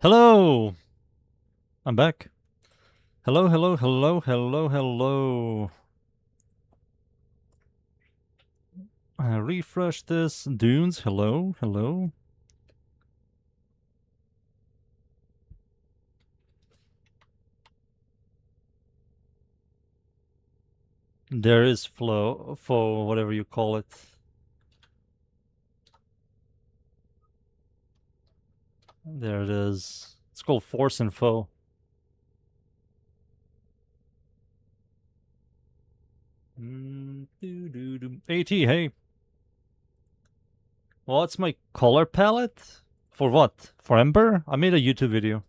Hello! I'm back. Hello, hello, hello, hello, hello. Refresh this. Dunes, hello, hello. There is flow, foe, whatever you call it. There it is. It's called force and foe. AT, hey. What's my color palette? For what? For Ember? I made a YouTube video.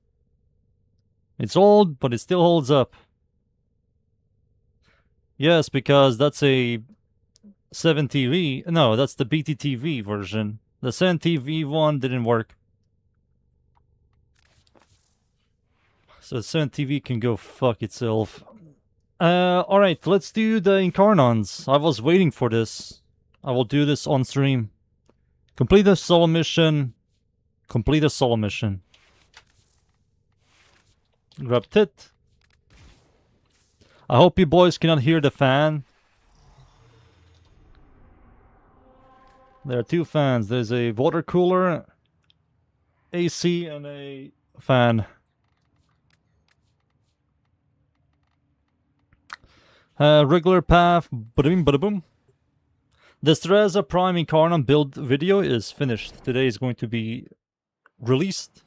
It's old, but it still holds up. Yes, because that's a 7TV. No, that's the BTTV version. The 7TV one didn't work. So 7TV can go fuck itself. Alright, let's do the Incarnons. I was waiting for this. I will do this on stream. Complete a solo mission. Complete a solo mission. Grab tit. I hope you boys cannot hear the fan. There are two fans. There's a water cooler, AC, and a fan. Regular path, bada-bing, bada-boom. Destreza Prime Incarnon build video is finished. Today is going to be released.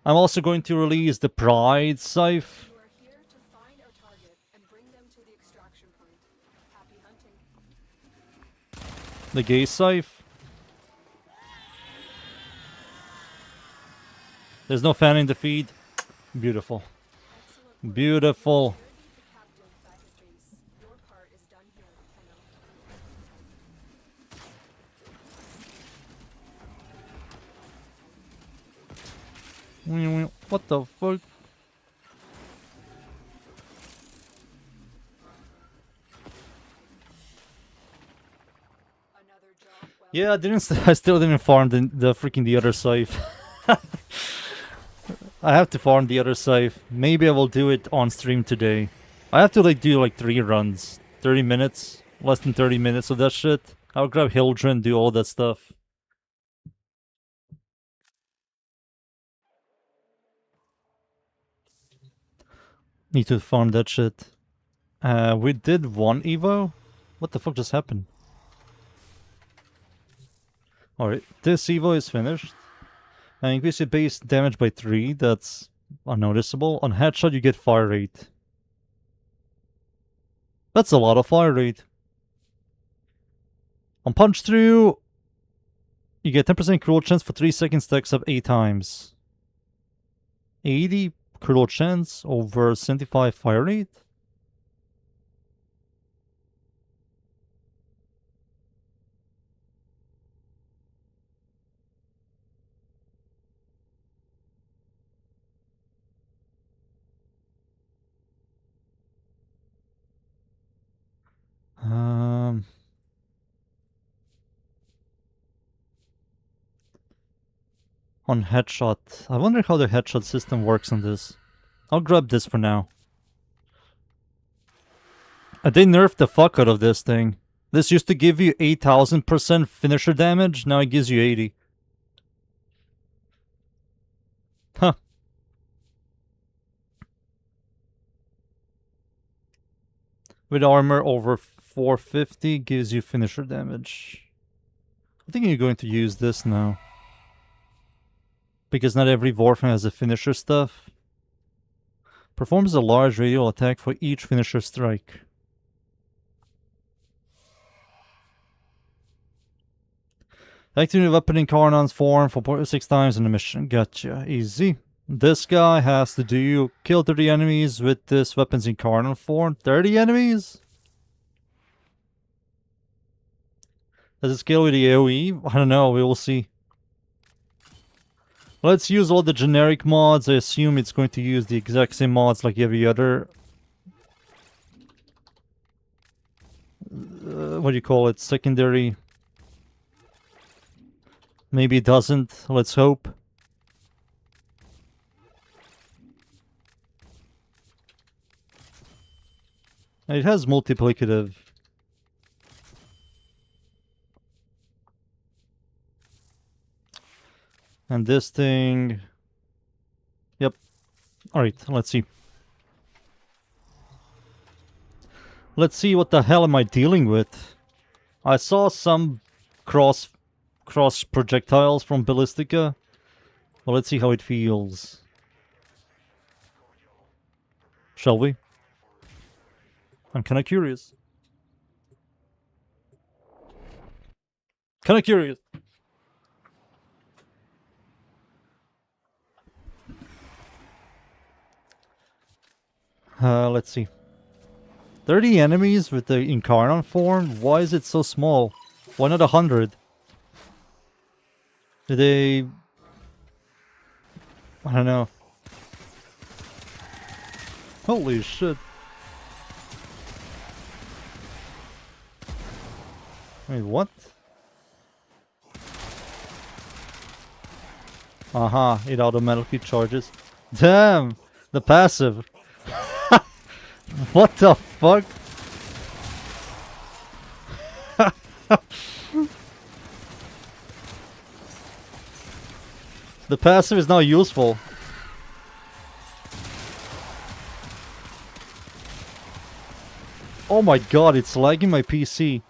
I'm also going to release the Pride Scythe. The Gay Scythe. There's no fan in the feed. Beautiful. Beautiful. What the fuck? Yeah, I still didn't farm the freaking the other scythe. I have to farm the other scythe. Maybe I will do it on stream today. I have to do 3 runs. 30 minutes. Less than 30 minutes of that shit. I'll grab Hildren, do all that stuff. Need to farm that shit. We did 1 Evo? What the fuck just happened? Alright, this Evo is finished. Increase your base damage by 3, that's unnoticeable. On headshot you get fire rate. That's a lot of fire rate. On punch through, you get 10% critical chance for 3 seconds, stacks up 8 times. 80 critical chance over 75 fire rate? On headshot. I wonder how the headshot system works on this. I'll grab this for now. They nerfed the fuck out of this thing. This used to give you 8,000% finisher damage, now it gives you 80. Huh. With armor over 450 gives you finisher damage. I think you're going to use this now. Because not every Warframe has a finisher stuff. Performs a large radial attack for each finisher strike. Activate weapon in Incarnon's form for 6 times in the mission. Gotcha. Easy. This guy has to do kill 30 enemies with this weapon's Incarnon form. 30 enemies? Does it scale with the AoE? I don't know, we will see. Let's use all the generic mods. I assume it's going to use the exact same mods like every other... what do you call it? Secondary... Maybe it doesn't. Let's hope. It has multiplicative. And this thing... Yep. Alright, let's see. Let's see what the hell am I dealing with. I saw some cross projectiles from Ballistica. Well, let's see how it feels. Shall we? I'm kinda curious. Kinda curious. Let's see. 30 enemies with the Incarnon form? Why is it so small? Why not 100? Did they... I don't know. Holy shit. Wait, what? Aha, it automatically charges. Damn! The passive. What the fuck? The passive is now useful. Oh my god, it's lagging my PC.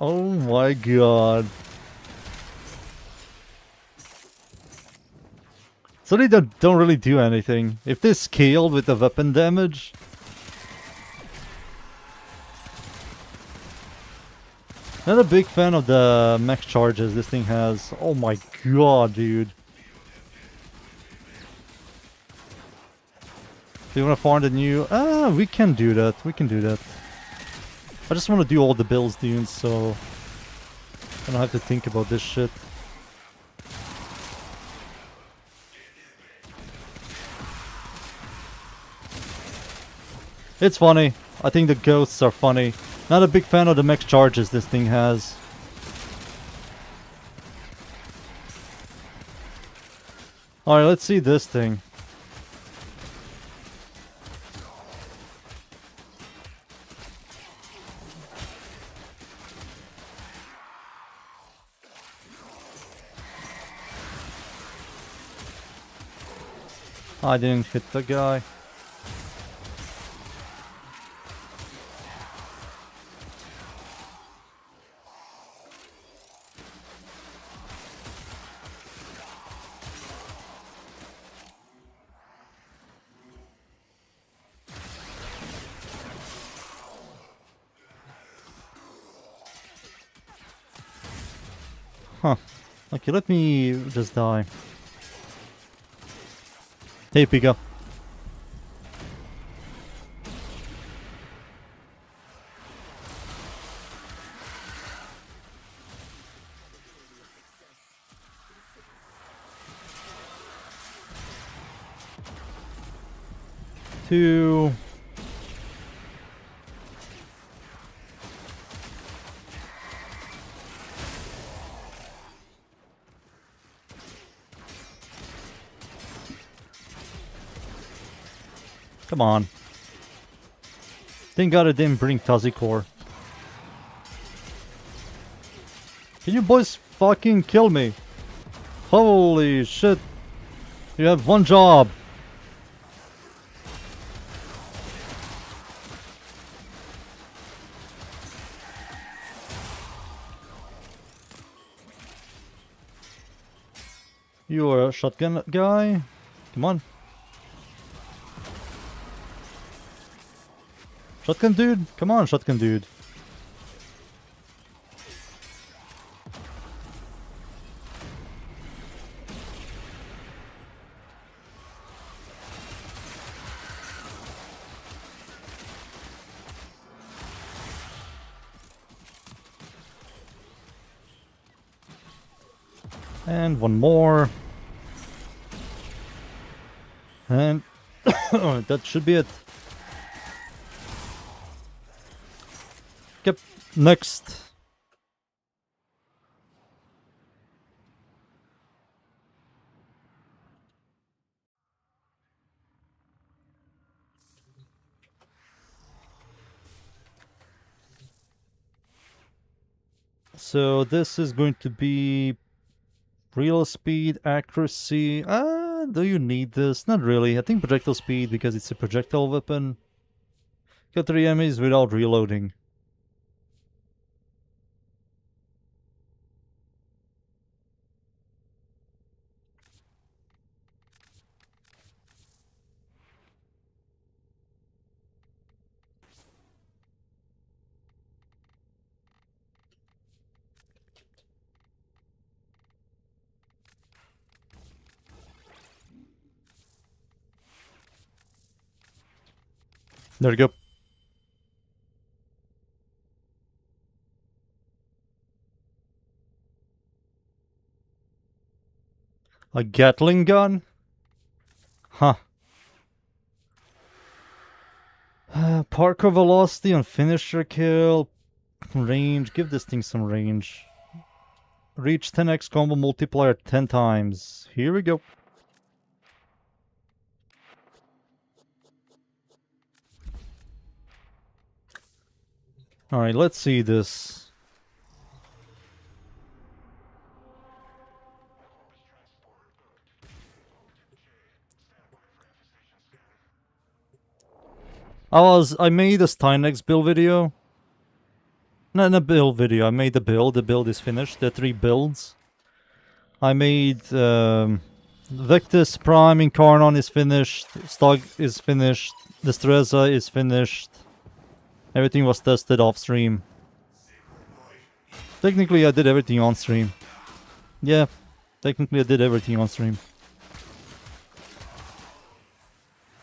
Oh my god. So they don't really do anything. If they scale with the weapon damage... Not a big fan of the max charges this thing has. Oh my god, dude. Do you want to farm the new... we can do that. We can do that. I just want to do all the builds, dude, so... I don't have to think about this shit. It's funny. I think the ghosts are funny. Not a big fan of the max charges this thing has. Alright, let's see this thing. I didn't hit the guy. Huh. Okay, let me just die. Hey, Pika. Two. Come on. Thank God I didn't bring Tuzzy Core. Can you boys fucking kill me? Holy shit. You have one job. You are a shotgun guy? Come on. Shotgun dude? Come on, shotgun dude. And one more. And that should be it. Yep. Next. So this is going to be real speed, accuracy. Do you need this? Not really. I think projectile speed because it's a projectile weapon. Got 3 enemies without reloading. There you go. A Gatling gun? Huh. Parkour velocity on finisher kill. Range. Give this thing some range. Reach 10x combo multiplier 10 times. Here we go. Alright, let's see this. I made a Steinex build video. Not a build video, I made the build. The build is finished. The 3 builds. I made Vectus Prime Incarnon is finished. Stog is finished. Destreza is finished. Everything was tested off stream. Technically I did everything on stream. Yeah, technically I did everything on stream.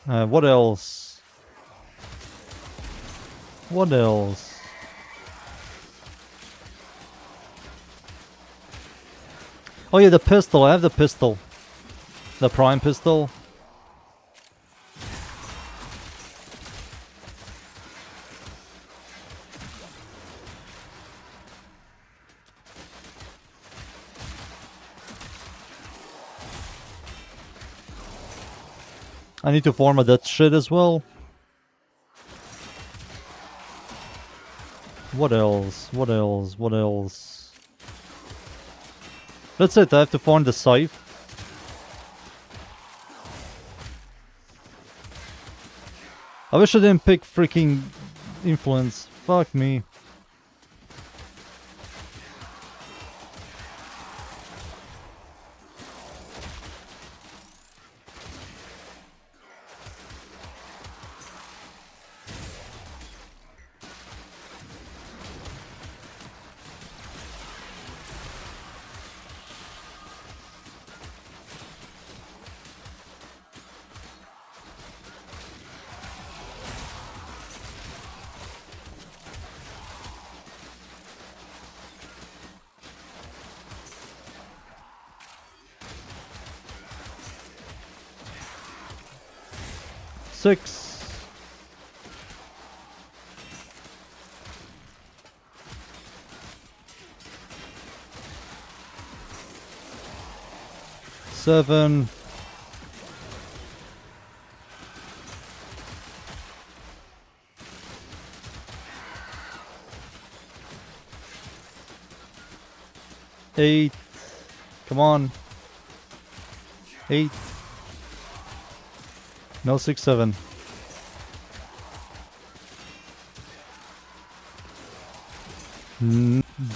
What else? What else? Oh yeah, the pistol. I have the pistol. The prime pistol. I need to format that shit as well. What else? What else? What else? That's it, I have to farm the scythe. I wish I didn't pick freaking influence. Fuck me. Six. Seven. Eight. Come on. 8. No 6, 7.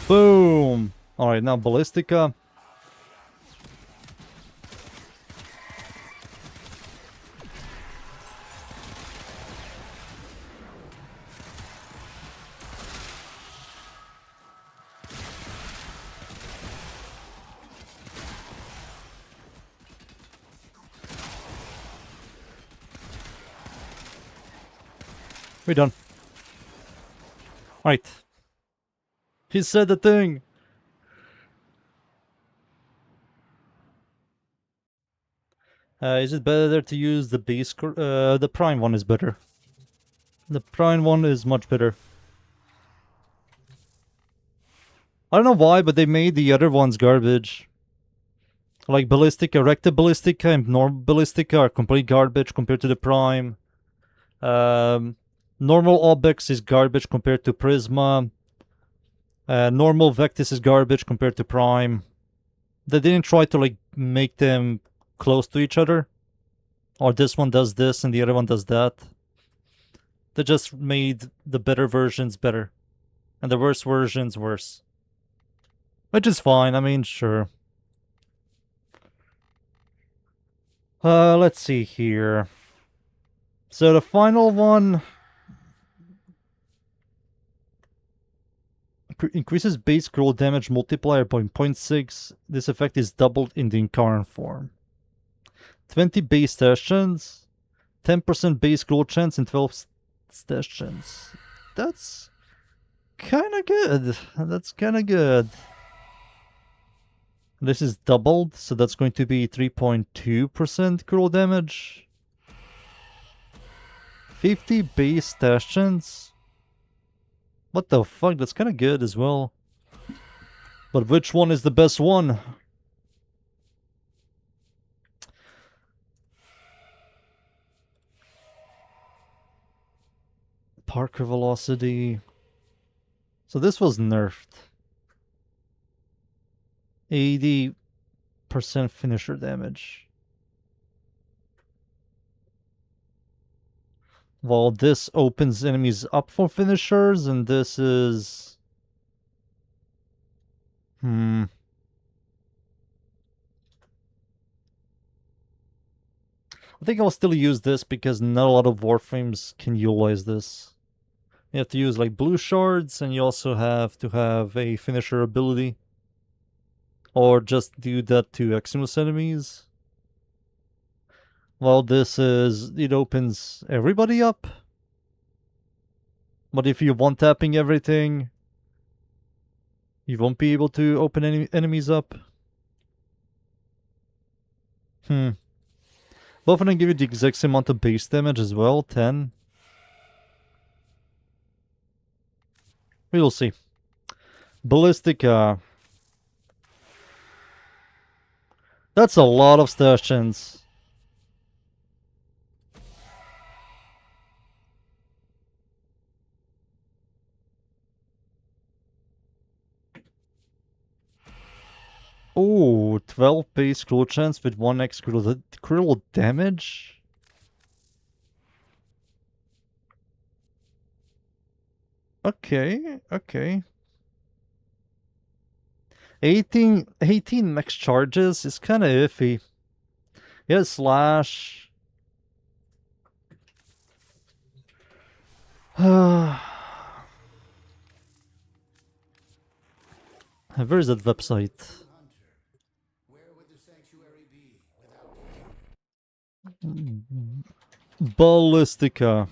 Boom! Alright, now Ballistica. We're done. Alright. He said the thing! Is it better to use the base? The prime one is better. The prime one is much better. I don't know why, but they made the other ones garbage. Like Ballistica, Recta Ballistica and Normal Ballistica are complete garbage compared to the Prime. Normal Obex is garbage compared to Prisma. Normal Vectis is garbage compared to Prime. They didn't try to like make them close to each other. Or this one does this and the other one does that. They just made the better versions better. And the worse versions worse. Which is fine, I mean, sure. Let's see here. So the final one increases base scroll damage multiplier by 0.6. This effect is doubled in the Incarnon form. 20 base stations, 10% base scroll chance, and 12 stations. That's kinda good. That's kinda good. This is doubled, so that's going to be 3.2% scroll damage. 50 base stations. What the fuck? That's kind of good as well. But which one is the best one? Parker velocity. So this was nerfed. 80% finisher damage. While this opens enemies up for finishers, and this is... I think I'll still use this because not a lot of Warframes can utilize this. You have to use like blue shards, and you also have to have a finisher ability. Or just do that to Eximus enemies. Well, this is... it opens everybody up. But if you're one-tapping everything, you won't be able to open any enemies up. Both of them give you the exact same amount of base damage as well, 10. We will see. Ballistica. That's a lot of stations. Oh, 12 base scroll chance with 1x critical damage? Okay, okay. 18 max charges is kind of iffy. Yeah, slash. Where is that website? Ballistica.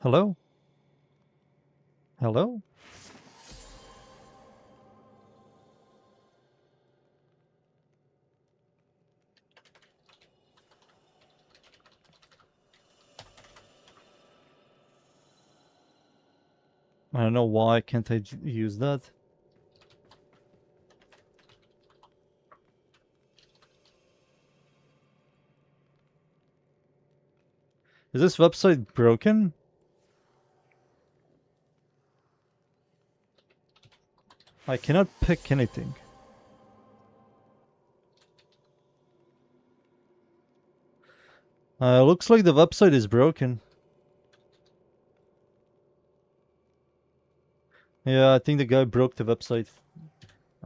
Hello? Hello? I don't know why can't I use that. Is this website broken? I cannot pick anything. Looks like the website is broken. Yeah, I think the guy broke the website.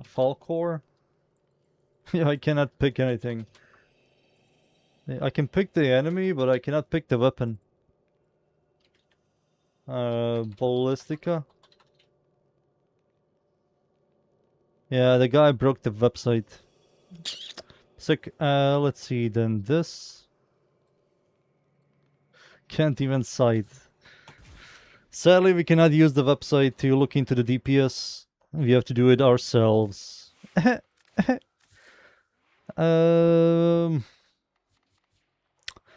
Falcor? Yeah, I cannot pick anything. I can pick the enemy, but I cannot pick the weapon. Ballistica? Yeah, the guy broke the website. Sick. Let's see, then this. Can't even cite. Sadly, we cannot use the website to look into the DPS. We have to do it ourselves.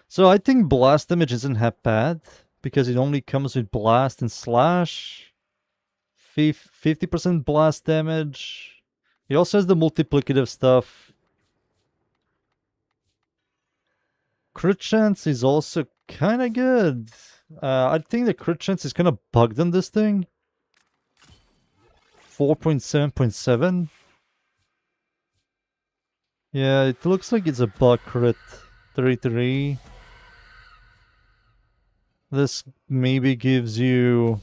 So I think blast damage isn't that bad, because it only comes with blast and slash. 50% blast damage. It also has the multiplicative stuff. Crit chance is also kind of good. I think the crit chance is kind of bugged on this thing. 4.7.7. Yeah, it looks like it's a bug crit. 33. This maybe gives you...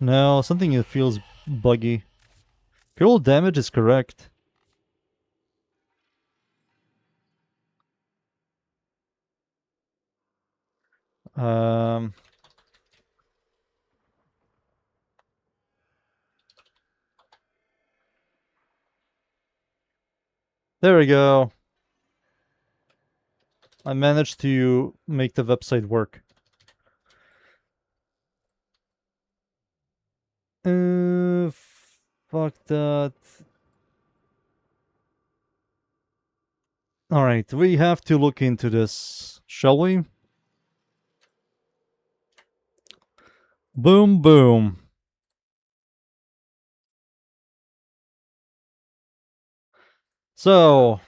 No, something that feels buggy. Critical damage is correct. Um... There we go. I managed to make the website work. Fuck that. Alright, we have to look into this, shall we? Boom, boom. So,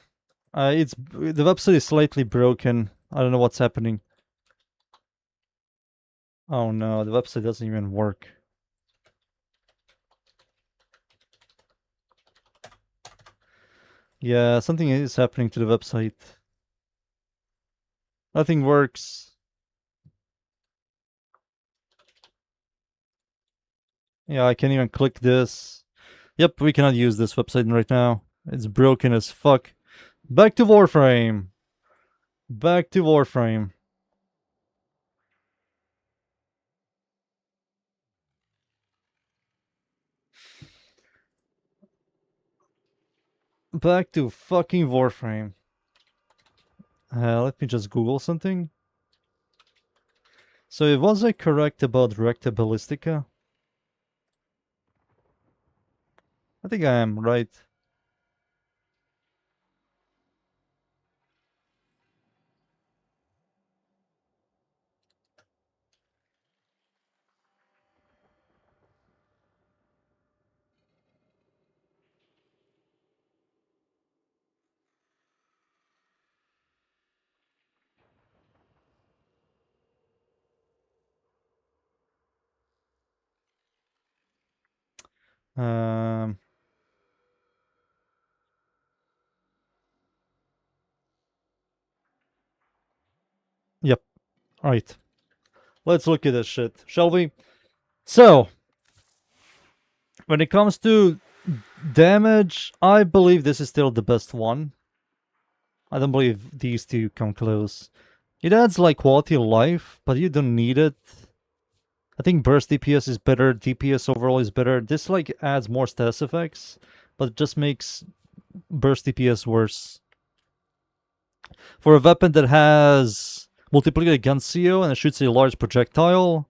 the website is slightly broken. I don't know what's happening. Oh no, the website doesn't even work. Yeah, something is happening to the website. Nothing works. Yeah, I can't even click this. Yep, we cannot use this website right now. It's broken as fuck. Back to Warframe. Back to Warframe. Back to fucking Warframe. Let me just Google something. So was I correct about Recta Ballistica? I think I am, right? Um, yep. Alright. Let's look at this shit, shall we? So, when it comes to damage, I believe this is still the best one. I don't believe these two come close. It adds like quality of life, but you don't need it. I think burst DPS is better, DPS overall is better. This like adds more status effects, but it just makes burst DPS worse. For a weapon that has multiplicative gun CO and it shoots a large projectile,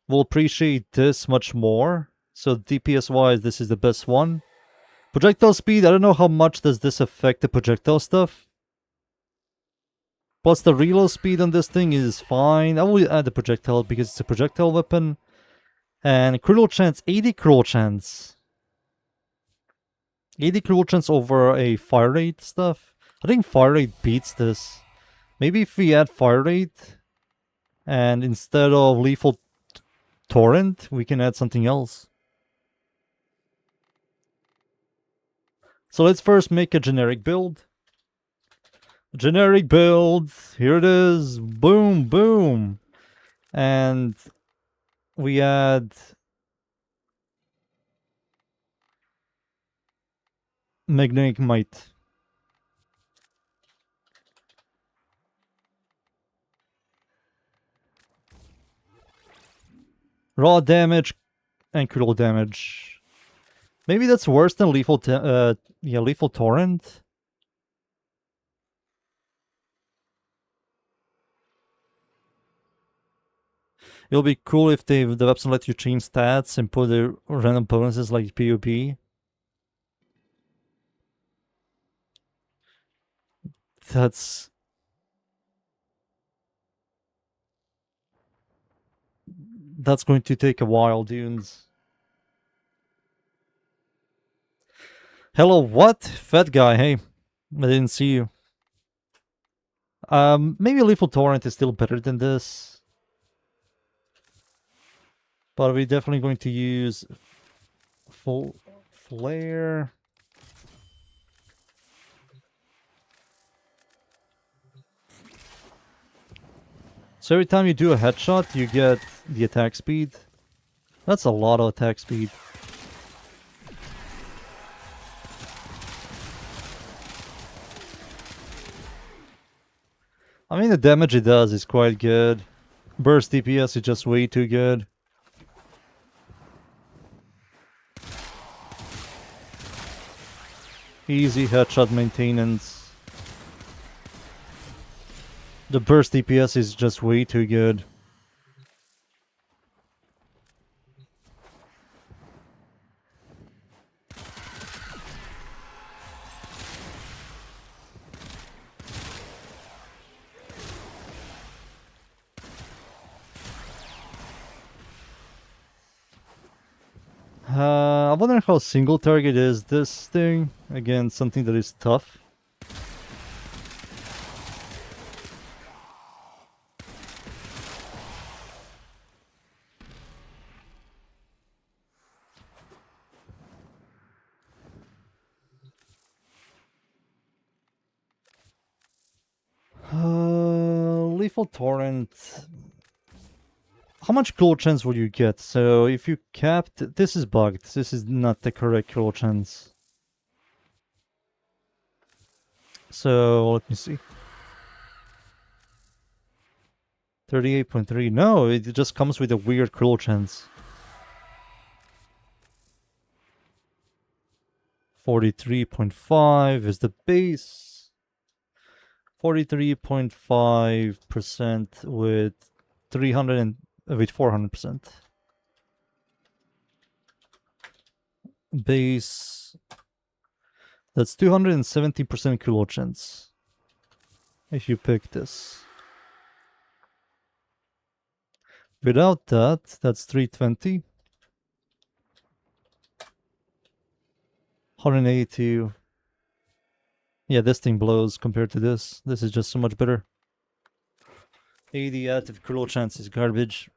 we'll appreciate this much more. So DPS wise, this is the best one. Projectile speed, I don't know how much does this affect the projectile stuff. Plus the reload speed on this thing is fine. I will add the projectile because it's a projectile weapon. And critical chance, 80 critical chance. 80 critical chance over a fire rate stuff. I think fire rate beats this. Maybe if we add fire rate and instead of lethal torrent, we can add something else. So let's first make a generic build. Generic build. Here it is. Boom, boom. And we add magnetic might. Raw damage and critical damage. Maybe that's worse than lethal lethal torrent. It'll be cool if the website let you change stats and put the random bonuses like PvP. That's... That's going to take a while, dudes. Hello, what? Fat guy, hey. I didn't see you. Maybe Lethal Torrent is still better than this. But we're definitely going to use full flare. So every time you do a headshot, you get the attack speed. That's a lot of attack speed. I mean, the damage it does is quite good. Burst DPS is just way too good. Easy headshot maintenance. The burst DPS is just way too good. I wonder how single target is this thing. Again, something that is tough. Lethal Torrent. How much cool chance would you get? So if you capped... This is bugged. This is not the correct cool chance. So let me see. 38.3. No, it just comes with a weird cool chance. 43.5 is the base. 43.5% with 400%. Base. That's 270% cool chance. If you pick this. Without that, that's 320. 182. Yeah, this thing blows compared to this. This is just so much better. 80 active cool chance is garbage.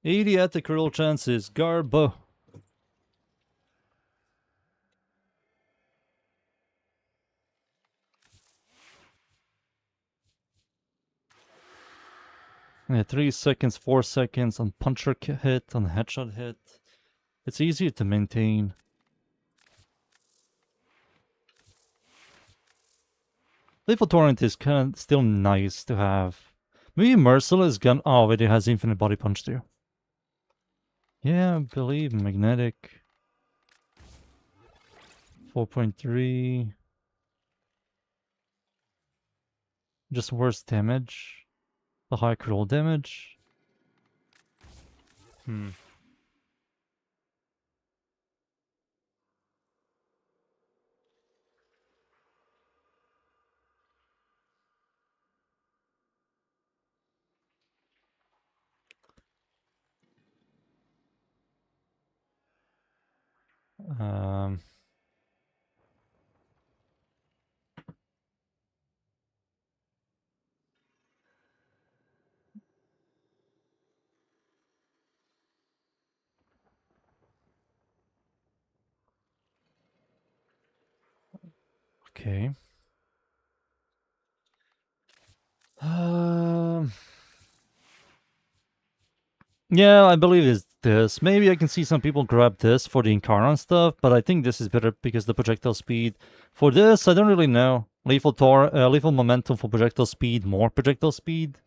At the cruel chances, Garbo. Yeah, 3 seconds, 4 seconds on puncher hit, on headshot hit. It's easier to maintain. Lethal Torrent is kind of still nice to have. Maybe Merciless Gun. Oh, but it has infinite body punch too. Yeah, I believe magnetic. 4.3. Just worse damage. The high cruel damage. Okay. Yeah, I believe it's this. Maybe I can see some people grab this for the Incarnon stuff, but I think this is better because the projectile speed. For this, I don't really know. Lethal momentum for projectile speed, more projectile speed.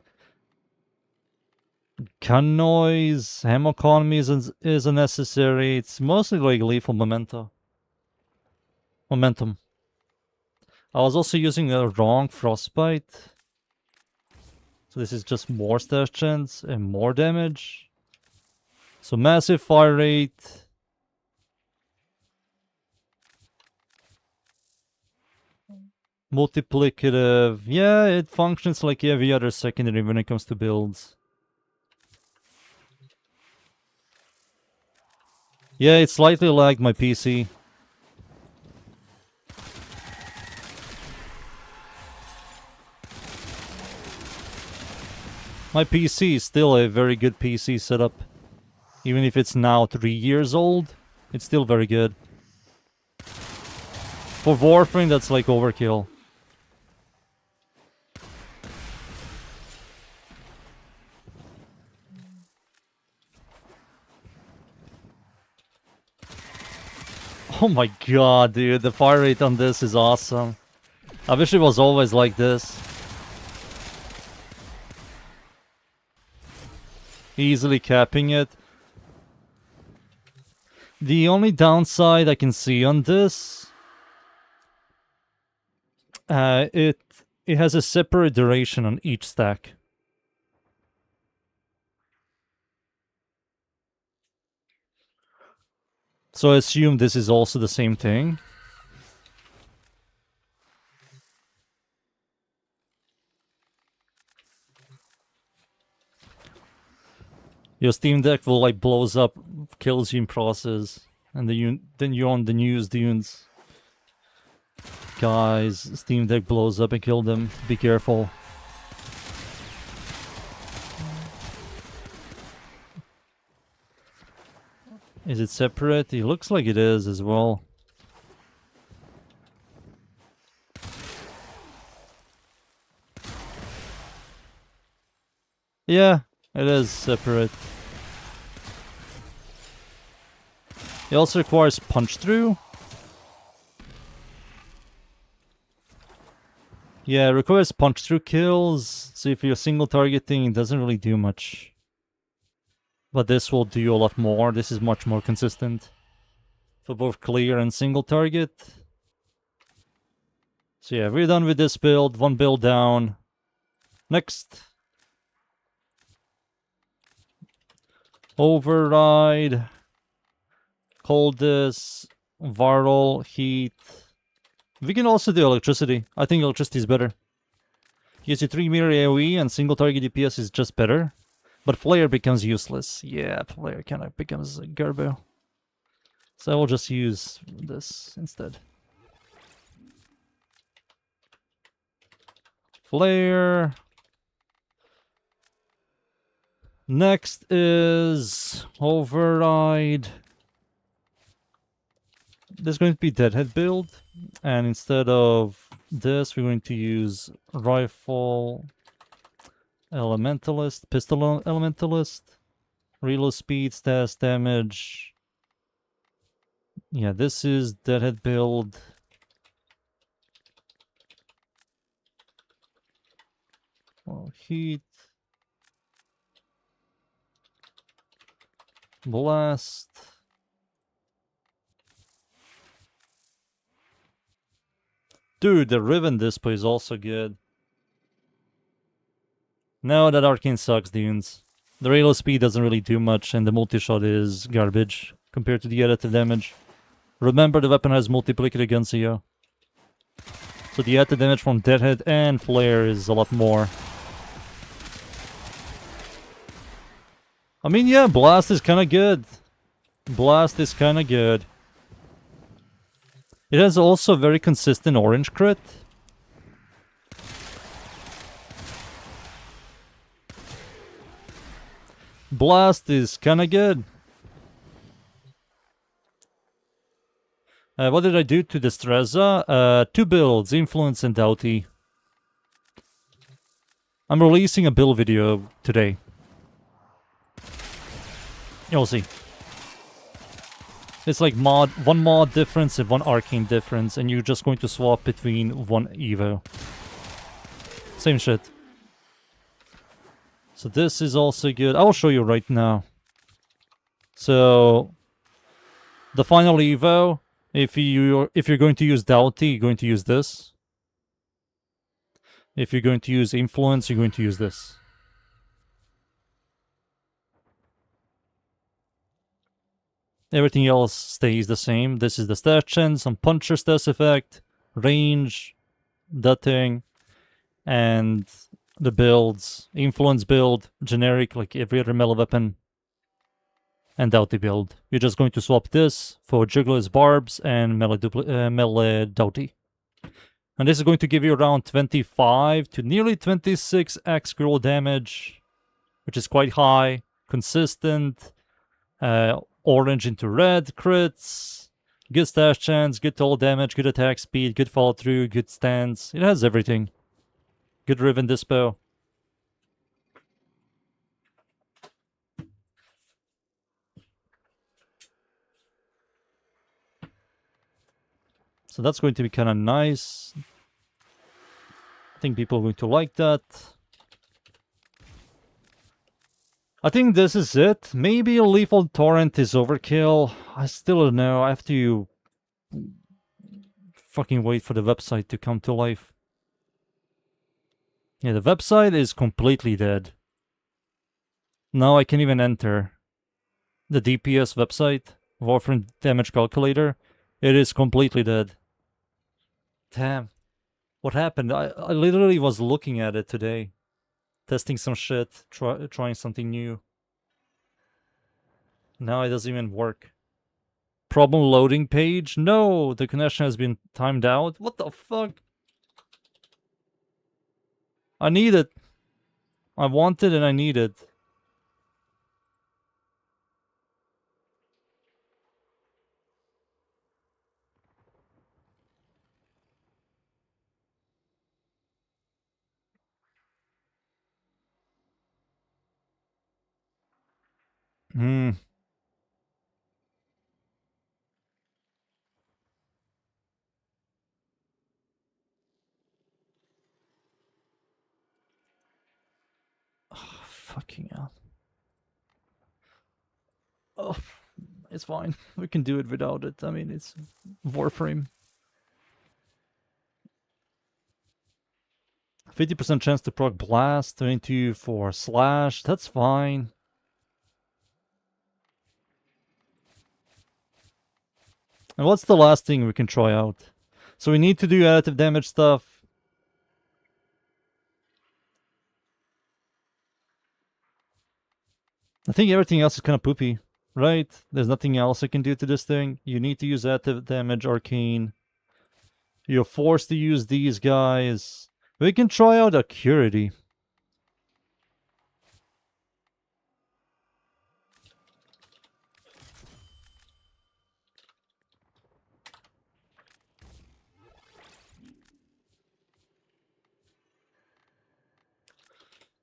Gun noise, ammo economy is unnecessary. It's mostly like lethal momentum. I was also using the wrong frostbite. So this is just more stash chance and more damage. So massive fire rate. Multiplicative. Yeah, it functions like every other secondary when it comes to builds. Yeah, it slightly lagged my PC. My PC is still a very good PC setup. Even if it's now 3 years old, it's still very good. For Warframe, that's like overkill. Oh my god, dude, the fire rate on this is awesome. I wish it was always like this. Easily capping it. The only downside I can see on this... it has a separate duration on each stack. So I assume this is also the same thing. Your Steam Deck will like blows up, kills you in process, and then you're on the news dunes. Guys, Steam Deck blows up and kill them. Be careful. Is it separate? It looks like it is as well. Yeah, it is separate. It also requires punch through. Yeah, it requires punch through kills. So if you're single targeting, it doesn't really do much. But this will do a lot more. This is much more consistent for both clear and single target. So yeah, we're done with this build. One build down. Next. Override. Coldness. Viral. Heat. We can also do electricity. I think electricity is better. Gives you 3 meter AoE and single target DPS is just better. But flare becomes useless. Yeah, flare kind of becomes garbo. So I will just use this instead. Flare. Next is override. There's going to be Deadhead build. And instead of this, we're going to use Rifle Elementalist, Pistol Elementalist, Reload Speed, Stats, Damage. Yeah, this is Deadhead build. Oh, heat. Blast. Dude, the Riven display is also good. No, that Arcane sucks, dudes. The reload speed doesn't really do much, and the multi-shot is garbage compared to the additive damage. Remember, the weapon has multiplicative guns here. So the additive damage from Deadhead and Flare is a lot more. I mean, yeah, Blast is kinda good. Blast is kinda good. It has also very consistent orange crit. Blast is kinda good. What did I do to Destreza? 2 builds, Influence and Doughty. I'm releasing a build video today. You'll see. It's like one mod difference and one arcane difference, and you're just going to swap between one Evo. Same shit. So this is also good. I will show you right now. So the final Evo, if you're going to use Doughty, you're going to use this. If you're going to use Influence, you're going to use this. Everything else stays the same. This is the stat chance, some puncher stats effect, range, that thing, and the builds. Influence build, generic, like every other melee weapon, and Doughty build. You're just going to swap this for Juggler's Barbs and melee Doughty. And this is going to give you around 25 to nearly 26x scroll damage, which is quite high, consistent, orange into red crits, good stash chance, good total damage, good attack speed, good follow through, good stance. It has everything. Good Riven Dispo. So that's going to be kind of nice. I think people are going to like that. I think this is it. Maybe a Lethal Torrent is overkill. I still don't know. I have to fucking wait for the website to come to life. Yeah, the website is completely dead. Now I can even enter the DPS website, Warframe Damage Calculator. It is completely dead. Damn. What happened? I literally was looking at it today. Testing some shit, trying something new. Now it doesn't even work. Problem loading page? No, the connection has been timed out. What the fuck? I need it. I want it and I need it. Hmm. Oh, fucking hell. Oh, it's fine. We can do it without it. I mean, it's Warframe. 50% chance to proc blast, 22 for slash. That's fine. And what's the last thing we can try out? So we need to do additive damage stuff. I think everything else is kind of poopy, right? There's nothing else I can do to this thing. You need to use additive damage, arcane. You're forced to use these guys. We can try out Acuity.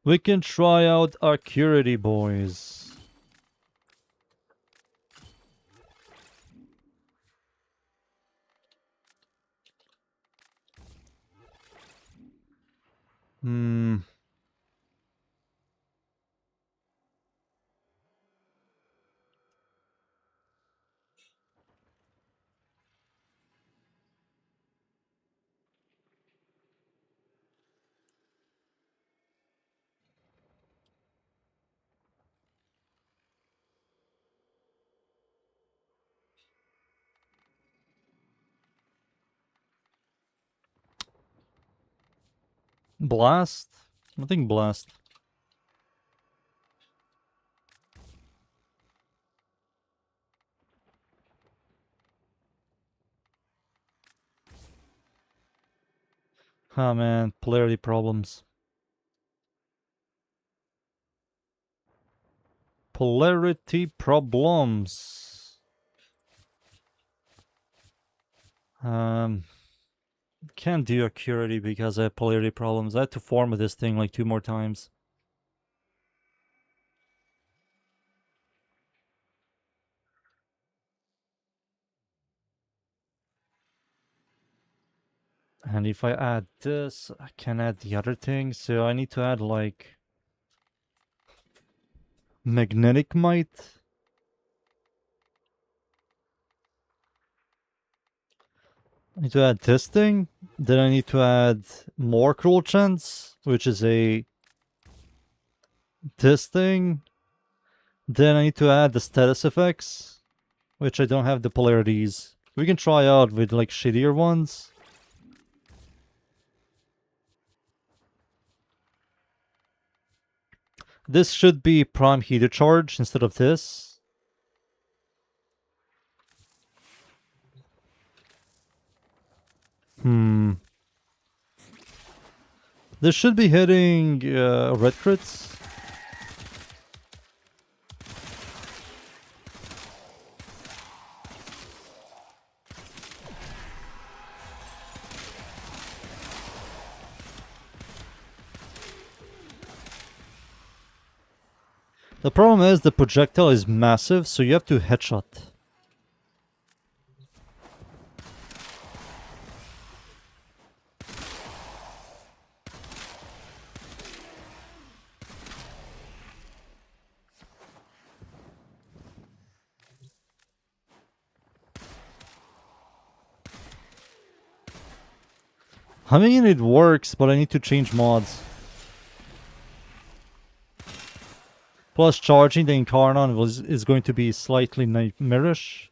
We can try out Acuity, boys. Blast? I think blast. Oh man, polarity problems. Polarity problems. Can't do Acuity because I have polarity problems. I had to form this thing like 2 more times. And if I add this, I can add the other thing. So I need to add like magnetic might. I need to add this thing. Then I need to add more cruel chance, which is this thing. Then I need to add the status effects, which I don't have the polarities. We can try out with like shittier ones. This should be prime heater charge instead of this. This should be hitting red crits. The problem is the projectile is massive, so you have to headshot. I mean, it works, but I need to change mods. Plus, charging the Incarnon is going to be slightly nightmarish.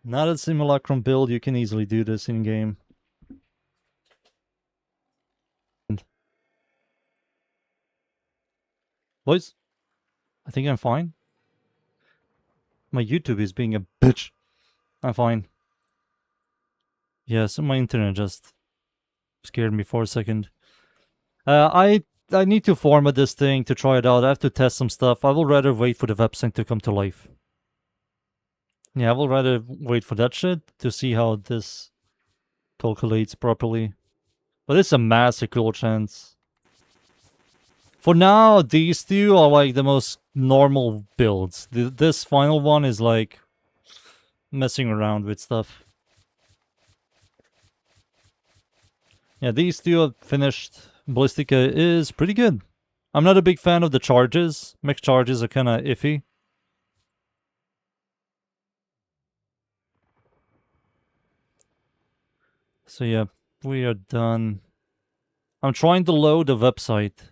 Not a simulacrum build, you can easily do this in-game. Boys, I think I'm fine. My YouTube is being a bitch. I'm fine. Yes, my internet just scared me for a second. I need to format this thing to try it out. I have to test some stuff. I will rather wait for the website to come to life. Yeah, I will rather wait for that shit to see how this calculates properly. But it's a massive cool chance. For now, these two are like the most normal builds. This final one is like messing around with stuff. Yeah, these two are finished. Ballistica is pretty good. I'm not a big fan of the charges. Mech charges are kind of iffy. So yeah, we are done. I'm trying to load the website.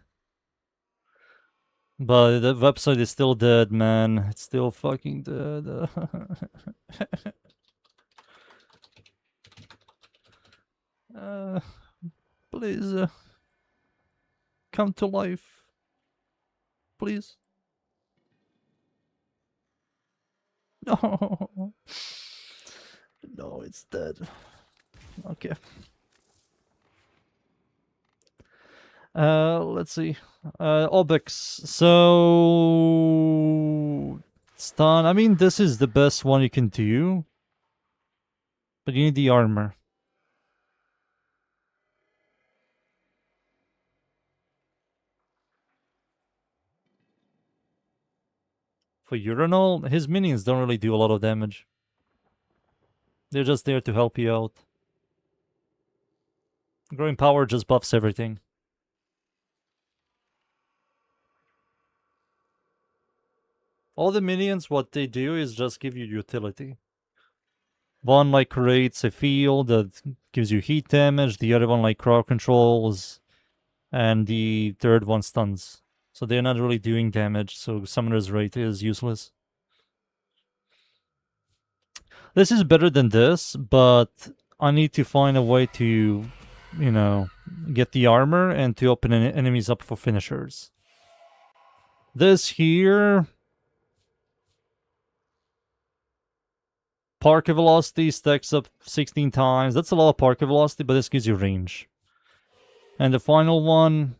But the website is still dead, man. It's still fucking dead. Please. Come to life. Please. No. No, it's dead. Okay. Let's see. Obex. So... Stun. I mean, this is the best one you can do. But you need the armor. For Urinal, his minions don't really do a lot of damage. They're just there to help you out. Growing power just buffs everything. All the minions, what they do is just give you utility. One like creates a field that gives you heat damage, the other one like crowd controls, and the third one stuns. So they're not really doing damage, so Summoner's Rate is useless. This is better than this, but I need to find a way to, you know, get the armor and to open enemies up for finishers. This here... Parker velocity stacks up 16 times. That's a lot of parker velocity, but this gives you range. And the final one...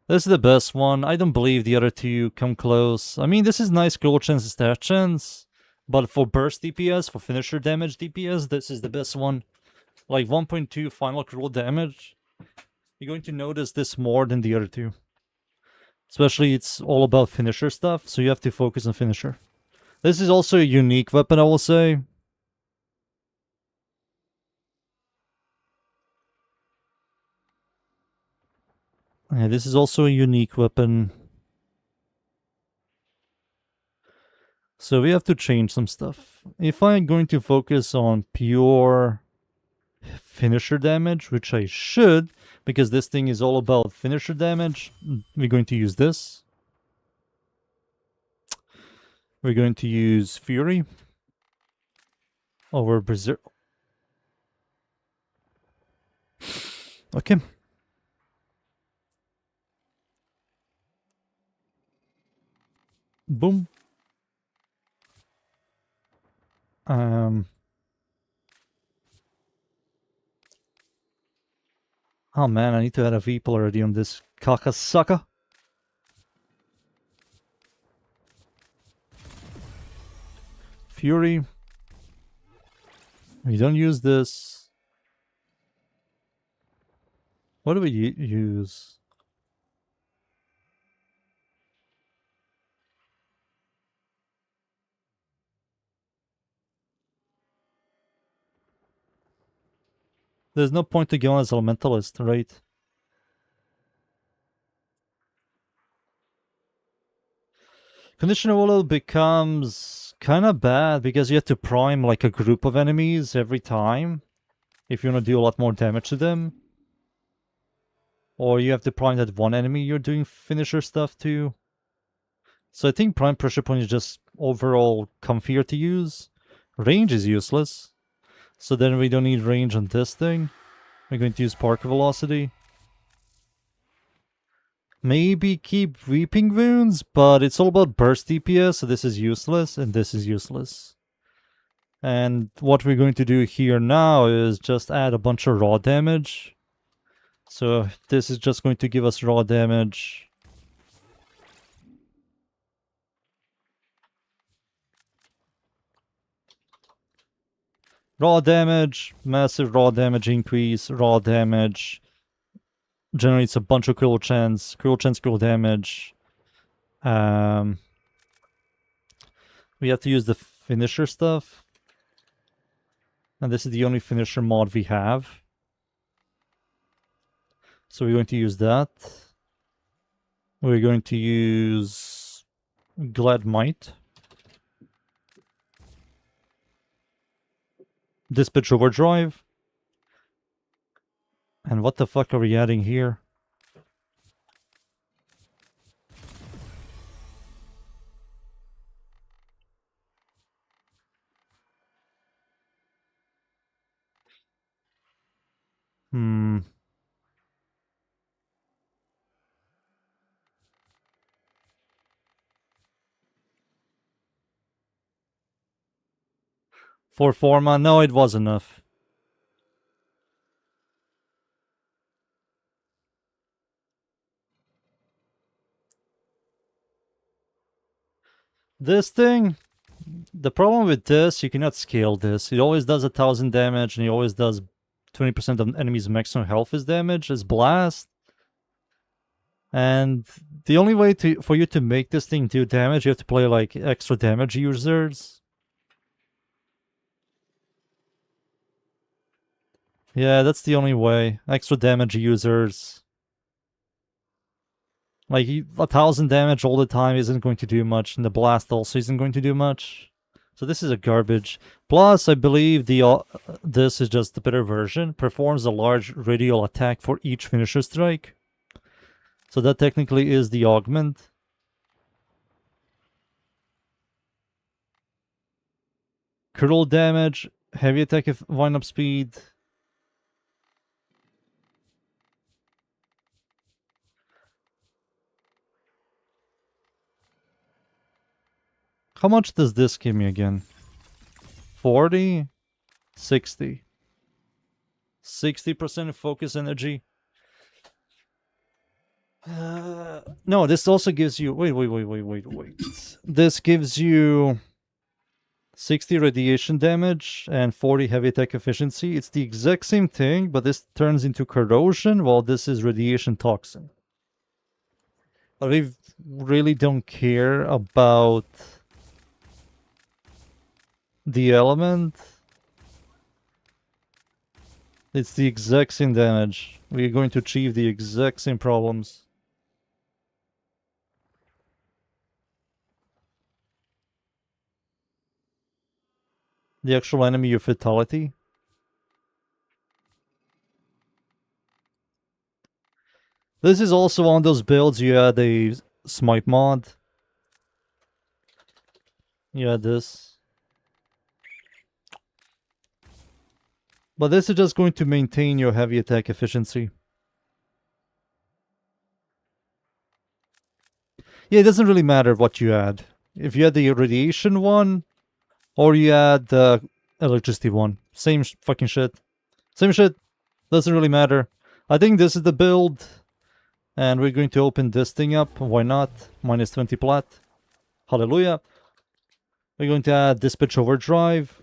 This is the best one. I don't believe the other two come close. I mean, this is nice scroll chance and stat chance. But for burst DPS, for finisher damage DPS, this is the best one. Like 1.2 final cruel damage. You're going to notice this more than the other two. Especially it's all about finisher stuff, so you have to focus on finisher. This is also a unique weapon, I will say. Yeah, this is also a unique weapon. So we have to change some stuff. If I'm going to focus on pure finisher damage, which I should, because this thing is all about finisher damage, we're going to use this. We're going to use Fury over Berserk. Okay. Boom. Oh man, I need to add a V already on this Kakasaka. Fury. We don't use this. What do we use? There's no point to go as Elementalist, right? Conditioner Oil becomes kind of bad because you have to prime like a group of enemies every time if you want to do a lot more damage to them. Or you have to prime that one enemy you're doing finisher stuff to. So I think prime pressure point is just overall comfier to use. Range is useless. So then we don't need range on this thing. We're going to use Spark Velocity. Maybe keep Weeping Wounds, but it's all about burst DPS, so this is useless, and this is useless. And what we're going to do here now is just add a bunch of raw damage. So this is just going to give us raw damage. Raw damage, massive raw damage increase, raw damage. Generates a bunch of critical chance, critical damage. We have to use the finisher stuff. And this is the only finisher mod we have. So we're going to use that. We're going to use Glad Might. Dispatch Overdrive. And what the fuck are we adding here? For Forma? No, it was enough. This thing, the problem with this, you cannot scale this. It always does 1000 damage, and it always does 20% of enemy's maximum health is damage, is blast. And the only way for you to make this thing do damage, you have to play like extra damage users. Yeah, that's the only way. Extra damage users. Like, 1000 damage all the time isn't going to do much, and the blast also isn't going to do much. So this is a garbage. Plus, I believe this is just the better version. Performs a large radial attack for each finisher strike. So that technically is the augment. Critical damage, heavy attack wind-up speed. How much does this give me again? 40? 60. 60% focus energy. No, this also gives you... Wait. This gives you 60 radiation damage and 40 heavy attack efficiency. It's the exact same thing, but this turns into corrosion, while this is radiation toxin. But we really don't care about the element. It's the exact same damage. We're going to achieve the exact same problems. The actual enemy of fatality. This is also on those builds you add a smite mod. You add this. But this is just going to maintain your heavy attack efficiency. Yeah, it doesn't really matter what you add. If you had the radiation one, or you had the electricity one. Same fucking shit. Same shit. Doesn't really matter. I think this is the build. And we're going to open this thing up. Why not? Minus 20 plat. Hallelujah. We're going to add Dispatch Overdrive.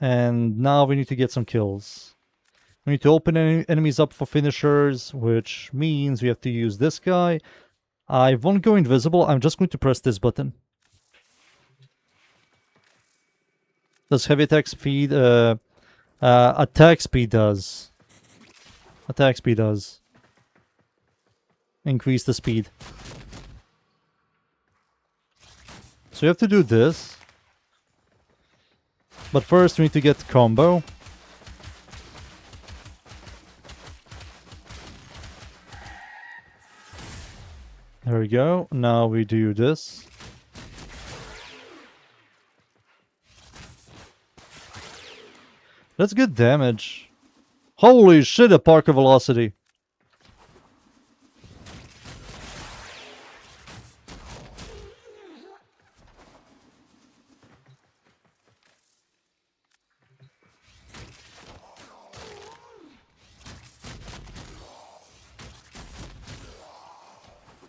And now we need to get some kills. We need to open enemies up for finishers, which means we have to use this guy. I won't go invisible. I'm just going to press this button. Does heavy attack speed? Attack speed does. Attack speed does. Increase the speed. So you have to do this. But first we need to get combo. There we go. Now we do this. That's good damage. Holy shit, a Parker velocity.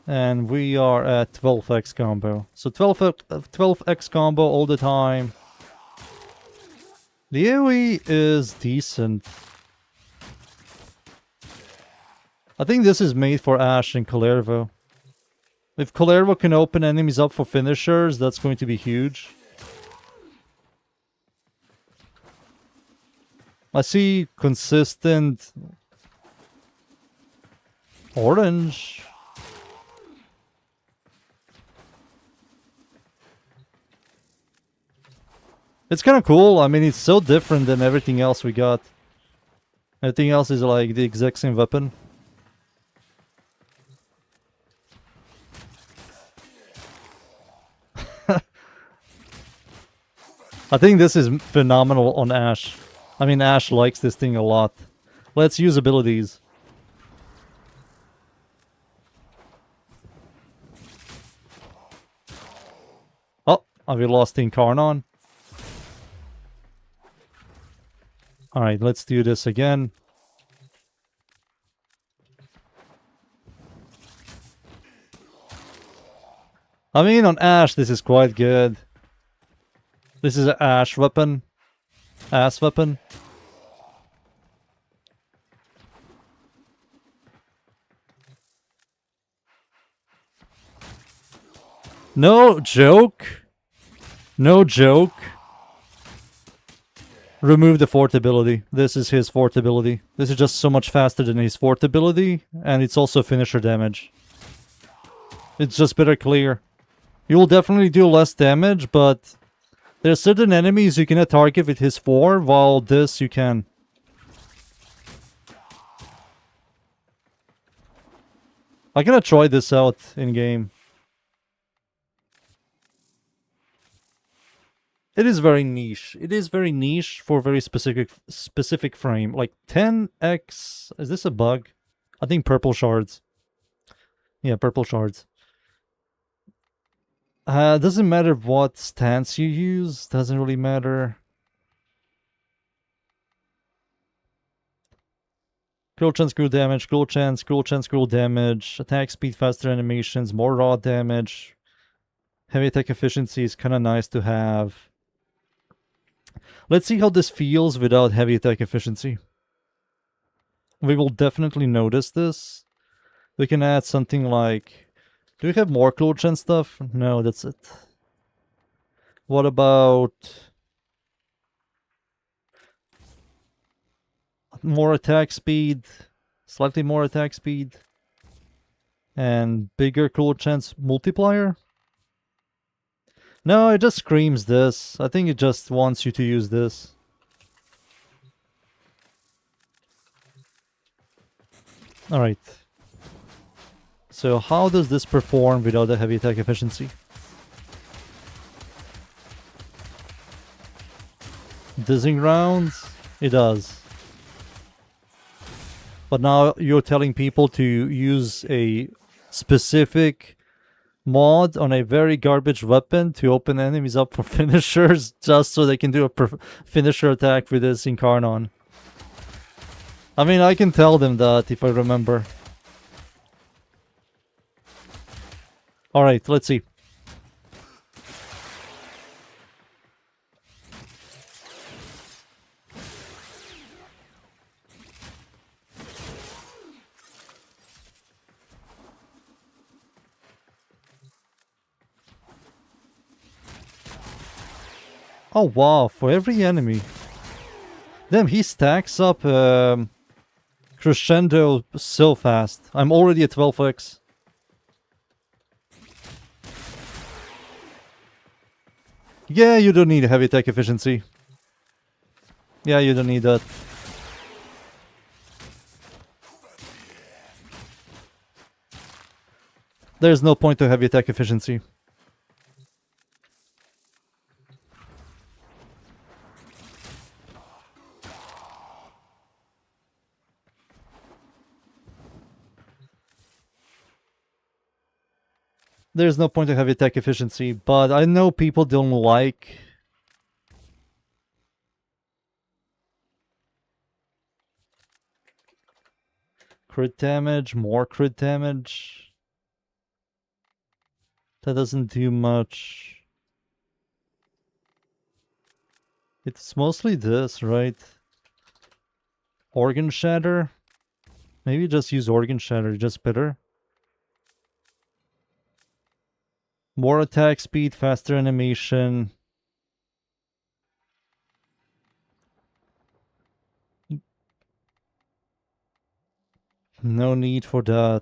And we are at 12x combo. So 12x combo all the time. The AoE is decent. I think this is made for Ashe and Kalervo. If Kalervo can open enemies up for finishers, that's going to be huge. I see consistent orange. It's kind of cool. I mean, it's so different than everything else we got. Everything else is like the exact same weapon. I think this is phenomenal on Ashe. I mean, Ashe likes this thing a lot. Let's use abilities. Oh, have we lost the Incarnon? Alright, let's do this again. I mean, on Ashe, this is quite good. This is an Ashe weapon. Ass weapon. No joke. No joke. Remove the fort ability. This is his fort ability. This is just so much faster than his fort ability, and it's also finisher damage. It's just better clear. You will definitely do less damage, but there are certain enemies you cannot target with his 4, while this you can. I'm gonna try this out in game. It is very niche. It is very niche for very specific frame. Like 10x... Is this a bug? I think purple shards. Yeah, purple shards. Doesn't matter what stance you use. Doesn't really matter. Scroll chance, scroll damage, scroll chance, scroll damage. Attack speed, faster animations, more raw damage. Heavy attack efficiency is kind of nice to have. Let's see how this feels without heavy attack efficiency. We will definitely notice this. We can add something like... Do we have more Claw Chen stuff? No, that's it. What about... more attack speed? Slightly more attack speed? And bigger Claw Chance multiplier? No, it just screams this. I think it just wants you to use this. Alright. So how does this perform without a heavy attack efficiency? Dizzying rounds? It does. But now you're telling people to use a specific mod on a very garbage weapon to open enemies up for finishers just so they can do a finisher attack with this Incarnon. I mean, I can tell them that if I remember. Alright, let's see. Oh wow, for every enemy. Damn, he stacks up crescendo so fast. I'm already at 12x. Yeah, you don't need heavy attack efficiency. Yeah, you don't need that. There's no point to heavy attack efficiency. There's no point to heavy attack efficiency, but I know people don't like... crit damage, more crit damage. That doesn't do much. It's mostly this, right? Organ Shatter? Maybe just use Organ Shatter, just better. More attack speed, faster animation. No need for that.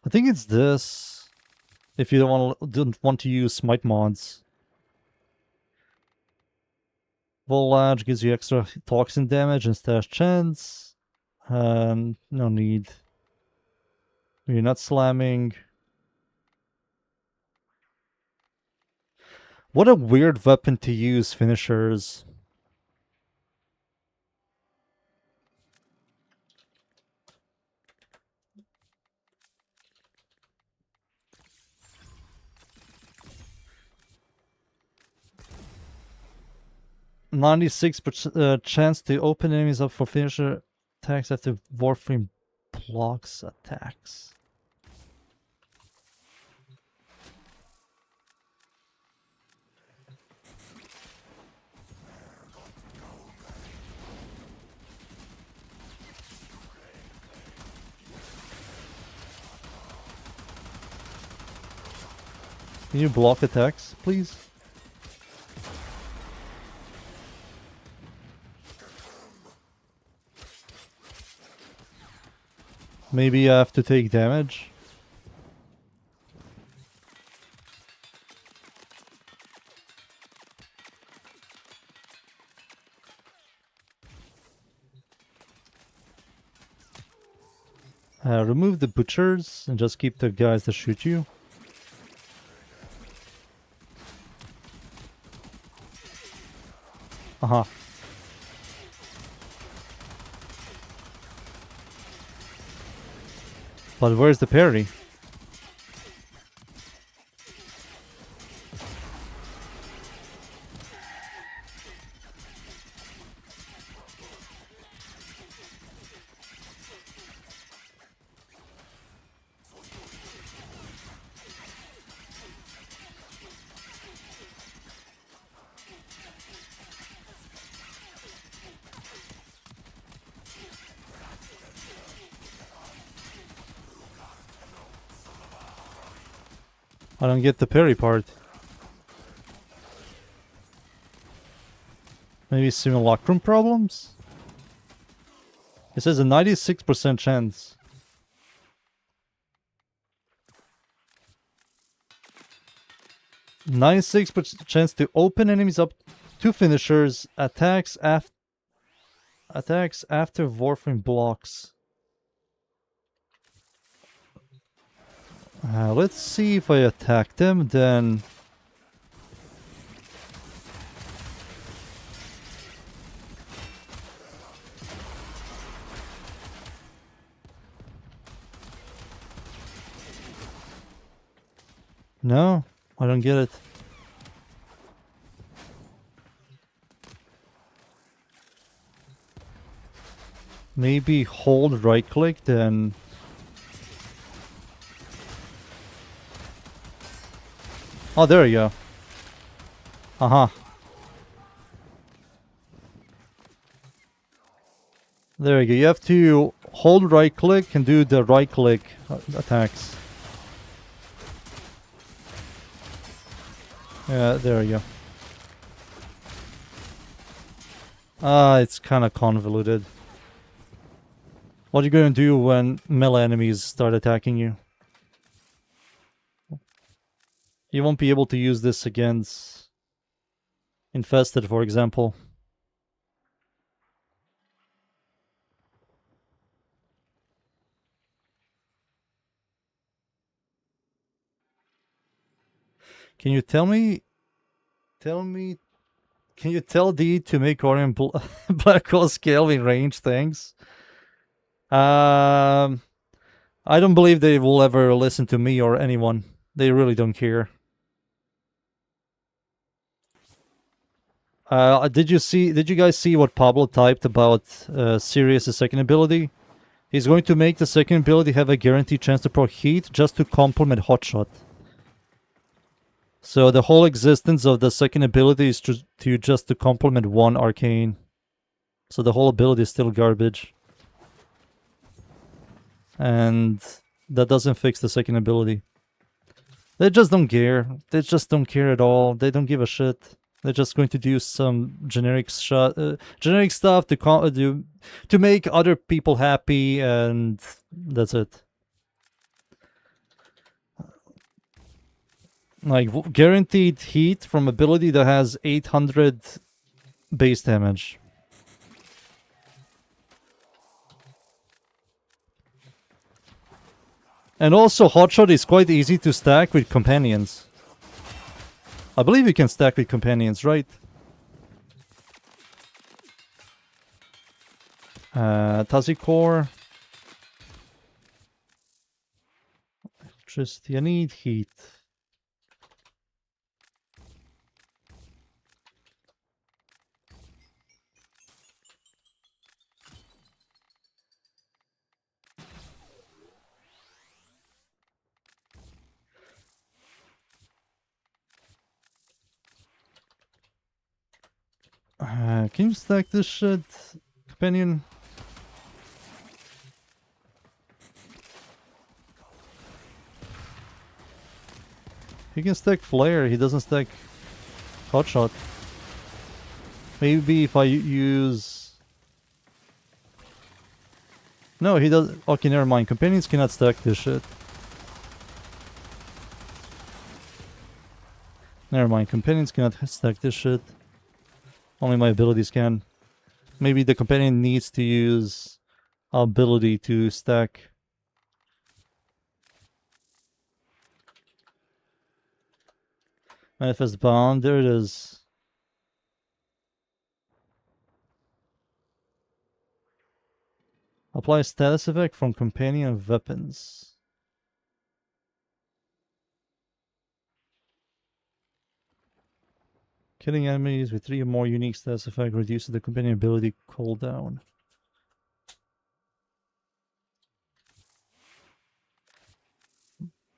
I think it's this. If you don't want to use smite mods. Volage gives you extra toxin damage and stash chance. No need. You're not slamming. What a weird weapon to use finishers. %96 chance to open enemies up for finisher attacks after Warframe blocks attacks. Can you block attacks, please? Maybe I have to take damage. Remove the butchers and just keep the guys that shoot you. Uh-huh. But where's the parry? I don't get the parry part. Maybe simulacrum problems? It says a 96% chance. %96 chance to open enemies up to finishers, attacks after Warframe blocks. Let's see if I attack them, then... No, I don't get it. Maybe hold right click, then... Oh, there you go. Uh-huh. There you go. You have to hold right click and do the right click attacks. Yeah, there you go. It's kind of convoluted. What are you going to do when melee enemies start attacking you? You won't be able to use this against Infested, for example. Can you tell me... Can you tell D to make Orion Black Hole scale in range? Thanks. I don't believe they will ever listen to me or anyone. They really don't care. Did you guys see what Pablo typed about Sirius' second ability? He's going to make the second ability have a guaranteed chance to proc heat just to complement Hotshot. So the whole existence of the second ability is just to complement one arcane. So the whole ability is still garbage. And that doesn't fix the second ability. They just don't care. They just don't care at all. They don't give a shit. They're just going to do some generic stuff to make other people happy, and that's it. Like, guaranteed heat from ability that has 800 base damage. And also, Hotshot is quite easy to stack with companions. I believe you can stack with companions, right? Tazikor. Electricity. I need heat. Can you stack this shit, companion? He can stack flare, he doesn't stack hotshot. Maybe if I use... No, he does... Okay, never mind. Companions cannot stack this shit. Never mind. Companions cannot stack this shit. Only my abilities can. Maybe the companion needs to use ability to stack. Manifest Bound, there it is. Apply status effect from companion weapons. Killing enemies with 3 or more unique status effect reduces the companion ability cooldown.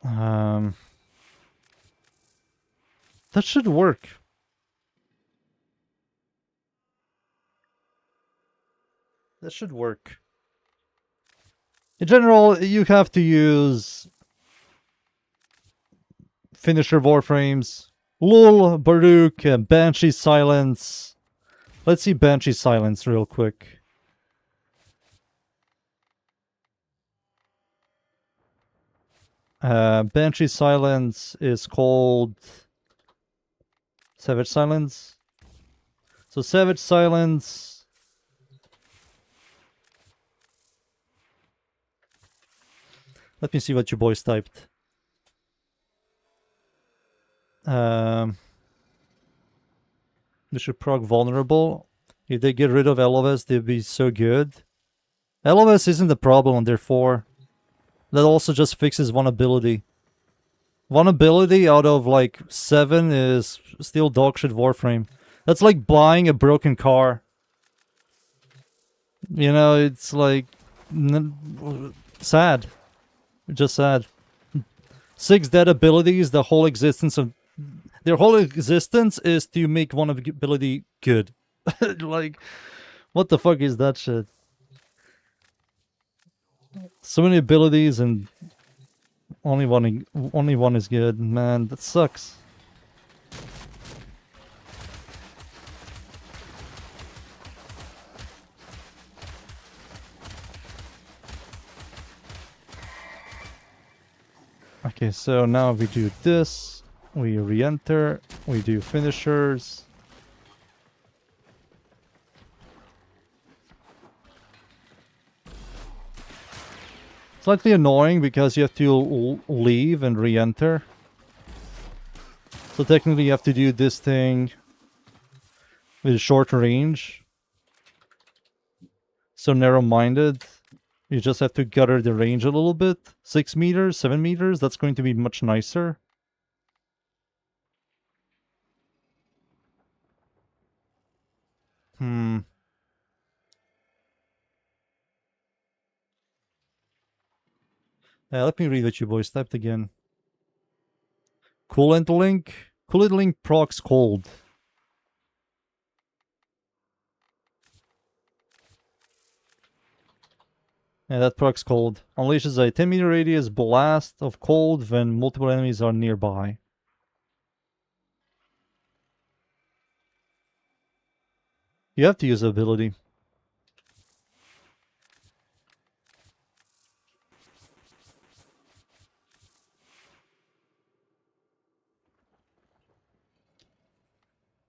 That should work. That should work. In general, you have to use finisher Warframes. Lul, Baruch, Banshee Silence. Let's see Banshee Silence real quick. Banshee Silence is called Savage Silence. So Savage Silence. Let me see what your boys typed. They should proc vulnerable. If they get rid of LOS, they'd be so good. LOS isn't the problem, therefore. That also just fixes one ability. One ability out of like 7 is still dogshit Warframe. That's like buying a broken car. You know, it's like sad. Just sad. 6 dead abilities, the whole existence of their whole existence is to make one ability good. Like, what the fuck is that shit? So many abilities and only one is good. Man, that sucks. Okay, so now we do this. We re-enter. We do finishers. Slightly annoying because you have to leave and re-enter. So technically you have to do this thing with short range. So narrow-minded. You just have to gutter the range a little bit. 6 meters, 7 meters, that's going to be much nicer. Yeah, let me read what you boys typed again. Coolant link. Coolant link procs cold. Yeah, that procs cold. Unleashes a 10-meter radius blast of cold when multiple enemies are nearby. You have to use the ability.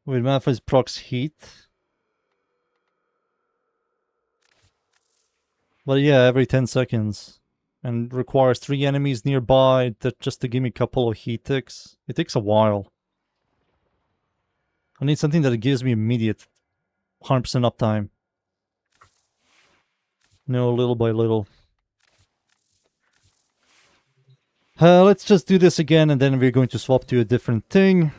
With manifest procs heat. But yeah, every 10 seconds. And requires 3 enemies nearby just to give me a couple of heat ticks. It takes a while. I need something that gives me immediate 100% uptime. No, little by little. Let's just do this again and then we're going to swap to a different thing.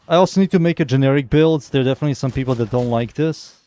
I also need to make a generic build. There are definitely some people that don't like this.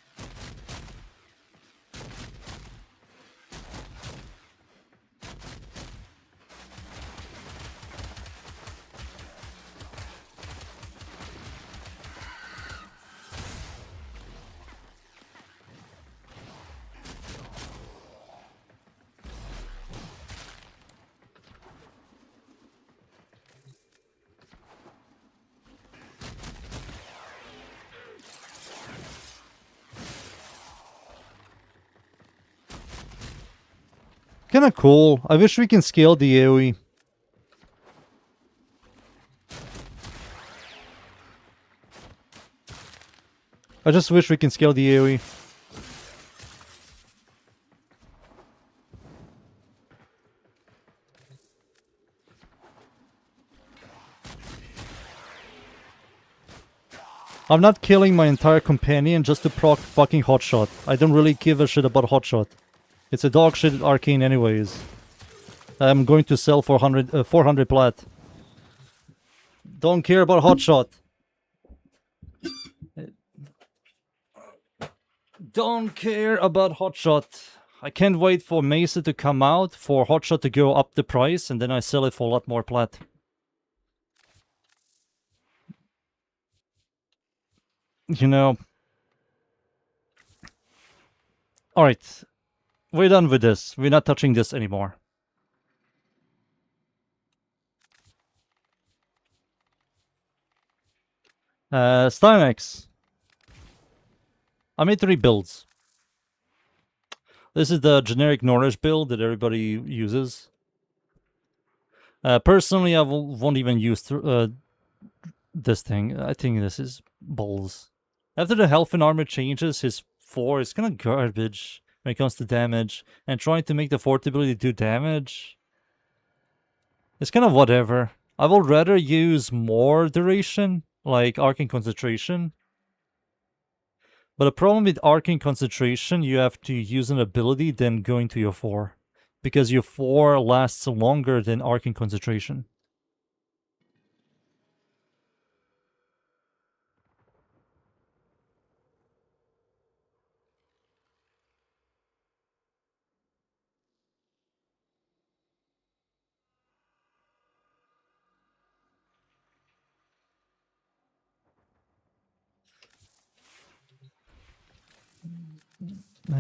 Kinda cool. I wish we can scale the AoE. I just wish we can scale the AoE. I'm not killing my entire companion just to proc fucking hotshot. I don't really give a shit about hotshot. It's a dog shit arcane anyways. I'm going to sell for 400 plat. Don't care about hotshot. Don't care about hotshot. I can't wait for Mesa to come out, for hotshot to go up the price, and then I sell it for a lot more plat. You know. Alright. We're done with this. We're not touching this anymore. Stynex. I made 3 builds. This is the generic Nordish build that everybody uses. Personally, I won't even use this thing. I think this is balls. After the health and armor changes, his 4 is kind of garbage when it comes to damage. And trying to make the 4th ability do damage, it's kind of whatever. I would rather use more duration, like Arcane Concentration. But the problem with Arcane Concentration, you have to use an ability then going to your 4. Because your 4 lasts longer than Arcane Concentration.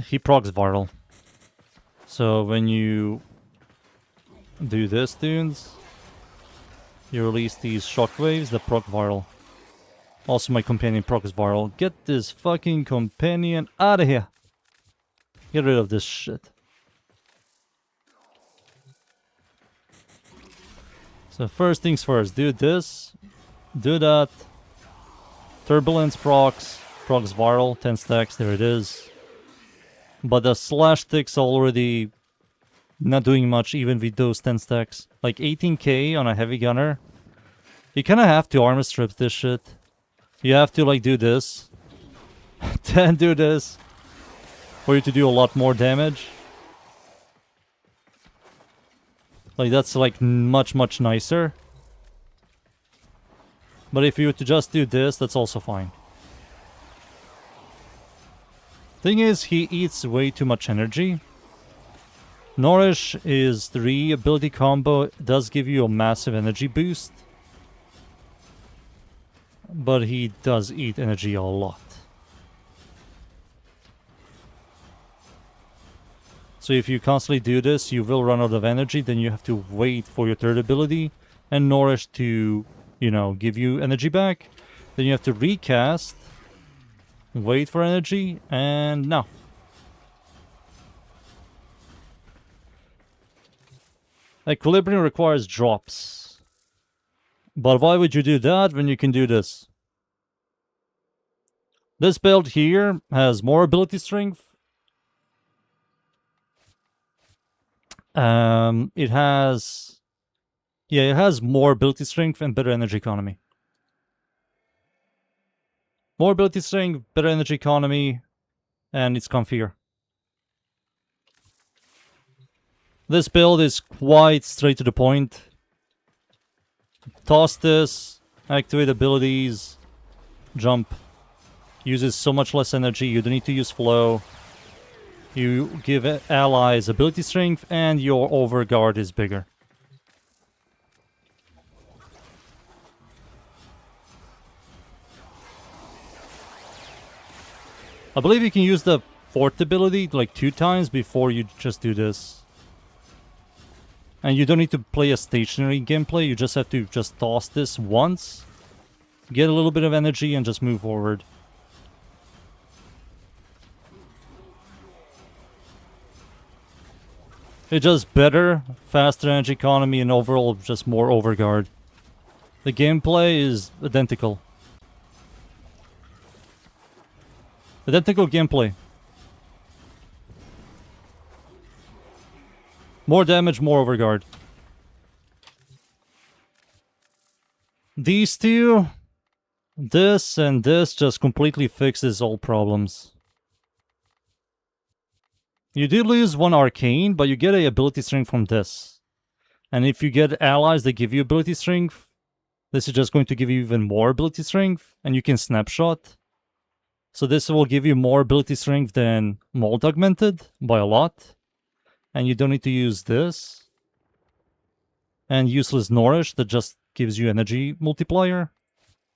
he procs viral. So when you do this, dudes, you release these shockwaves that proc viral. Also, my companion procs viral. Get this fucking companion out of here. Get rid of this shit. So first things first, do this, do that. Turbulence procs viral, 10 stacks, there it is. But the slash tick's already not doing much even with those 10 stacks. Like 18k on a heavy gunner. You kinda have to armor strip this shit. You have to like do this. Then do this. For you to do a lot more damage. Like that's like much nicer. But if you were to just do this, that's also fine. Thing is, he eats way too much energy. Nourish is 3 ability combo. It does give you a massive energy boost. But he does eat energy a lot. So if you constantly do this, you will run out of energy. Then you have to wait for your third ability and Nourish to, you know, give you energy back. Then you have to recast, wait for energy, and now. Equilibrium requires drops. But why would you do that when you can do this? This build here has more ability strength. It has more ability strength and better energy economy. More ability strength, better energy economy, and it's comfier. This build is quite straight to the point. Toss this, activate abilities, jump. Uses so much less energy, you don't need to use flow. You give allies ability strength, and your overguard is bigger. I believe you can use the fourth ability like 2 times before you just do this. And you don't need to play a stationary gameplay, you just have to just toss this once, get a little bit of energy, and just move forward. It's just better, faster energy economy, and overall just more overguard. The gameplay is identical. Identical gameplay. More damage, more overguard. These two, this and this, just completely fixes all problems. You do lose 1 arcane, but you get a ability strength from this. And if you get allies that give you ability strength, this is just going to give you even more ability strength, and you can snapshot. So this will give you more ability strength than Mold Augmented by a lot. And you don't need to use this. And useless Nourish that just gives you energy multiplier.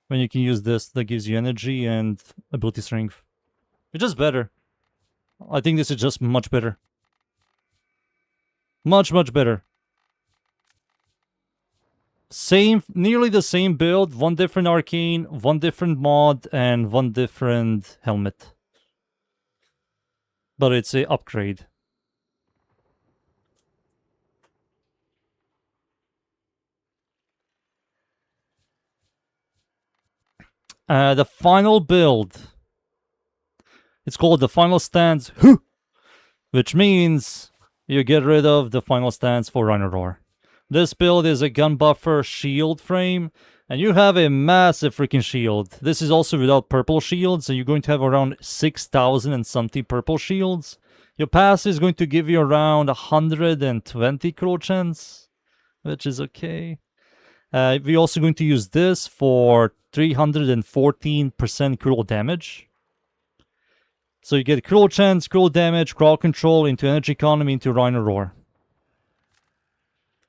When you can use this that gives you energy and ability strength. It's just better. I think this is just much better. Much better. Nearly the same build, 1 different arcane, 1 different mod, and 1 different helmet. But it's an upgrade. The final build. It's called the final stance, which means you get rid of the final stance for Rhino. This build is a gun buffer shield frame, and you have a massive freaking shield. This is also without purple shields, so you're going to have around 6,000 and something purple shields. Your pass is going to give you around 120 critical chance, which is okay. We're also going to use this for 314% critical damage. So you get critical chance, critical damage, crowd control into energy economy into Rhino Roar.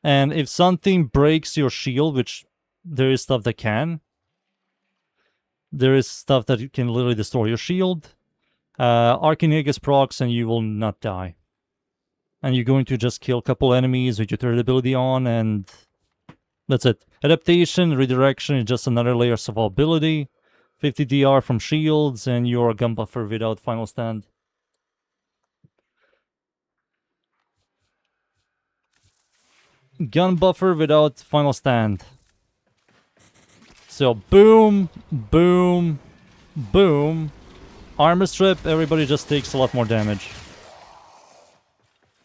And if something breaks your shield, which there is stuff that can, there is stuff that can literally destroy your shield. Archinagus procs and you will not die. And you're going to just kill a couple enemies with your third ability on, and that's it. Adaptation, redirection is just another layer of survivability. 50 DR from shields, and you're a gun buffer without final stand. Gun buffer without final stand. So boom, boom, boom. Armor strip, everybody just takes a lot more damage.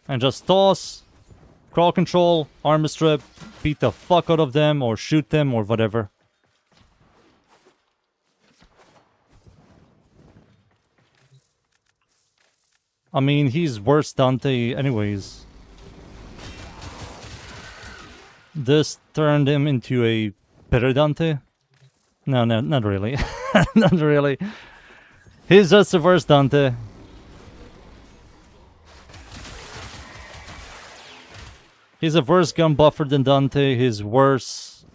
And just toss, crawl control, armor strip, beat the fuck out of them or shoot them or whatever. I mean, he's worse Dante anyways. This turned him into a better Dante? No, not really. Not really. He's just a worse Dante. He's a worse gun buffer than Dante, he's worse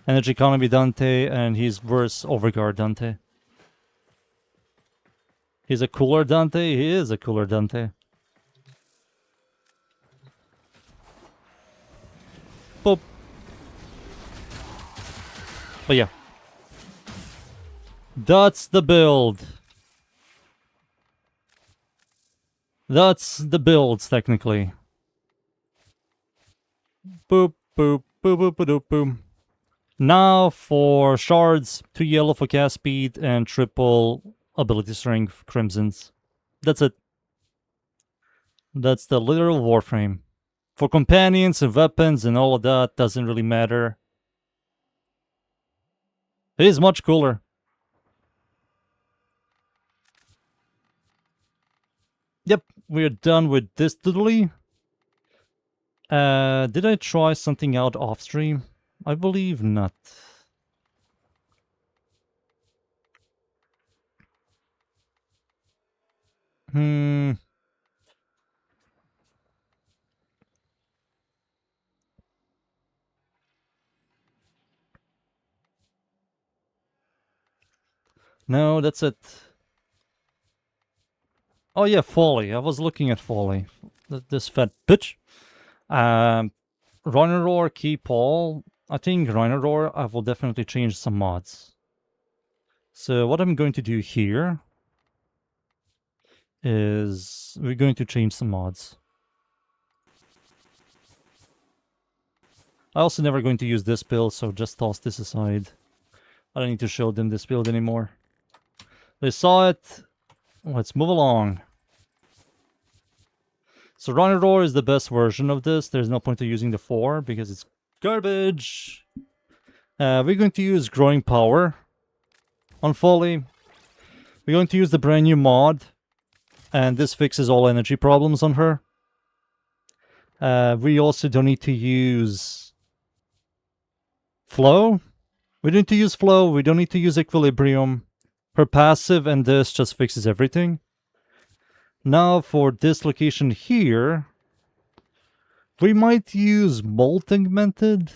energy economy Dante, and he's worse overguard Dante. He's a cooler Dante, he is a cooler Dante. Boop. But yeah. That's the build. That's the builds, technically. Boop, boop, boop, boop, boop, boop. Now for shards, 2 yellow for cast speed, and triple ability strength crimsons. That's it. That's the literal Warframe. For companions and weapons and all of that, doesn't really matter. It is much cooler. Yep, we're done with this doodly. Did I try something out off stream? I believe not. No, that's it. Oh yeah, Folly. I was looking at Folly. This fat bitch. Rhinosaur, keep all. I think Rhinosaur, I will definitely change some mods. So what I'm going to do here is we're going to change some mods. I also never going to use this build, so just toss this aside. I don't need to show them this build anymore. They saw it. Let's move along. So Rhinosaur is the best version of this. There's no point to using the 4 because it's garbage. We're going to use Growing Power on Folly. We're going to use the brand new mod. And this fixes all energy problems on her. We also don't need to use Flow. We don't need to use Flow. We don't need to use Equilibrium. Her passive and this just fixes everything. Now for this location here, we might use Molt Augmented.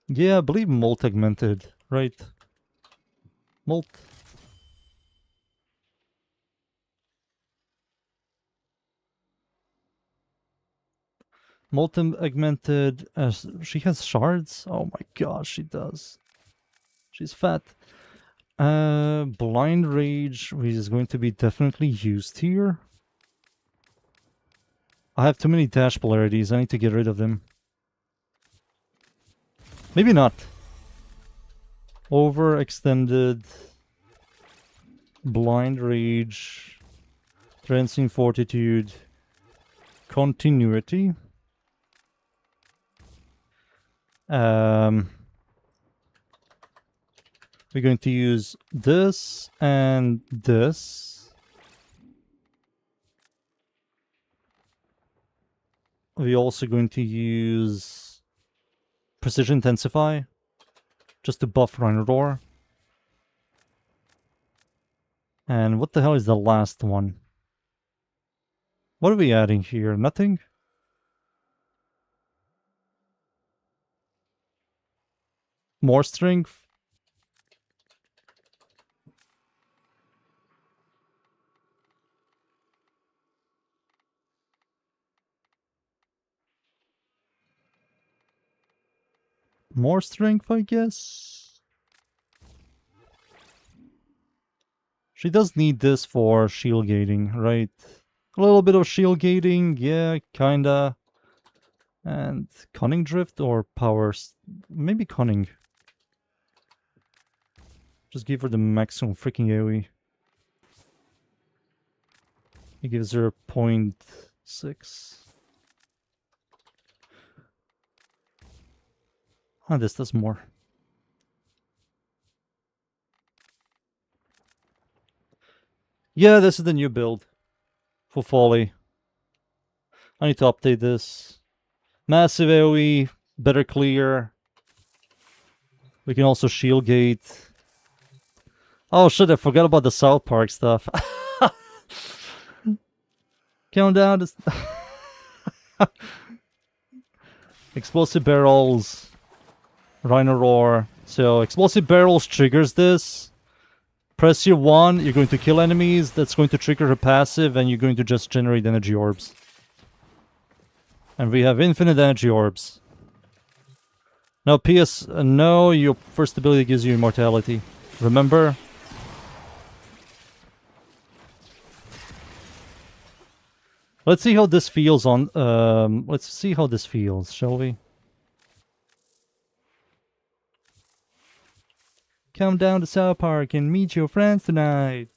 Yeah, I believe Molt Augmented, right? Molt. Molt Augmented. She has shards? Oh my gosh, she does. She's fat. Blind Rage, which is going to be definitely used here. I have too many dash polarities. I need to get rid of them. Maybe not. Overextended. Blind Rage. Transient Fortitude. Continuity. We're going to use this and this. We're also going to use Precision Intensify just to buff Rhinosaur. And what the hell is the last one? What are we adding here? Nothing? More strength? More strength, I guess. She does need this for shield gating, right? A little bit of shield gating, yeah, kinda. And cunning drift or powers? Maybe cunning. Just give her the maximum freaking AoE. It gives her 0.6. Ah, this does more. Yeah, this is the new build for Folly. I need to update this. Massive AoE, better clear. We can also shield gate. Oh shit, I forgot about the South Park stuff. Countdown to... Explosive barrels. Rhino roar. So explosive barrels triggers this. Press your 1, you're going to kill enemies. That's going to trigger her passive, and you're going to just generate energy orbs. And we have infinite energy orbs. Now, PS, no, your first ability gives you immortality. Remember? Let's see how this feels on... let's see how this feels, shall we? Come down to South Park and meet your friends tonight.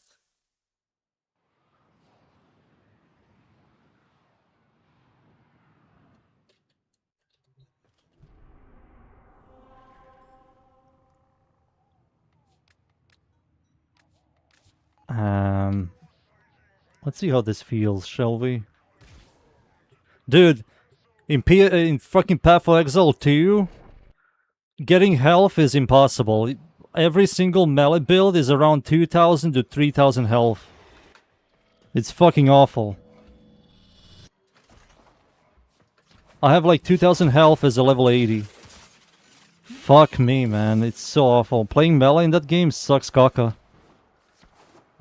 Let's see how this feels, shall we? Dude, in fucking Path of Exile 2, getting health is impossible. Every single melee build is around 2,000 to 3,000 health. It's fucking awful. I have like 2,000 health as a level 80. Fuck me, man. It's so awful. Playing melee in that game sucks caca.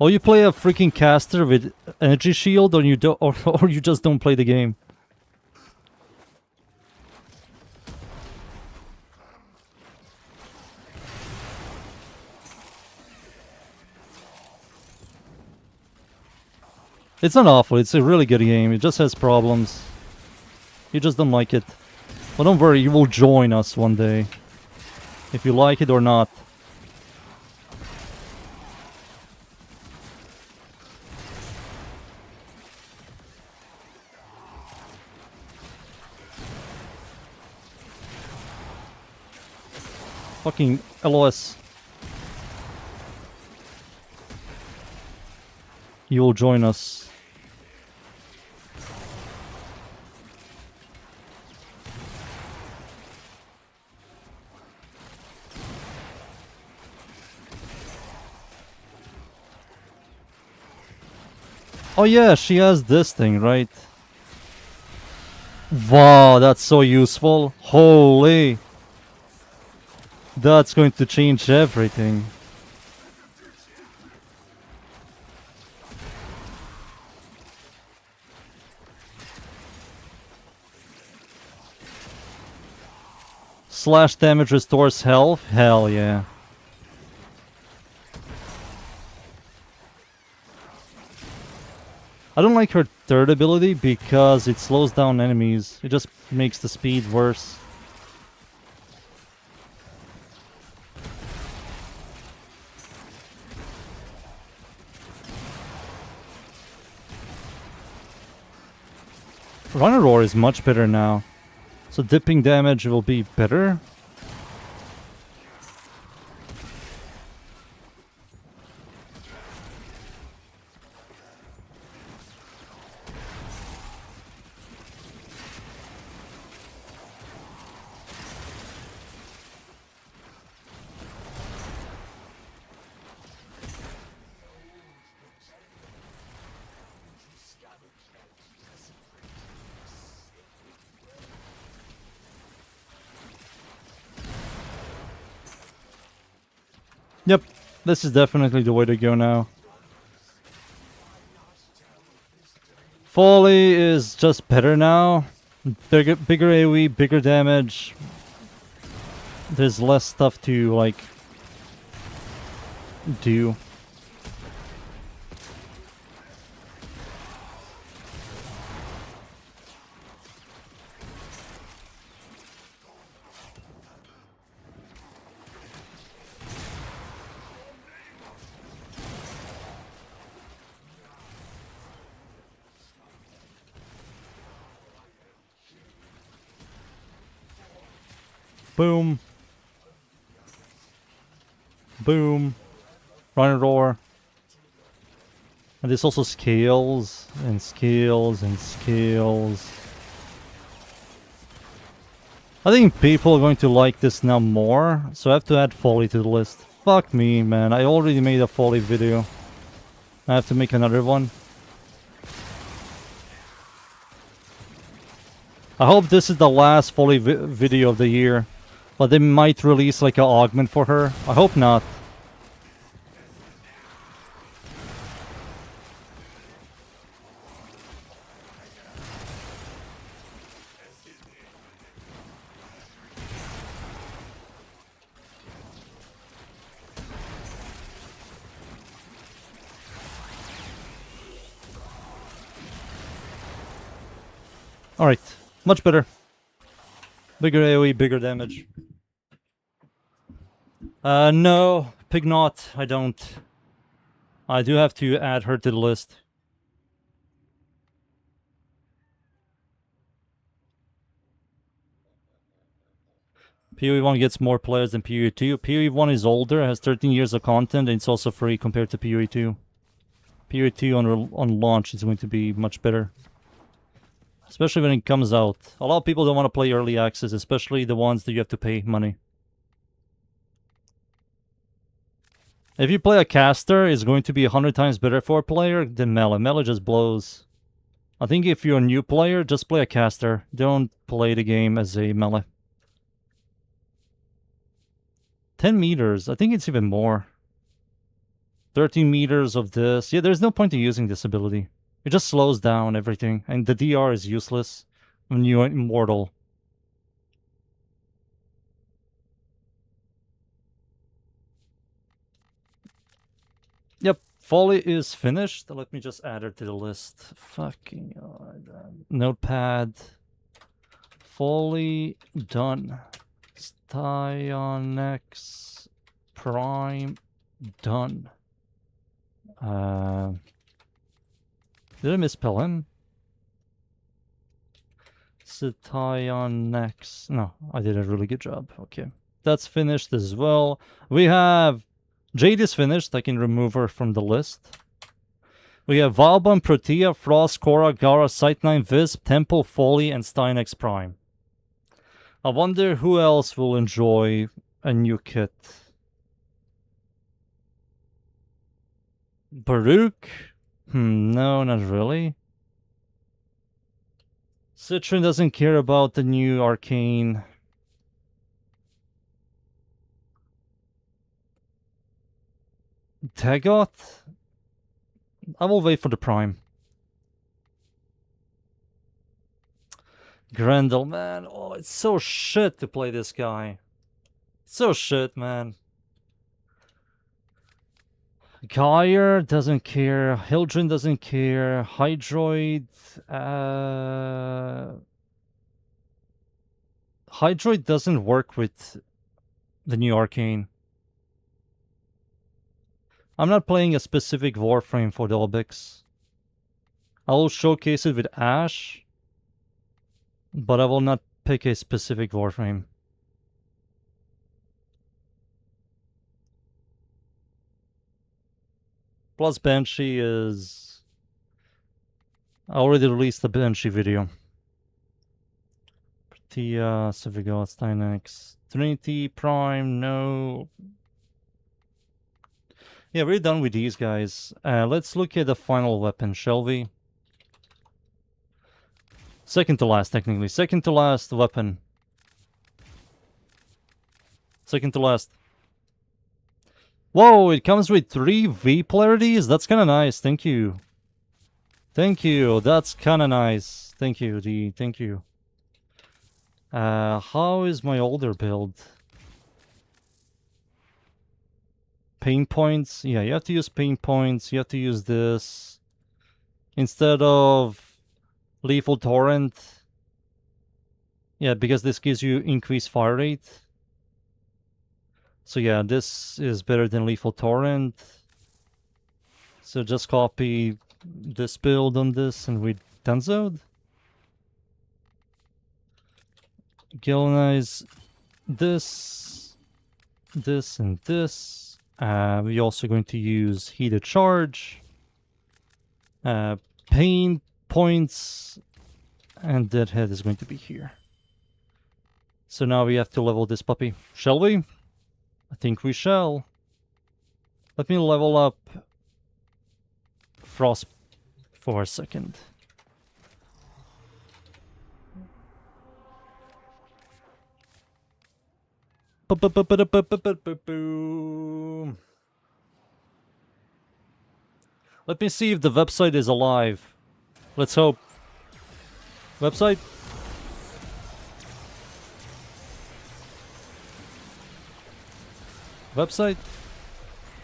Or you play a freaking caster with energy shield, or you or you just don't play the game. It's not awful, it's a really good game. It just has problems. You just don't like it. But don't worry, you will join us one day. If you like it or not. Fucking LOS. You will join us. Oh yeah, she has this thing, right? Wow, that's so useful. Holy. That's going to change everything. Slash damage restores health? Hell yeah. I don't like her third ability because it slows down enemies. It just makes the speed worse. Runner Roar is much better now. So dipping damage will be better. Yep, this is definitely the way to go now. Folly is just better now. Bigger AoE, bigger damage. there's less stuff to, like, do. Boom. Boom. Run and roar. And this also scales and scales and scales. I think people are going to like this now more, so I have to add Foley to the list. Fuck me, man. I already made a Foley video. I have to make another one. I hope this is the last Foley video of the year. But they might release like an augment for her. I hope not. Alright, much better. Bigger AoE, bigger damage. No, Pignot, I don't. I do have to add her to the list. PoE 1 gets more players than PoE 2. PoE 1 is older, has 13 years of content, and it's also free compared to PoE 2. PoE 2 on launch is going to be much better. Especially when it comes out. A lot of people don't want to play early access, especially the ones that you have to pay money. If you play a caster, it's going to be 100 times better for a player than melee. Melee just blows. I think if you're a new player, just play a caster. Don't play the game as a melee. 10 meters. I think it's even more. 13 meters of this. Yeah, there's no point in using this ability. It just slows down everything. And the DR is useless when you're immortal. Yep, Foley is finished. Let me just add her to the list. Fucking Notepad. Foley done. Styonix Prime done. Did I misspell him? Styonix. No, I did a really good job. Okay. That's finished as well. We have Jade is finished. I can remove her from the list. We have Valbon, Protea, Frost, Korra, Gara, Sight9, Visp, Temple, Foley, and Styonix Prime. I wonder who else will enjoy a new kit. Baruch? No, not really. Citron doesn't care about the new arcane. Tagot? I will wait for the prime. Grendel, man. Oh, it's so shit to play this guy. So shit, man. Gyre doesn't care. Hildren doesn't care. Hydroid. Hydroid doesn't work with the new arcane. I'm not playing a specific Warframe for the Obix. I will showcase it with Ash, but I will not pick a specific Warframe. Plus Banshee is... I already released the Banshee video. Protea, Civigot, Styonix, Trinity, Prime, no... Yeah, we're done with these guys. Let's look at the final weapon, shall we? Second to last, technically. Second to last weapon. Second to last. Whoa, it comes with 3 V polarities? That's kind of nice, thank you. Thank you, that's kind of nice. Thank you, D, thank you. How is my older build? pain points. Yeah, you have to use pain points. You have to use this instead of lethal torrent. Yeah, because this gives you increased fire rate. So yeah, this is better than lethal torrent. So just copy this build on this and we Dunzoed. Galvanize this, and this. We're also going to use heated charge, pain points, and deadhead is going to be here. So now we have to level this puppy. Shall we? I think we shall. Let me level up Frost for a second. Boom. Let me see if the website is alive. Let's hope. Website? Website?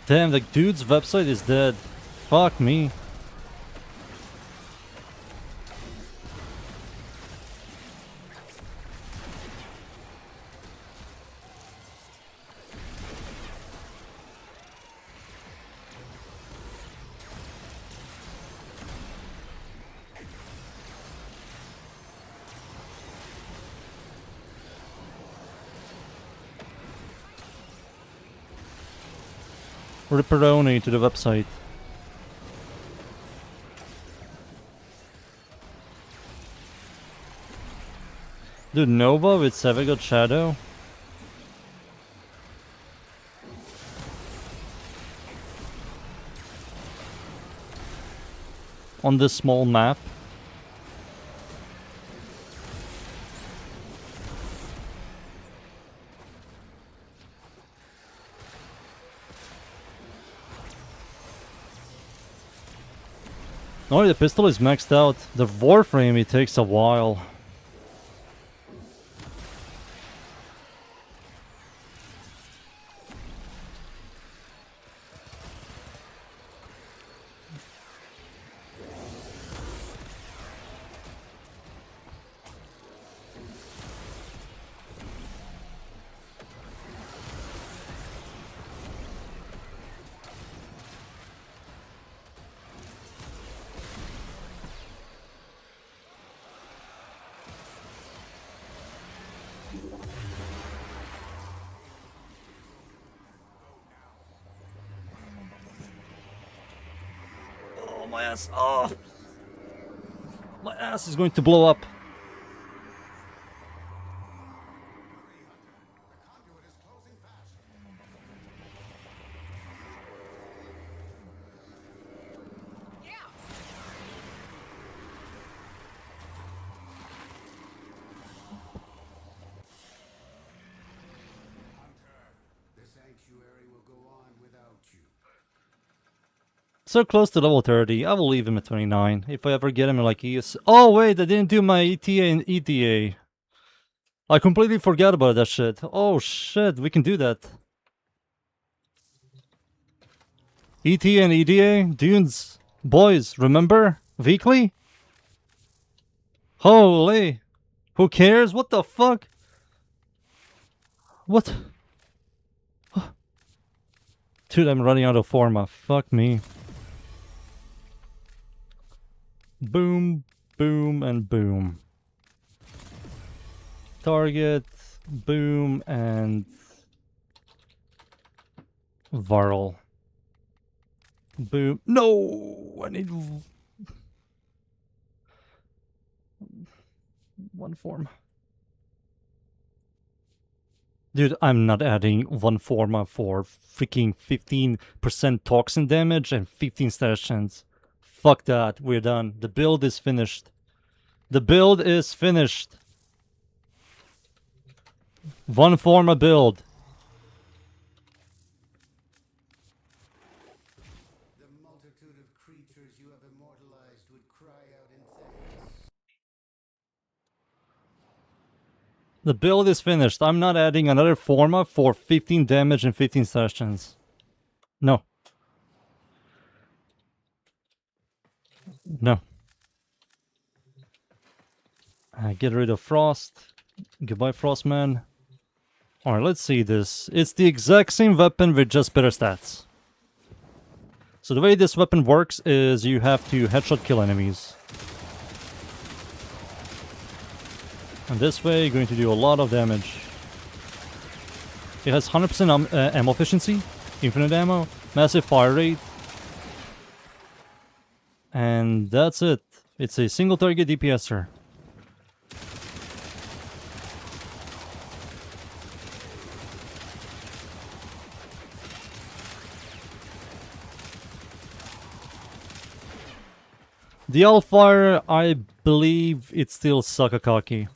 Damn, the dude's website is dead. Fuck me. Ripperoni to the website. Dude, Nova with Savage Shadow? On this small map? Oh, the pistol is maxed out. The Warframe, it takes a while. Oh, my ass. Oh! My ass is going to blow up. So close to level 30. I will leave him at 29. If I ever get him like he is. Oh wait, I didn't do my ETA and ETA. I completely forgot about that shit. Oh shit, we can do that. ETA and EDA? Dunes. Boys, remember? Weekly? Holy. Who cares? What the fuck? What? Dude, I'm running out of forma. Fuck me. Boom, boom, and boom. Target, boom, and Varl. Boom. No! I need one form. Dude, I'm not adding one forma for freaking 15% toxin damage and 15 status chance. Fuck that, we're done. The build is finished. The build is finished. One forma build. The multitude of creatures you have immortalized would cry out in thanks. The build is finished. I'm not adding another forma for 15 damage and 15 status chance. No. No. Get rid of Frost. Goodbye, Frostman. Alright, let's see this. It's the exact same weapon with just better stats. So the way this weapon works is you have to headshot kill enemies. And this way, you're going to do a lot of damage. It has 100% ammo efficiency, infinite ammo, massive fire rate. And that's it. It's a single target DPSer. The Hellfire, I believe it's still Sakakaki.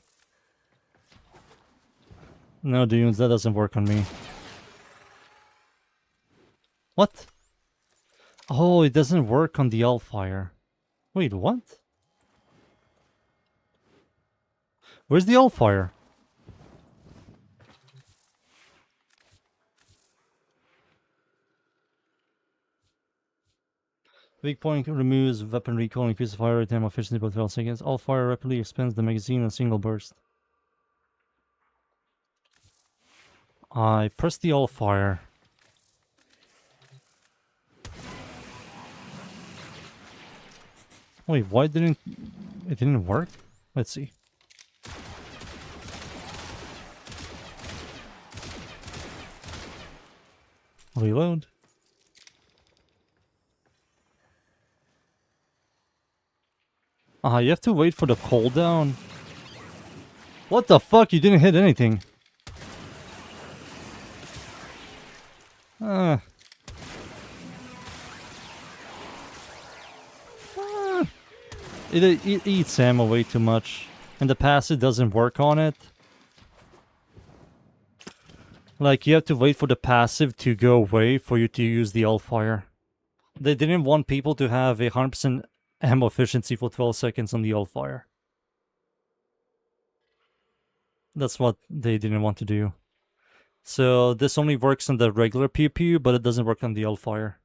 No, dudes, that doesn't work on me. What? Oh, it doesn't work on the Hellfire. Wait, what? Where's the Hellfire? Weak point removes weapon recoil, increases fire rate, ammo efficiency by 12 seconds. Hellfire rapidly expands the magazine in a single burst. I pressed the Hellfire. Wait, why didn't it didn't work? Let's see. Reload. You have to wait for the cooldown. What the fuck? You didn't hit anything. It eats ammo way too much. And the passive doesn't work on it. Like, you have to wait for the passive to go away for you to use the Hellfire. They didn't want people to have a 100% ammo efficiency for 12 seconds on the Hellfire. That's what they didn't want to do. So this only works on the regular pew pew, but it doesn't work on the Hellfire.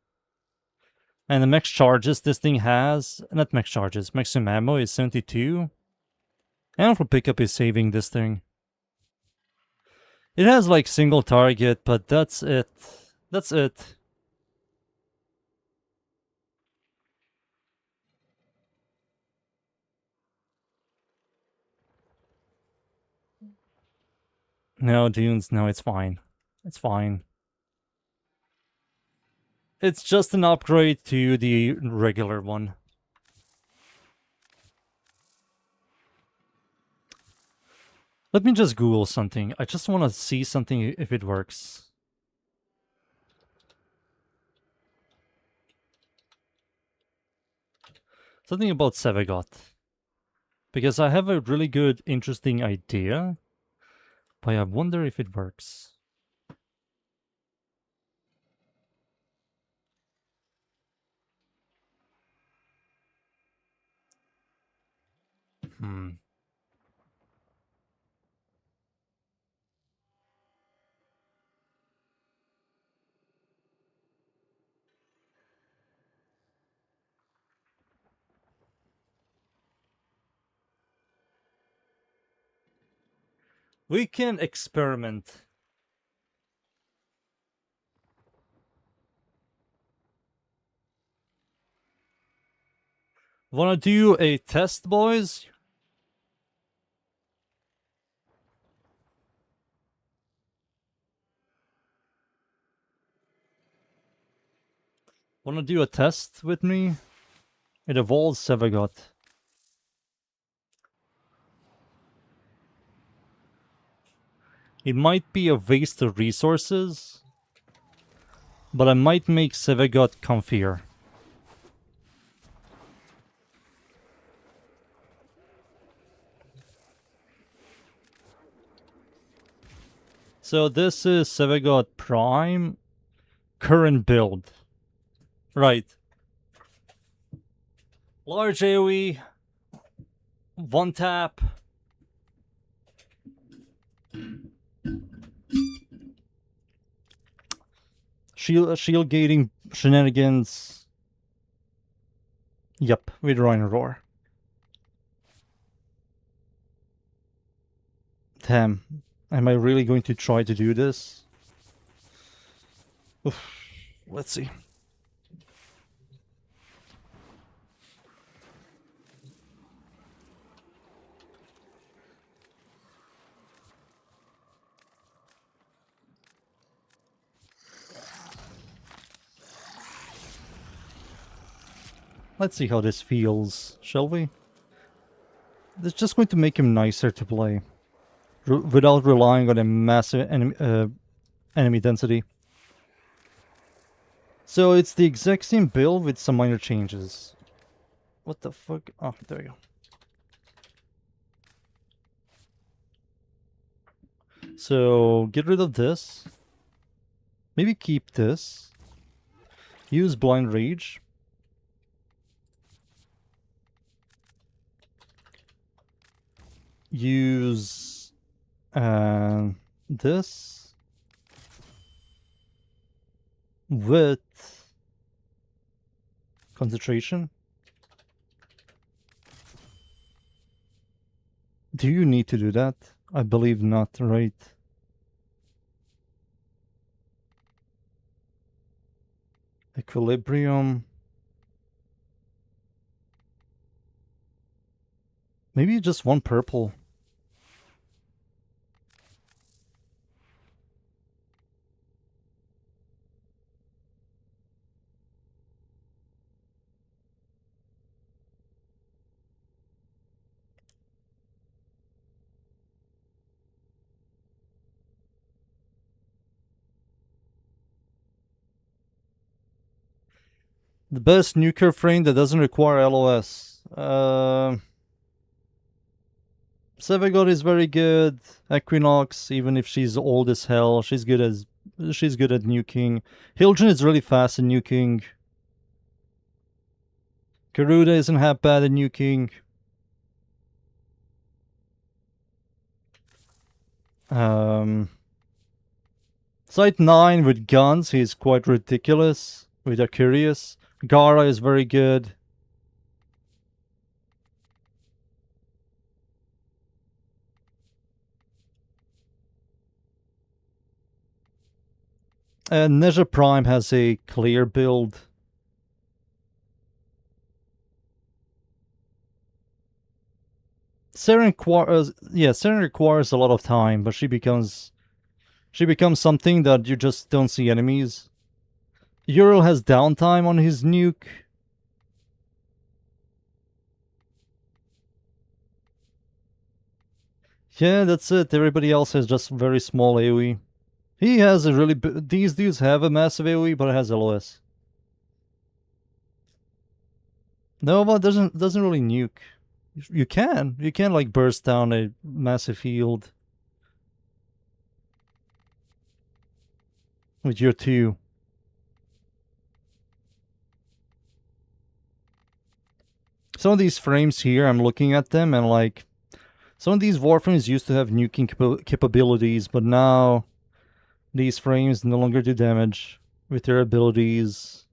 And the max charges this thing has, not max charges, maximum ammo is 72. And for pickup is saving this thing. It has like single target, but that's it. That's it. No, dunes, no, it's fine. It's fine. It's just an upgrade to the regular one. Let me just Google something. I just want to see something if it works. Something about Sevagot. Because I have a really good, interesting idea. But I wonder if it works. We can experiment. Wanna do a test, boys? Wanna do a test with me? It evolves Sevagot. It might be a waste of resources, but I might make Sevagot comfier. So this is Sevagot Prime, current build. Right. Large AoE, one tap. shield gating shenanigans. Yep, with Rhino Roar. Damn, am I really going to try to do this? Oof. Let's see. Let's see how this feels, shall we? It's just going to make him nicer to play. Without relying on a massive enemy density. So it's the exact same build with some minor changes. What the fuck? Oh, there we go. So get rid of this. Maybe keep this. Use Blind Rage. Use this with concentration. Do you need to do that? I believe not, right? Equilibrium. Maybe just one purple. The best nuclear frame that doesn't require LOS. Sevagot is very good. Equinox, even if she's old as hell, she's good at nuking. Hildren is really fast at nuking. Garuda isn't half bad at nuking. Site 9 with guns, he's quite ridiculous. With Aquarius. Gara is very good. And Neja Prime has a clear build. Seren requires a lot of time, but she becomes something that you just don't see enemies. Ural has downtime on his nuke. Yeah, that's it. Everybody else has just very small AoE. He has a really these dudes have a massive AoE, but it has LOS. Nova doesn't really nuke. You can like burst down a massive field with your 2. Some of these frames here, I'm looking at them and like some of these Warframes used to have nuking capabilities, but now these frames no longer do damage with their abilities.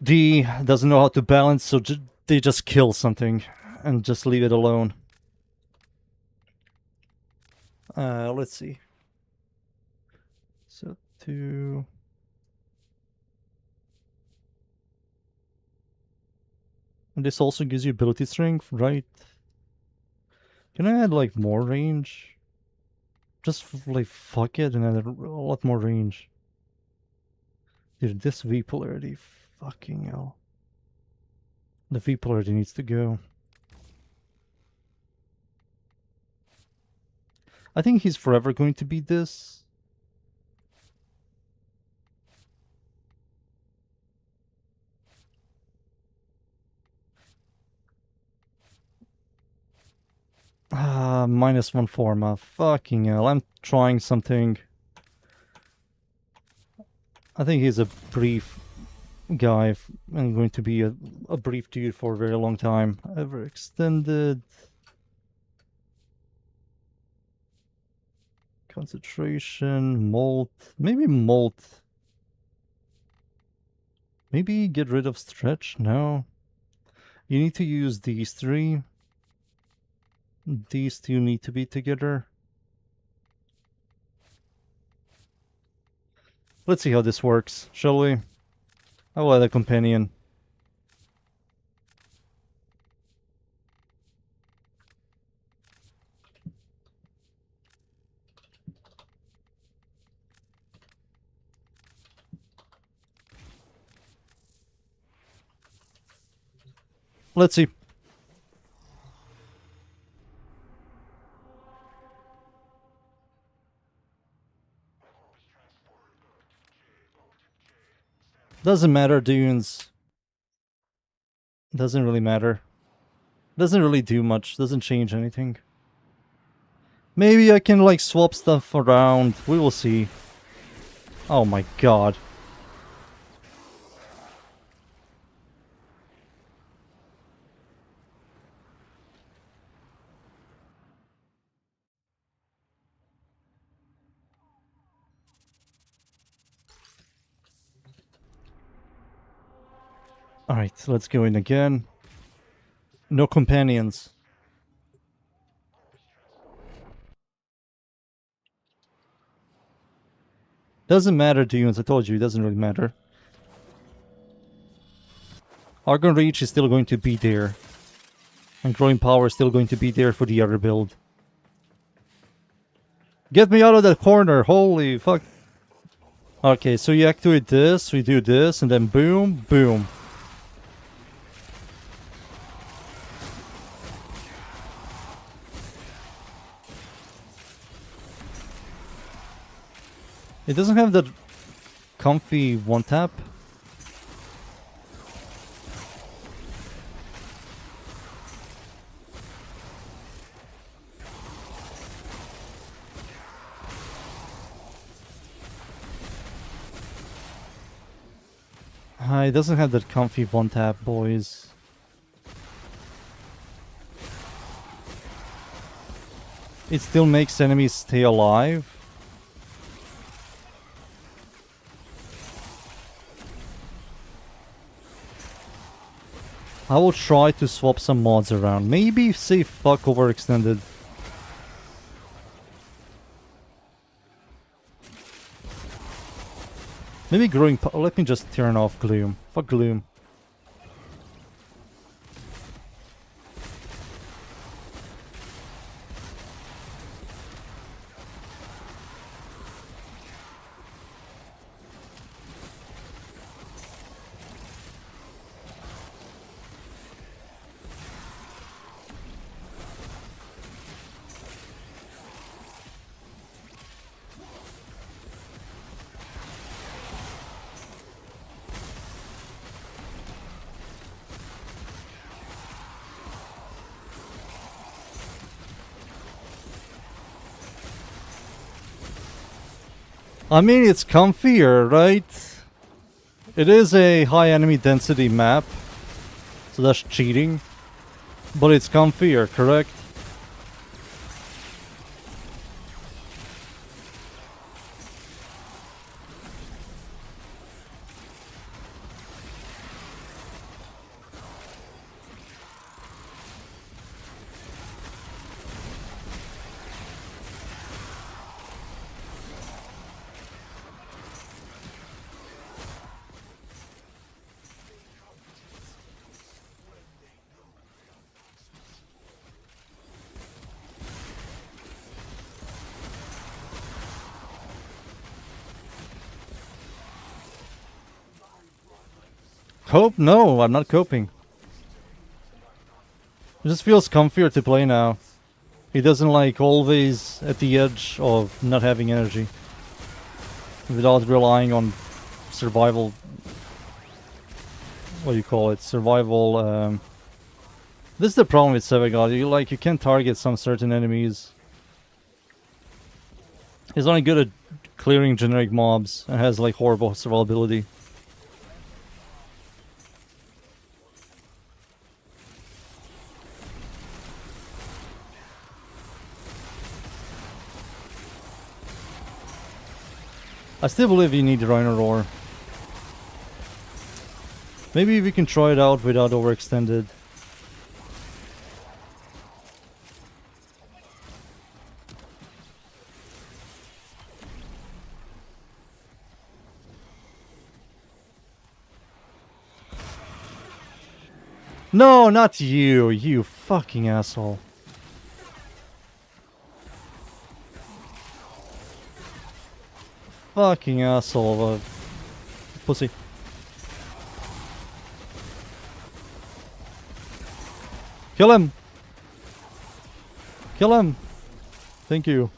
D doesn't know how to balance, so they just kill something and just leave it alone. Let's see. So 2. And this also gives you ability strength, right? Can I add like more range? Just like fuck it and add a lot more range. Dude, this V polarity, fucking hell. The V polarity needs to go. I think he's forever going to be this. -1 forma. Fucking hell, I'm trying something. I think he's a brief guy and going to be a brief dude for a very long time. Ever extended. Concentration, molt. Maybe molt. Maybe get rid of stretch? No. You need to use these three. These two need to be together. Let's see how this works, shall we? I will add a companion. Let's see. Doesn't matter, dunes. Doesn't really matter. Doesn't really do much. Doesn't change anything. Maybe I can like swap stuff around. We will see. Oh my god. Alright, let's go in again. No companions. Doesn't matter, dunes. I told you, it doesn't really matter. Argon Reach is still going to be there. And Growing Power is still going to be there for the other build. Get me out of that corner! Holy fuck. Okay, so you activate this, we do this, and then boom, boom. It doesn't have that comfy one tap. It doesn't have that comfy one tap, boys. It still makes enemies stay alive. I will try to swap some mods around. Maybe say fuck overextended. Maybe let me just turn off Gloom. Fuck Gloom. I mean, it's comfier, right? It is a high enemy density map, so that's cheating. But it's comfier, correct? Cope? No, I'm not coping. It just feels comfier to play now. He doesn't like always at the edge of not having energy. Without relying on survival. What do you call it? Survival, This is the problem with Sevigod. You can't target some certain enemies. He's only good at clearing generic mobs and has like horrible survivability. I still believe you need Rhino Roar. Maybe we can try it out without overextended. No, not you, you fucking asshole. Fucking asshole of a pussy. Kill him! Kill him! Thank you.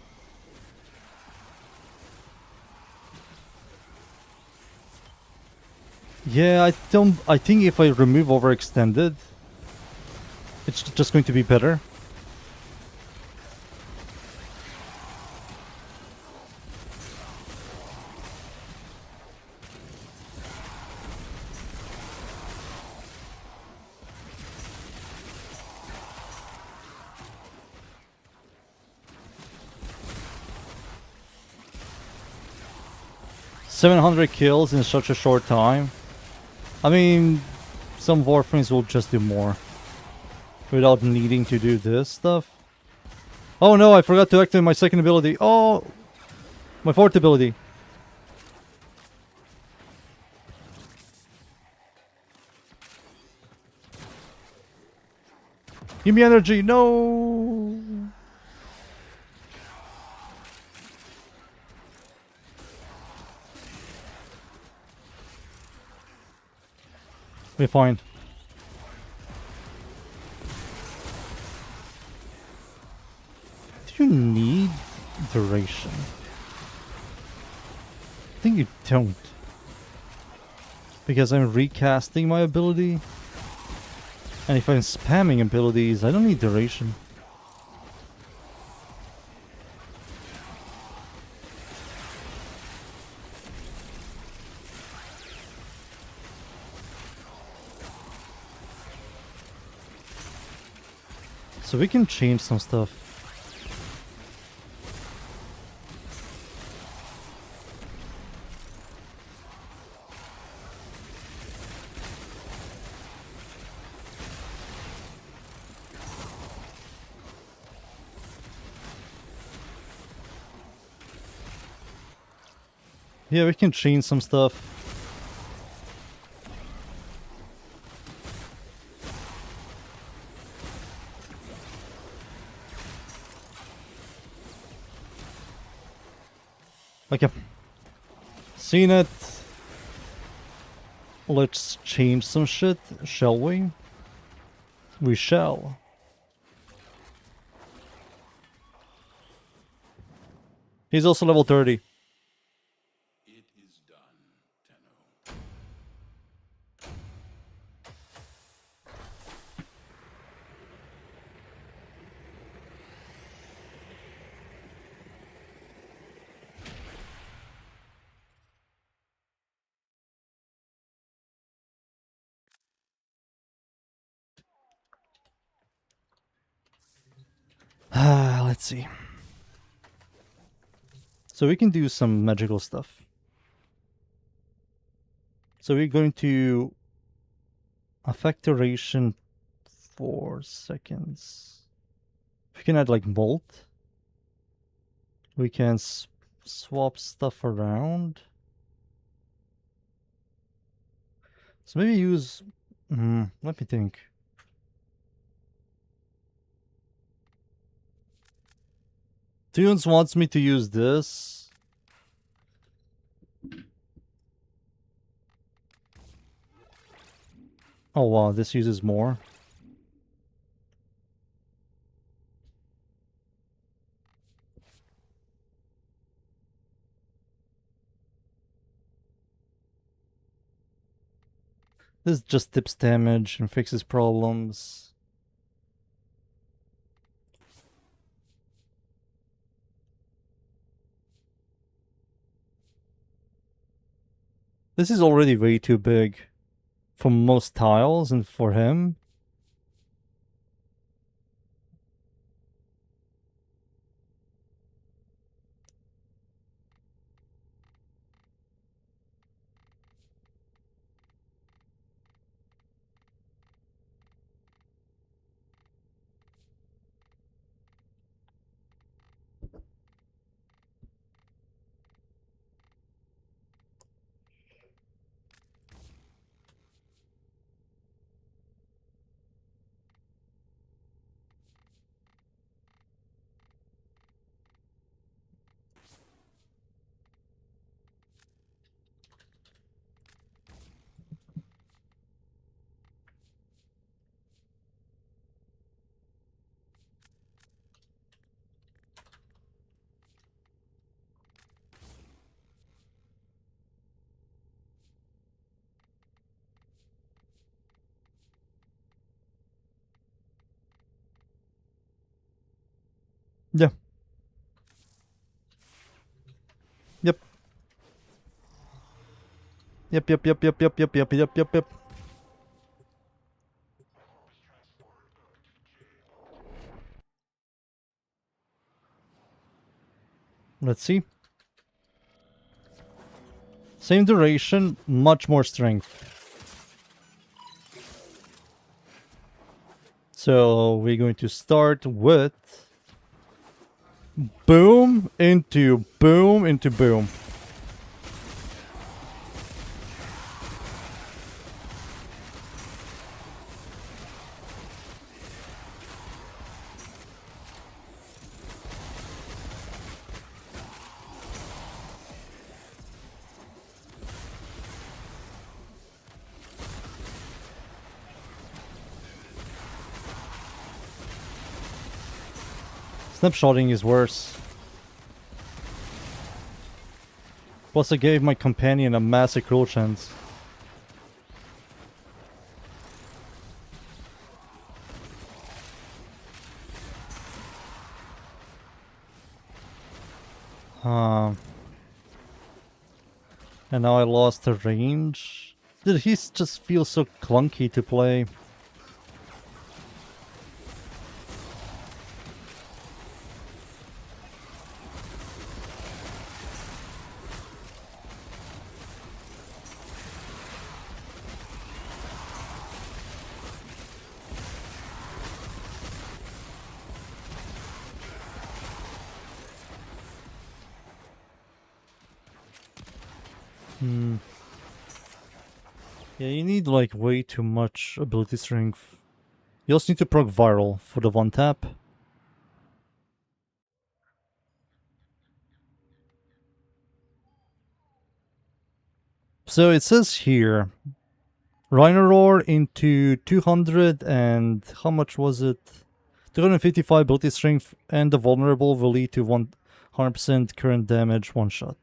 Yeah, I think if I remove overextended, it's just going to be better. $700 kills in such a short time. I mean, some Warframes will just do more without needing to do this stuff. Oh no, I forgot to activate my second ability. Oh, my fourth ability. Give me energy. No. We're fine. Do you need duration? I think you don't. Because I'm recasting my ability. And if I'm spamming abilities, I don't need duration. So we can change some stuff. Yeah, we can change some stuff. Okay. Seen it. Let's change some shit, shall we? We shall. He's also level 30. It is done, Tenno. Let's see. So we can do some magical stuff. So we're going to affect duration 4 seconds. We can add like bolt. We can swap stuff around. So maybe use... let me think. Tunes wants me to use this. Oh wow, this uses more. This just tips damage and fixes problems. This is already way too big for most tiles and for him. Yeah. Yep. Yep, yep, yep, yep, yep, yep, yep, yep, yep, yep. Let's see. Same duration, much more strength. So we're going to start with boom into boom into boom. Snapshotting is worse. Plus I gave my companion a massive cruel chance. And now I lost the range. Dude, he just feels so clunky to play. Yeah, you need like way too much ability strength. You also need to proc viral for the one tap. So it says here, Rhino Roar into 200 and how much was it? 255 ability strength, and the vulnerable will lead to 100% current damage one shot.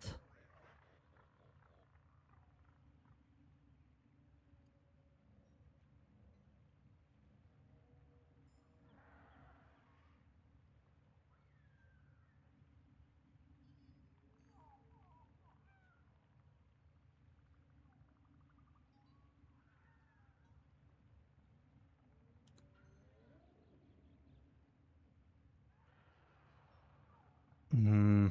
Hmm.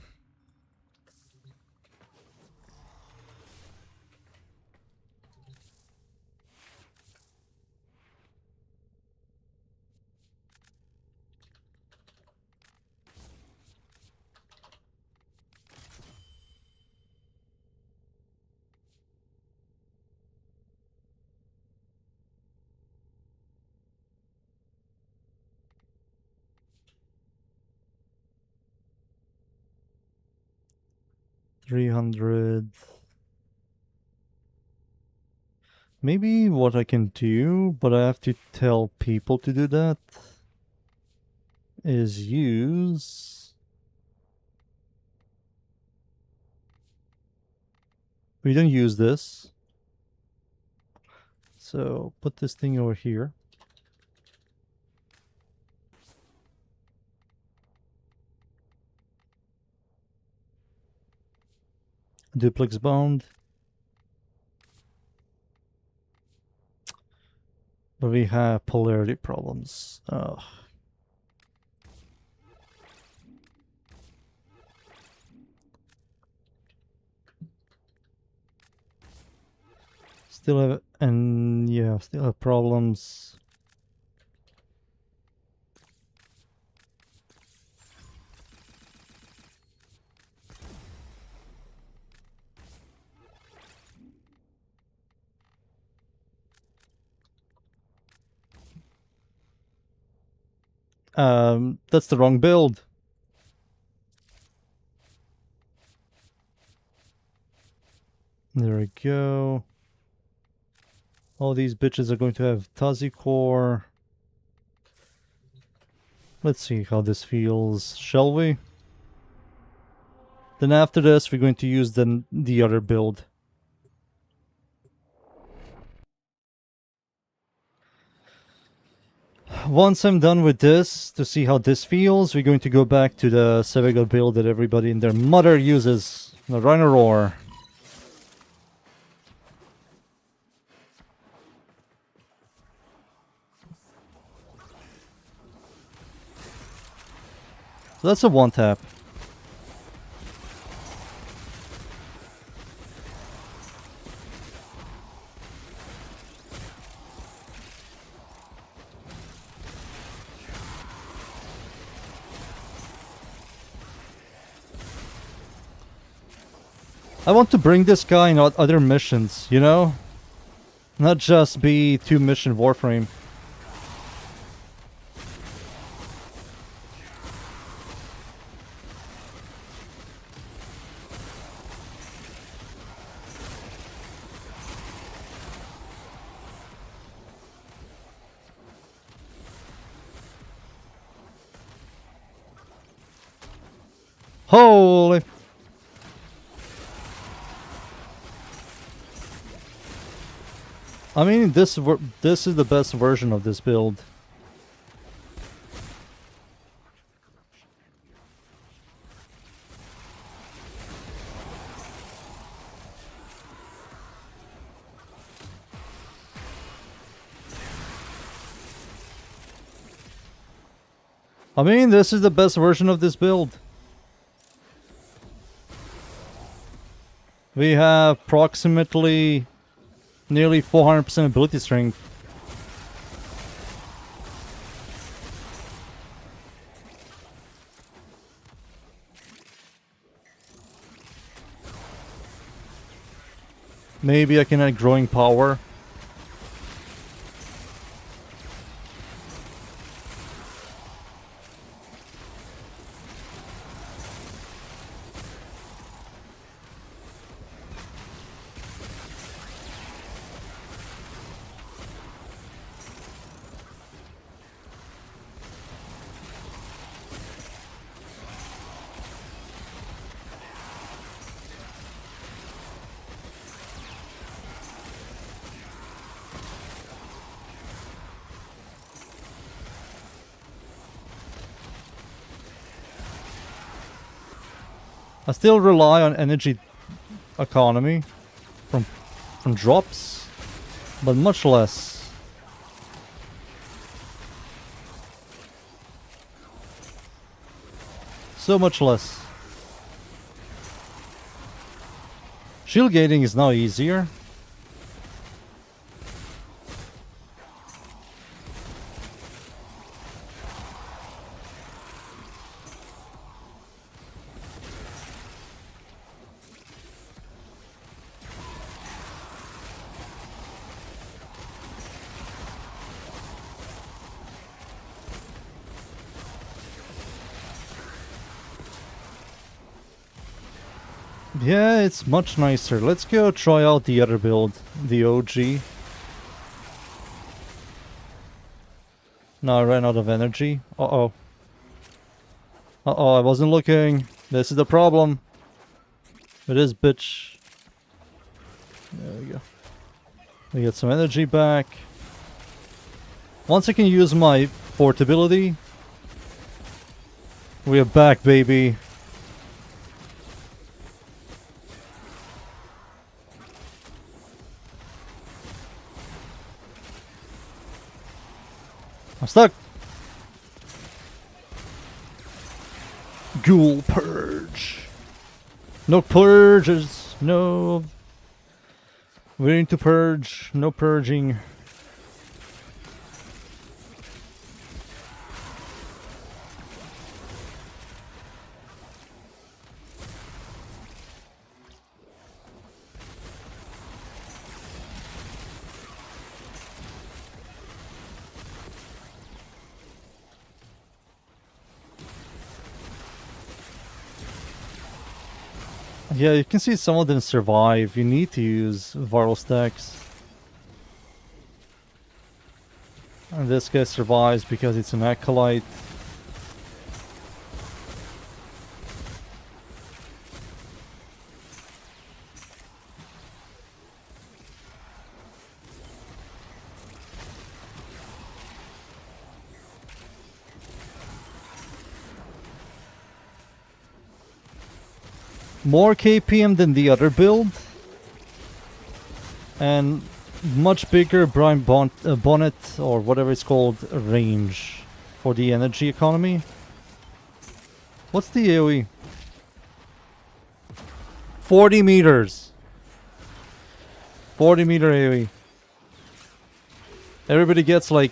$300. Maybe what I can do, but I have to tell people to do that, is use... We don't use this. So put this thing over here. Duplex bound. But we have polarity problems. Ugh. Still have, and yeah, still have problems. That's the wrong build. There we go. All these bitches are going to have Tazi core. Let's see how this feels, shall we? Then after this, we're going to use the other build. once I'm done with this, to see how this feels, we're going to go back to the Sevegal build that everybody and their mother uses. The Rhino Roar. So that's a one tap. I want to bring this guy in other missions, you know? Not just be 2-mission Warframe. Holy... I mean, this is the best version of this build. I mean, this is the best version of this build. We have approximately nearly 400% ability strength. Maybe I can add growing power. I still rely on energy economy from drops, but much less. So much less. Shield gating is now easier. Yeah, it's much nicer. Let's go try out the other build, the OG. No, I ran out of energy. Uh-oh. Uh-oh, I wasn't looking. This is the problem. It is, bitch. There we go. We get some energy back. Once I can use my portability, we are back, baby. I'm stuck. Ghoul purge. No purges. No. We need to purge. No purging. Yeah, you can see some of them survive. You need to use viral stacks. And this guy survives because it's an acolyte. More KPM than the other build. And much bigger bonnet, or whatever it's called, range for the energy economy. What's the AoE? 40 meters. 40 meter AoE. Everybody gets like...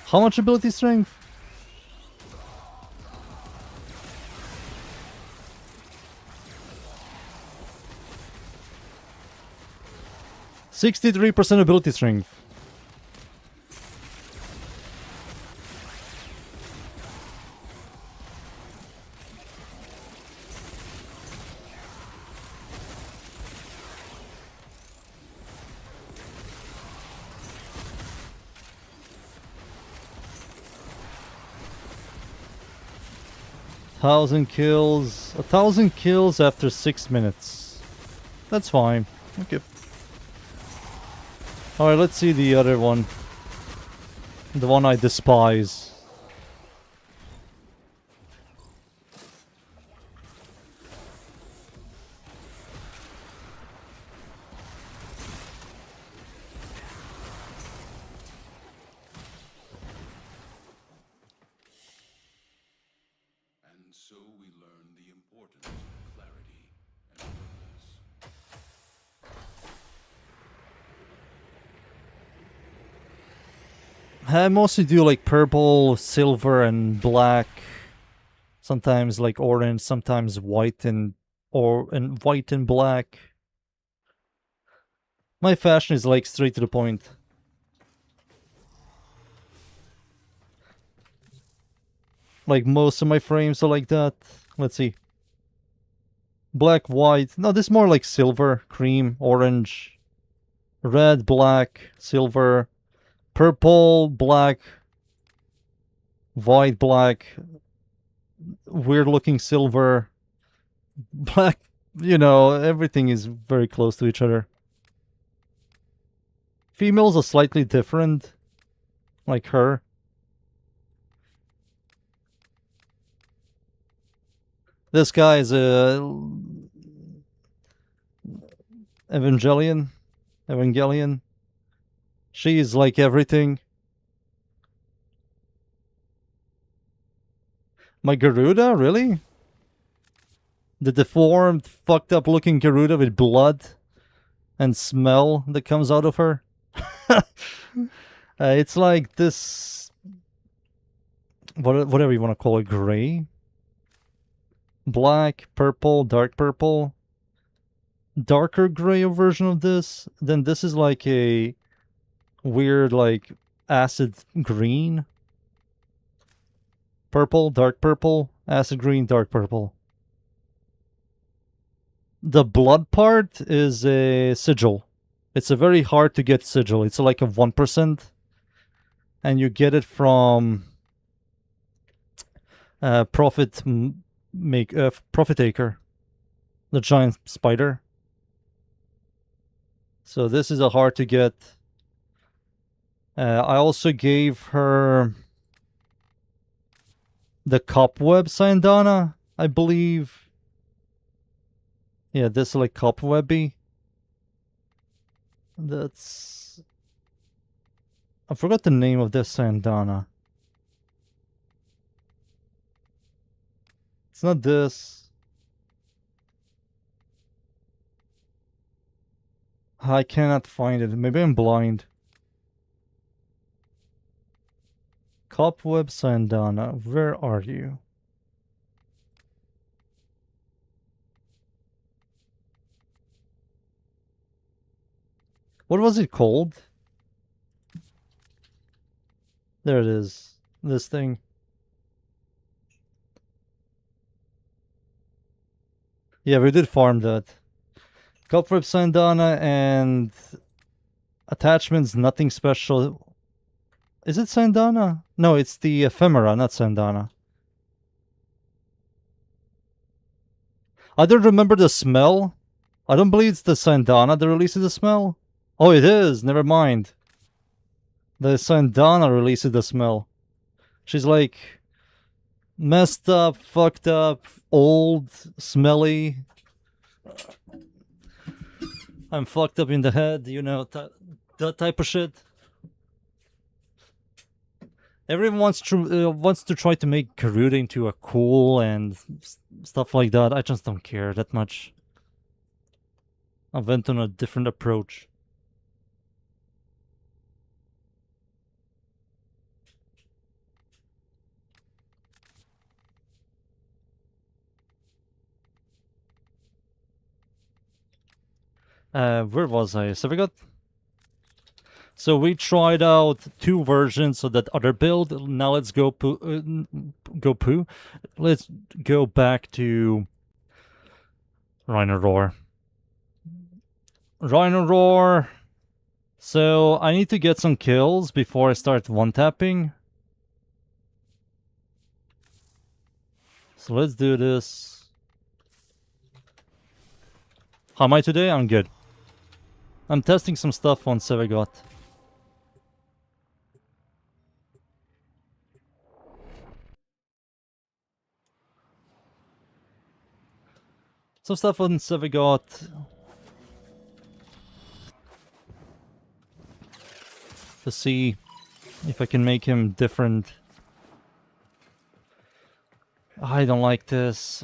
How much ability strength? %63 ability strength. Thousand kills. 1,000 kills after 6 minutes. That's fine. Okay. Alright, let's see the other one. The one I despise. And so we learn the importance of clarity and purpose. I mostly do like purple, silver, and black. Sometimes like orange, sometimes white and white and black. My fashion is like straight to the point. Like most of my frames are like that. Let's see. Black, white. No, this is more like silver, cream, orange, red, black, silver, purple, black, white, black, weird looking silver, black. You know, everything is very close to each other. Females are slightly different, like her. This guy is a Evangelion. She is like everything. My Garuda, really? The deformed, fucked up looking Garuda with blood and smell that comes out of her. It's like this, whatever you want to call it, gray, black, purple, darker gray version of this. Then this is like a weird, like acid green, purple, dark purple, acid green, dark purple. The blood part is a sigil. It's a very hard to get sigil. It's like a 1%. And you get it from Prophet Acre, the giant spider. So this is a hard to get. I also gave her the cobweb Sandana, I believe. Yeah, this is like cobwebby. That's... I forgot the name of this Sandana. It's not this. I cannot find it. Maybe I'm blind. Cobweb Sandana, where are you? What was it called? There it is. This thing. Yeah, we did farm that. Cobweb Sandana and attachments, nothing special. Is it Sandana? No, it's the Ephemera, not Sandana. I don't remember the smell. I don't believe it's the Sandana that releases the smell. Oh, it is. Never mind. The Sandana releases the smell. She's like Messed up, fucked up, old, smelly. I'm fucked up in the head, you know, that type of shit. Everyone wants to try to make Karuta into a cool and stuff like that. I just don't care that much. I went on a different approach. Where was I? So we got. So we tried out 2 versions of that other build. Now let's go poo. Let's go back to Rhino Roar. Rhino Roar. So I need to get some kills before I start one-tapping. So let's do this. How am I today? I'm good. I'm testing some stuff on Sevegot. Some stuff on Sevegot. To see if I can make him different. I don't like this.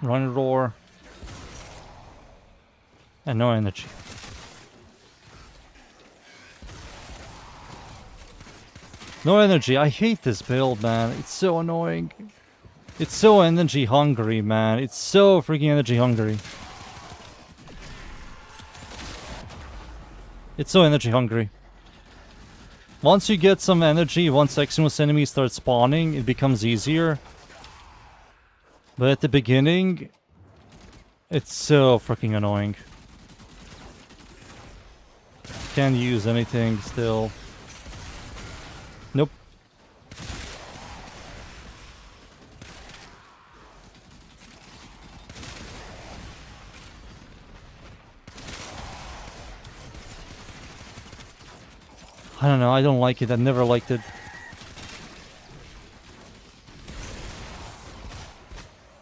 Run and roar. And no energy. No energy. I hate this build, man. It's so annoying. It's so energy hungry, man. It's so freaking energy hungry. It's so energy hungry. Once you get some energy, once Eximus enemies start spawning, it becomes easier. But at the beginning, it's so freaking annoying. Can't use anything still. Nope. I don't know, I don't like it. I never liked it.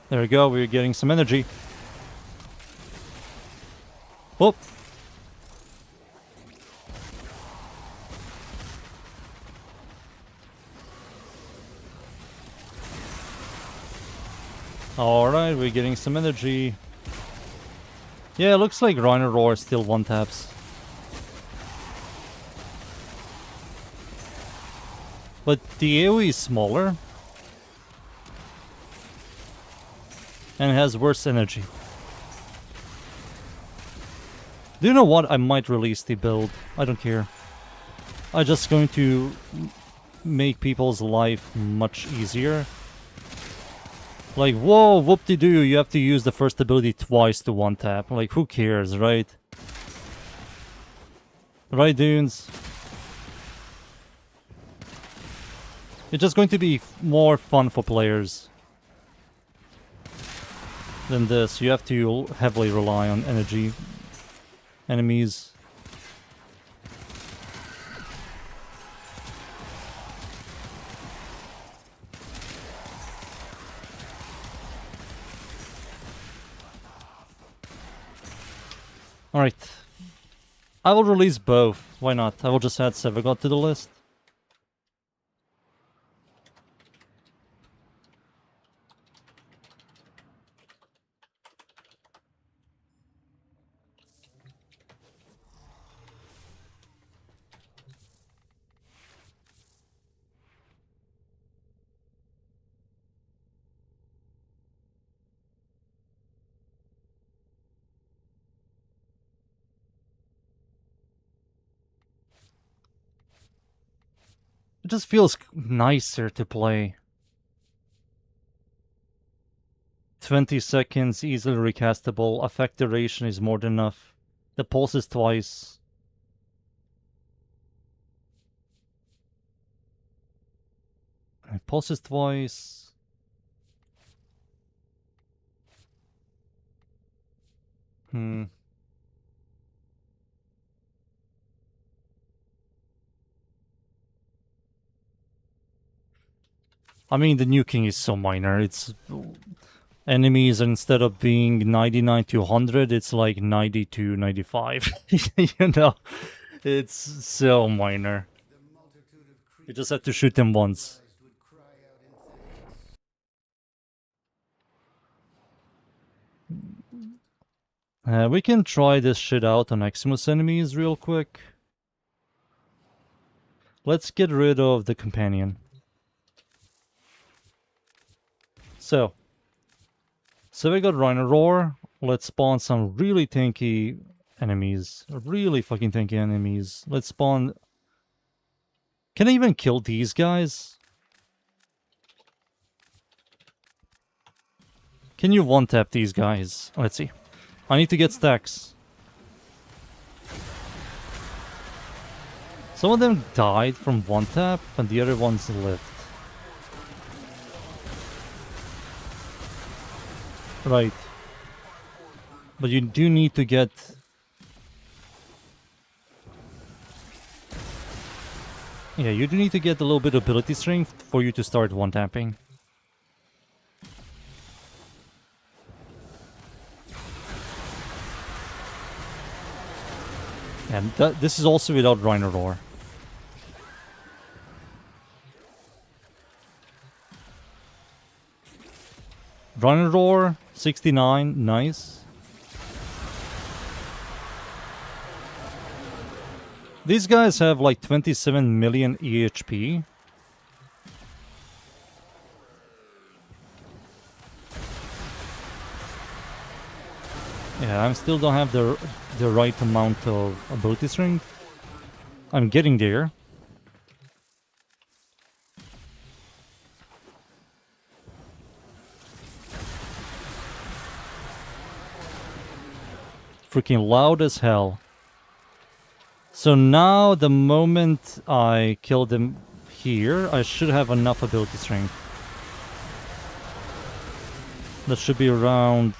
There we go, we're getting some energy. Whoop. Alright, we're getting some energy. Yeah, it looks like Rhino Roar still one-taps. But the AoE is smaller. And has worse energy. Do you know what? I might release the build. I don't care. I'm just going to make people's life much easier. Like, whoa, whoop-de-doo, you have to use the first ability twice to one-tap. Like, who cares, right? Right, dudes? It's just going to be more fun for players than this. You have to heavily rely on energy enemies. Alright. I will release both. Why not? I will just add Sevegot to the list. It just feels nicer to play. 20 seconds, easily recastable. Effect duration is more than enough. The pulse is twice. Pulse is twice. I mean, the nuking is so minor. It's enemies, instead of being 99 to 100, it's like 90 to 95. You know, it's so minor. The multitude of You creatures just have to shoot them once. would cry out in thanks. We can try this shit out on Eximus enemies real quick. Let's get rid of the companion. So we got Rhino Roar. Let's spawn some really tanky enemies. Really fucking tanky enemies. Let's spawn... Can I even kill these guys? Can you one-tap these guys? Let's see. I need to get stacks. Some of them died from one-tap, and the other ones lived. Right. But you do need to get... Yeah, you do need to get a little bit of ability strength for you to start one-tapping. And this is also without Rhino Roar. Rhino Roar, 69, nice. These guys have like 27 million EHP. Yeah, I still don't have the right amount of ability strength. I'm getting there. Freaking loud as hell. So now the moment I kill them here, I should have enough ability strength. That should be around...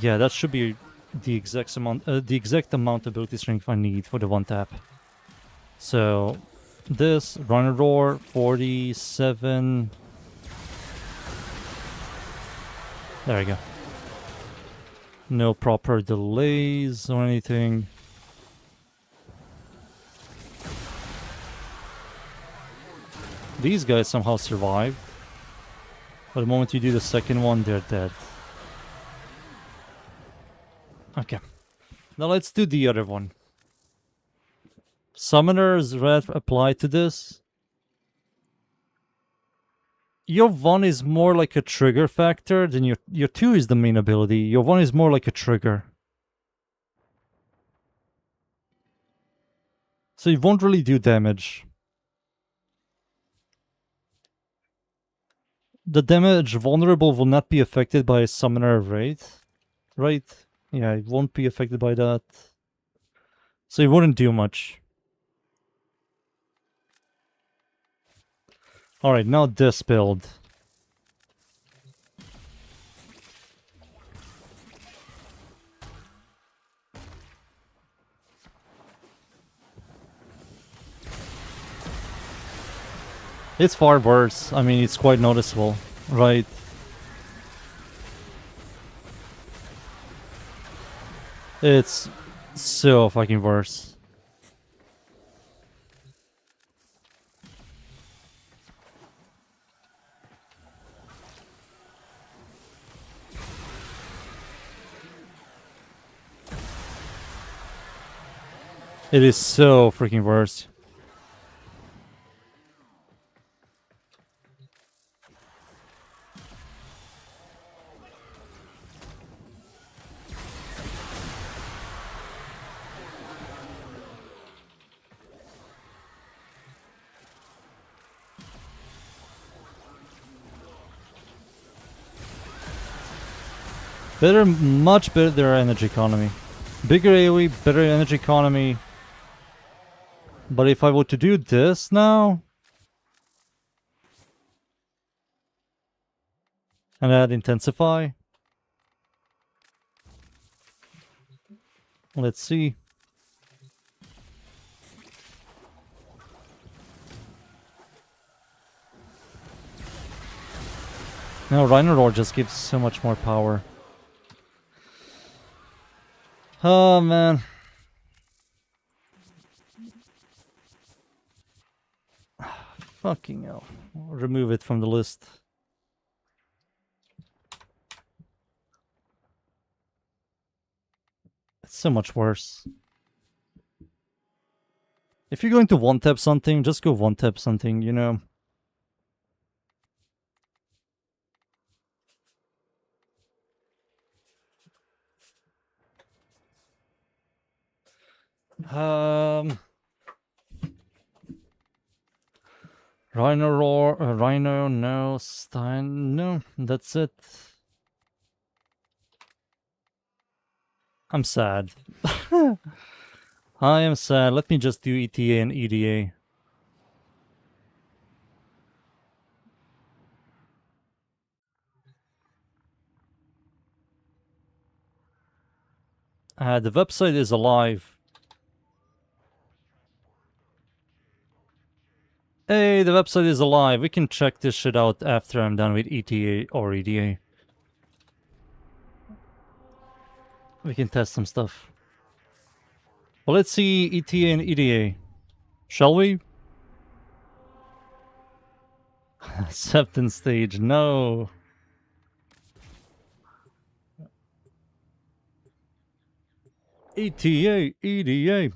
Yeah, that should be the exact amount of ability strength I need for the one tap. So this Rhino Roar 47. There we go. No proper delays or anything. These guys somehow survived. But the moment you do the second one, they're dead. Okay. Now let's do the other one. Summoner's Wrath applied to this. Your 1 is more like a trigger factor than your 2 is the main ability. Your 1 is more like a trigger. So it won't really do damage. The damage vulnerable will not be affected by a Summoner Wraith. Right? Yeah, it won't be affected by that. So it wouldn't do much. Alright, now this build. It's far worse. I mean, it's quite noticeable, right? It's so fucking worse. It is so freaking worse. Better, much better energy economy. Bigger AoE, better energy economy. But if I were to do this now... and add Intensify... Let's see. No, Rhino just gives so much more power. Oh man. Fucking hell. I'll remove it from the list. It's so much worse. If you're going to one-tap something, just go one-tap something, you know? Rhino Roar, Rhino, no, Stein, no, that's it. I'm sad. I am sad. Let me just do ETA and EDA. The website is alive. Hey, the website is alive. We can check this shit out after I'm done with ETA or EDA. We can test some stuff. Well, let's see ETA and EDA. Shall we? Acceptance stage, no. ETA, EDA.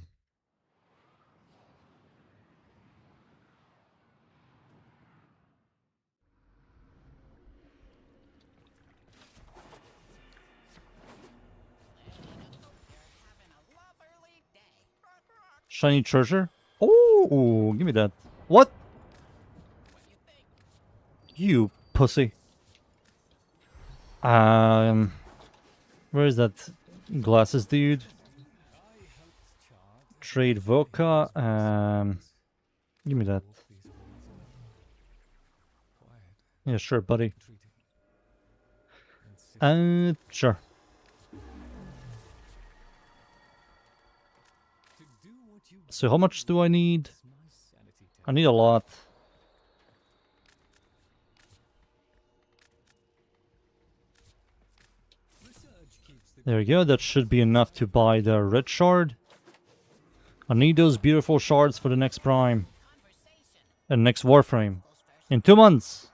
Shiny treasure? Oh, give me that. What? You pussy. Where is that glasses dude? Trade Voca. Give me that. Yeah, sure, buddy. Sure. So how much do I need? I need a lot. There we go, that should be enough to buy the red shard. I need those beautiful shards for the next prime. And next Warframe. In 2 months.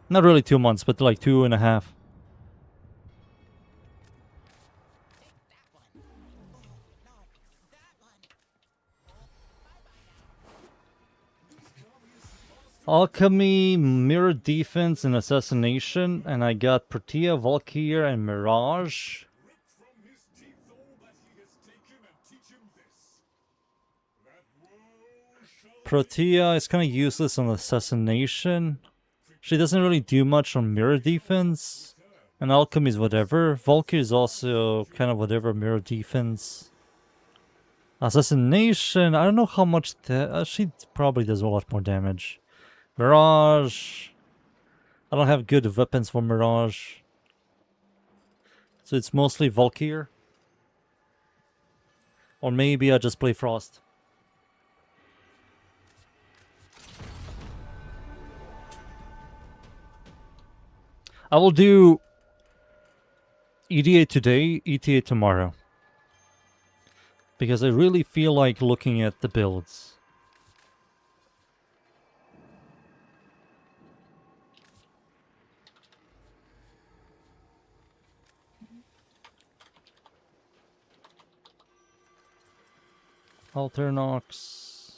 Not really 2 months, but like 2.5. Alchemy, Mirror Defense, and Assassination. And I got Protea, Valkyr, and Mirage. Protea is kind of useless on Assassination. She doesn't really do much on Mirror Defense. And Alchemy is whatever. Valkyr is also kind of whatever Mirror Defense. Assassination, I don't know how much... she probably does a lot more damage. Mirage... I don't have good weapons for Mirage. So it's mostly Valkyr. Or maybe I just play Frost. I will do EDA today, ETA tomorrow. Because I really feel like looking at the builds. Alternox.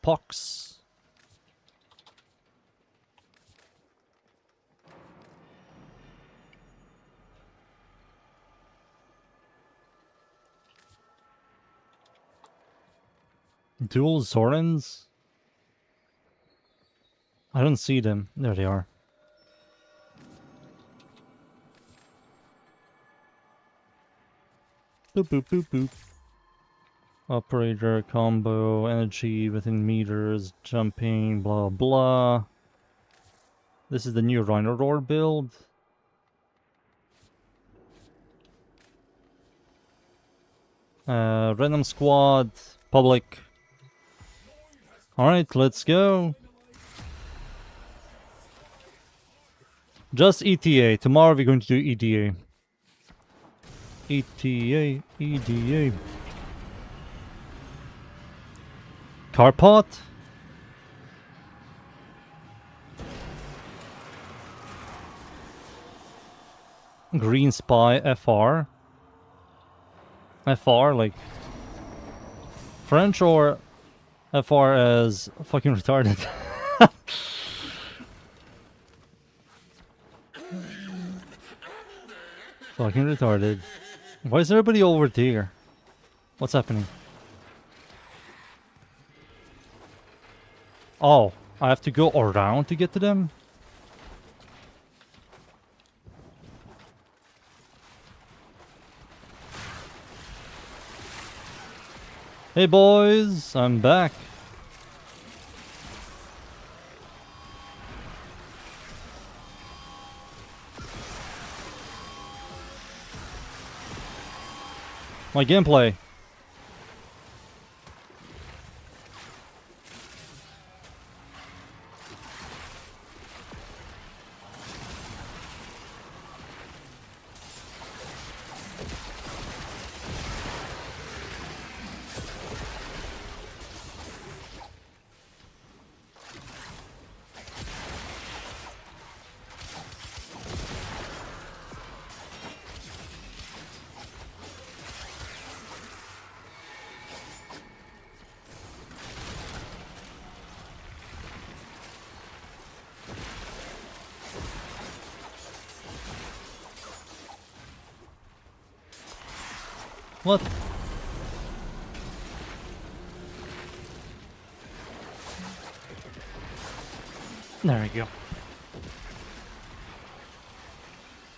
Pox. Dual Zorans? I don't see them. There they are. Boop boop boop boop. Operator, combo, energy within meters, jumping, blah blah. This is the new Rhino Roar build. Random squad, public. Alright, let's go. Just ETA. Tomorrow we're going to do EDA. ETA, EDA. Carpot? Green Spy FR. FR, like French, or FR as fucking retarded? Fucking retarded. Why is everybody over there? What's happening? Oh, I have to go around to get to them? Hey boys, I'm back. My gameplay. What? There we go.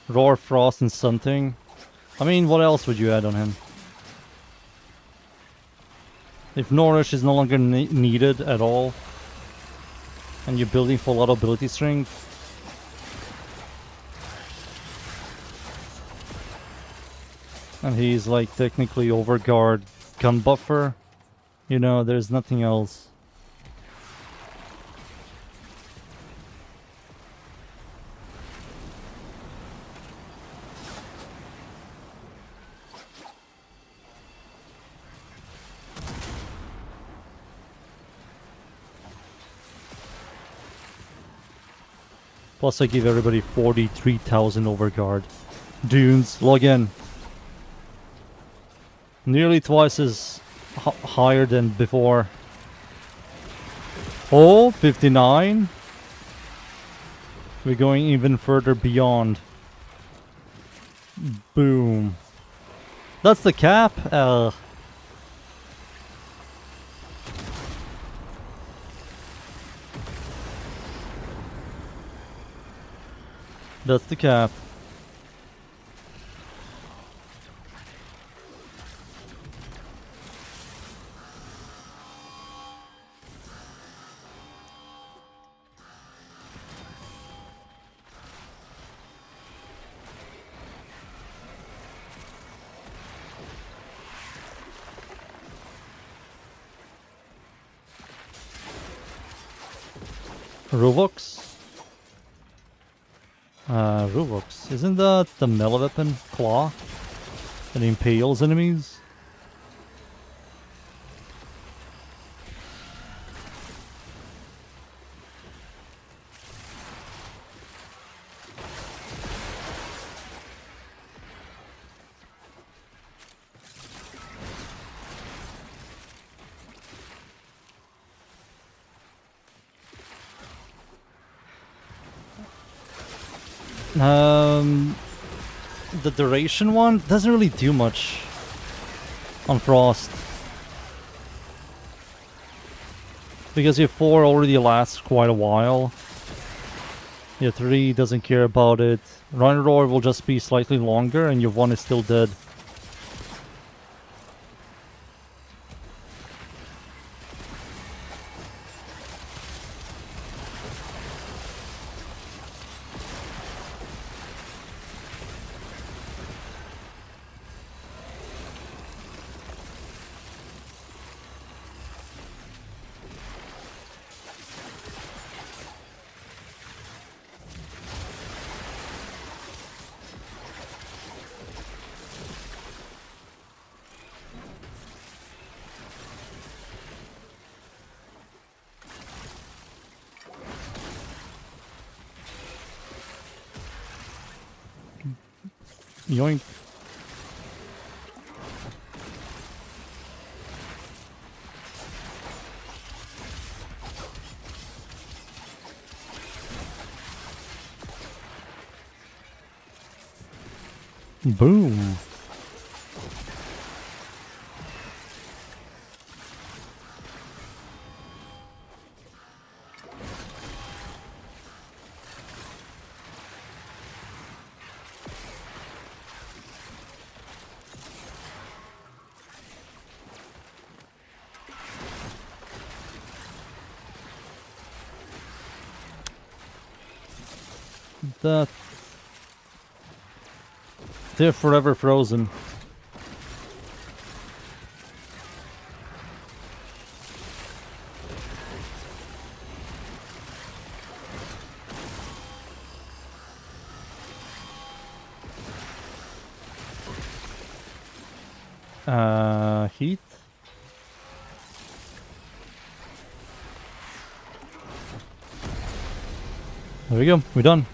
Roar, Frost, and something. I mean, what else would you add on him? If Nourish is no longer needed at all, and you're building for a lot of ability strength, and he's like technically overguard gun buffer, you know, there's nothing else. Plus I give everybody 43,000 overguard. Dunes, log in. Nearly twice as higher than before. Oh, 59. We're going even further beyond. Boom. That's the cap? That's the cap. Ruvox? Ruvox. Isn't that the melee weapon? Claw? That impales enemies? The duration one doesn't really do much on Frost. Because your 4 already lasts quite a while. Your 3 doesn't care about it. Rhino Roar will just be slightly longer and your 1 is still dead. Yoink. Boom. That they're forever frozen. Heat. There we go. We're done.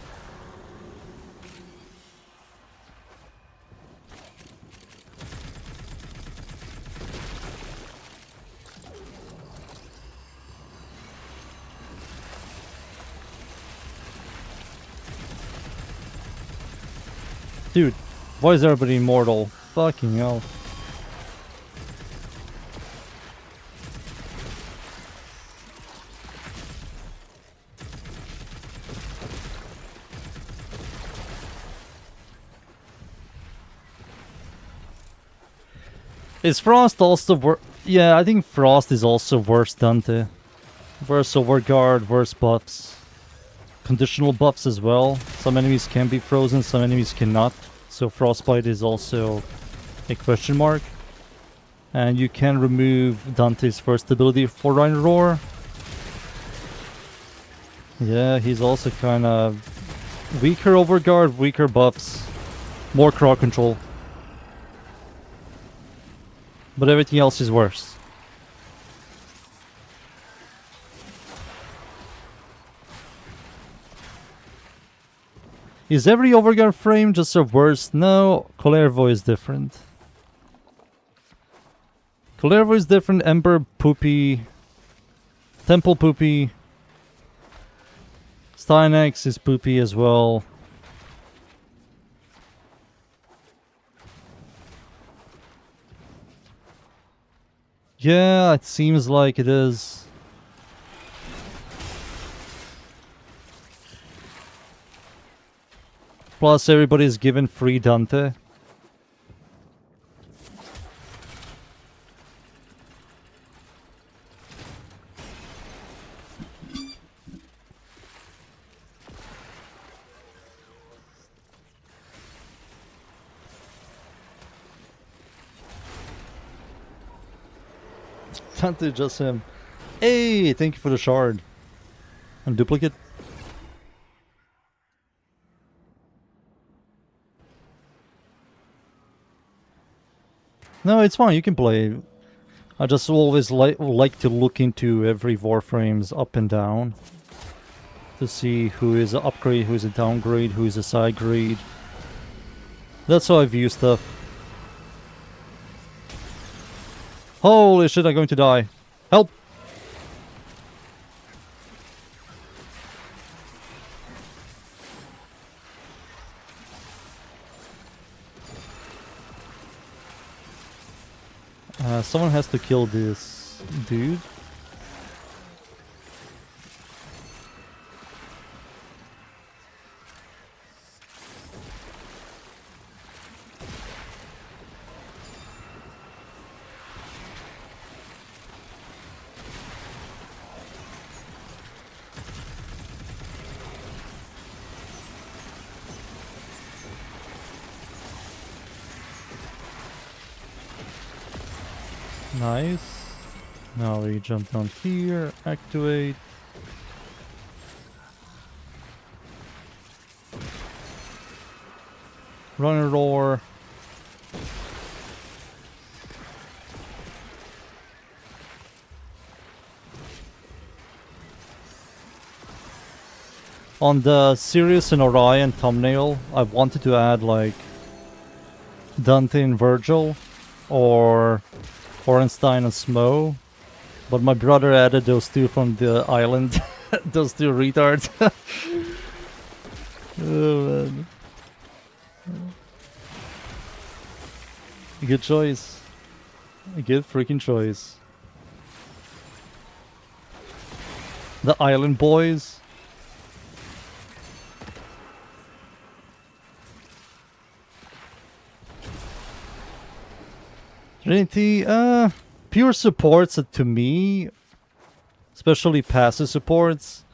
Dude, why is everybody immortal? Fucking hell. Is Frost also worse? Yeah, I think Frost is also worse Dante. Worse overguard, worse buffs. Conditional buffs as well. Some enemies can be frozen, some enemies cannot. So Frostbite is also a question mark. And you can remove Dante's first ability for Rhino Roar. Yeah, he's also kind of weaker overguard, weaker buffs, more crowd control. But everything else is worse. Is every overguard frame just a worse? No, Colervo is different. Colervo is different, Ember poopy, Temple poopy, Stynex is poopy as well. Yeah, it seems like it is. Plus everybody's given free Dante. Dante just him. Hey, thank you for the shard. And duplicate. No, it's fine. You can play. I just always like to look into every Warframe's up and down to see who is an upgrade, who is a downgrade, who is a side grade. That's how I view stuff. Holy shit! I'm going to die. Help! Someone has to kill this dude. Nice. Now we jump down here, activate. Run a roar. On the Sirius and Orion thumbnail, I wanted to add like Dante and Virgil, or Orenstein and Smo. But my brother added those two from the island. Those two retards. Oh man. Good choice. A good freaking choice. The Island Boys. Trinity, pure supports to me, especially passive supports,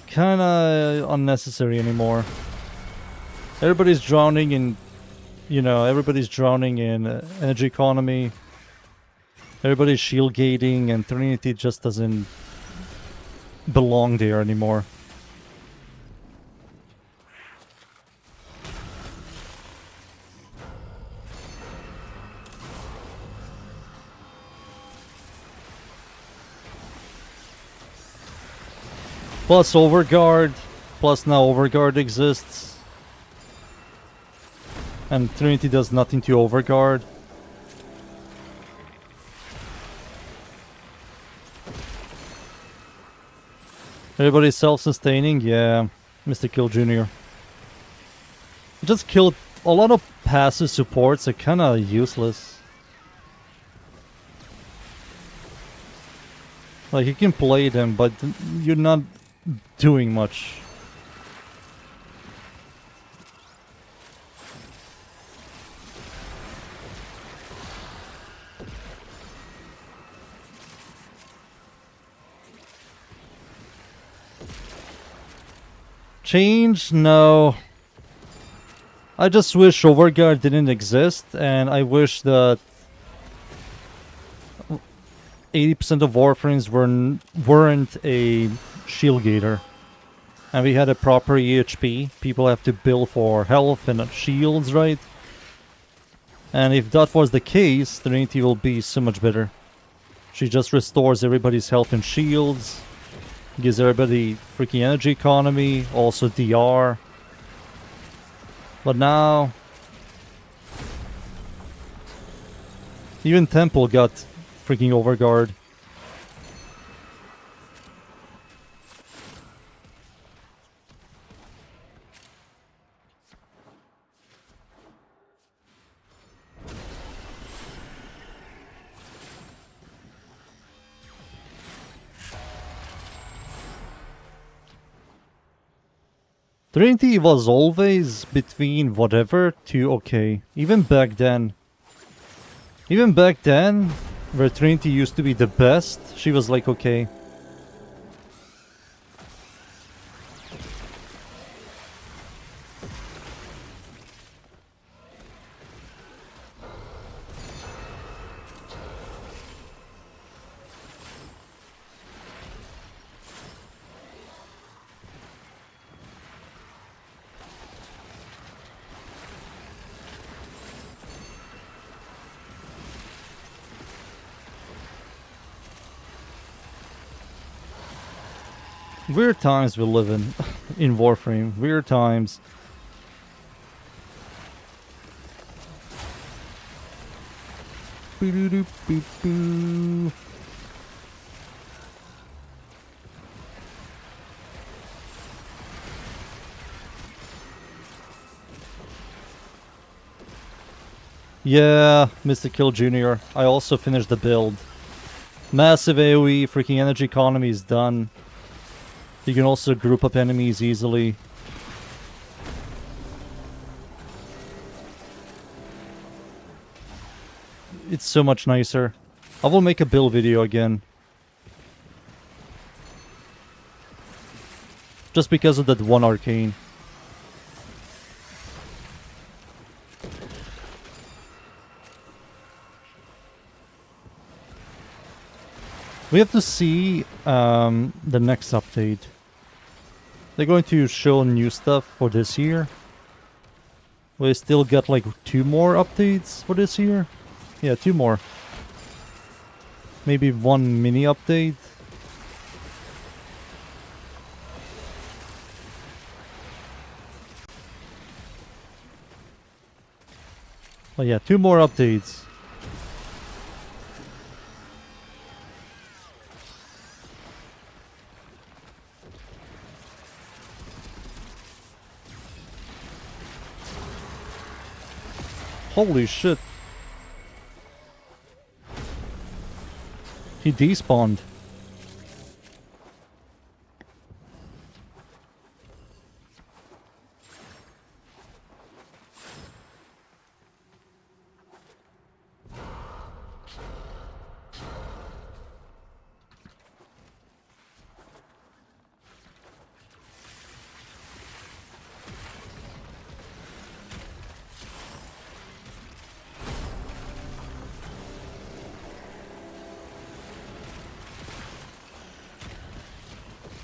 kinda unnecessary anymore. Everybody's drowning in, everybody's drowning in energy economy. Everybody's shield gating, and Trinity just doesn't belong there anymore. Plus Overguard, plus now Overguard exists. And Trinity does nothing to Overguard. Everybody's self-sustaining? Yeah, Mr. Kill Jr. Just killed a lot of passive supports are kinda useless. Like, you can play them, but you're not doing much. Change? No. I just wish Overguard didn't exist, and I wish that 80% of Warframes weren't a shield gator. And we had a proper EHP. People have to build for health and shields, right? And if that was the case, Trinity will be so much better. She just restores everybody's health and shields. Gives everybody freaking energy economy, also DR. But now... even Temple got freaking Overguard. Trinity was always between whatever to okay. Even back then. Even back then, where Trinity used to be the best, she was like okay. Weird times we live in Warframe. Weird times. Boo-doo-doo-boo-boo. Yeah, Mr. Kill Jr. I also finished the build. Massive AoE, freaking energy economy is done. You can also group up enemies easily. It's so much nicer. I will make a build video again. Just because of that one arcane. We have to see the next update. They're going to show new stuff for this year. We still got like 2 more updates for this year. Yeah, 2 more. Maybe 1 mini update. Oh yeah, 2 more updates. Holy shit. He despawned.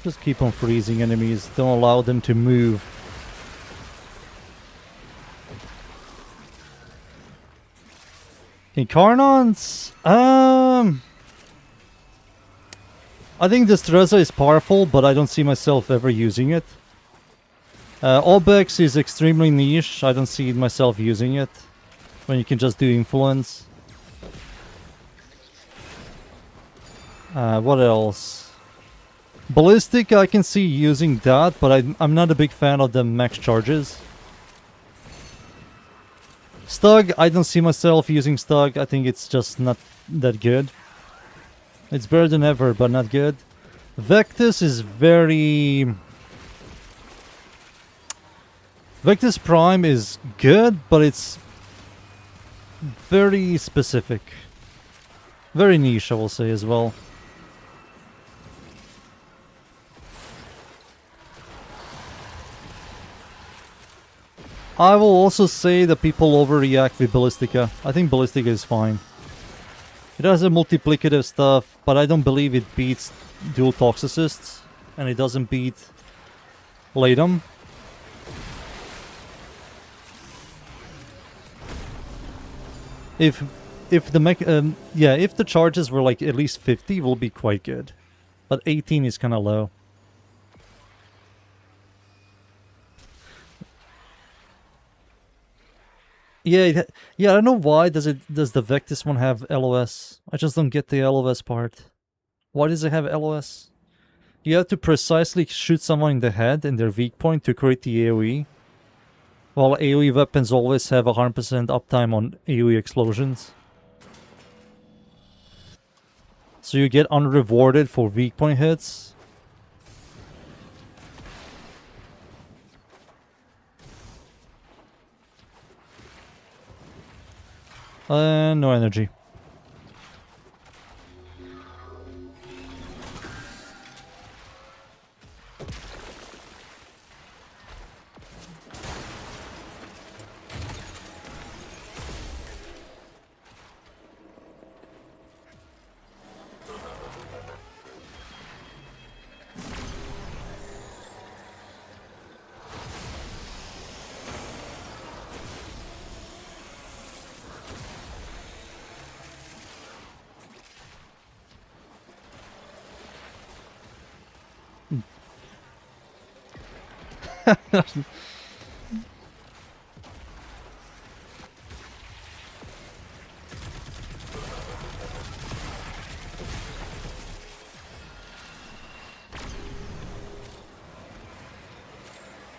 Just keep on freezing enemies. Don't allow them to move. Incarnons? I think Destreza is powerful, but I don't see myself ever using it. Obex is extremely niche. I don't see myself using it. When you can just do influence. What else? Ballistic, I can see using that, but I'm not a big fan of the max charges. Stug, I don't see myself using Stug. I think it's just not that good. It's better than ever, but not good. Vectis is very... Vectis Prime is good, but it's very specific. Very niche, I will say as well. I will also say that people overreact with Ballistica. I think Ballistica is fine. It has a multiplicative stuff, but I don't believe it beats dual Toxicists. And it doesn't beat Latum. If the charges were like at least 50, will be quite good. But 18 is kind of low. Yeah, I don't know why does the Vectis one have LOS. I just don't get the LOS part. Why does it have LOS? You have to precisely shoot someone in the head and their weak point to create the AoE. While AoE weapons always have 100% uptime on AoE explosions. So you get unrewarded for weak point hits. No energy.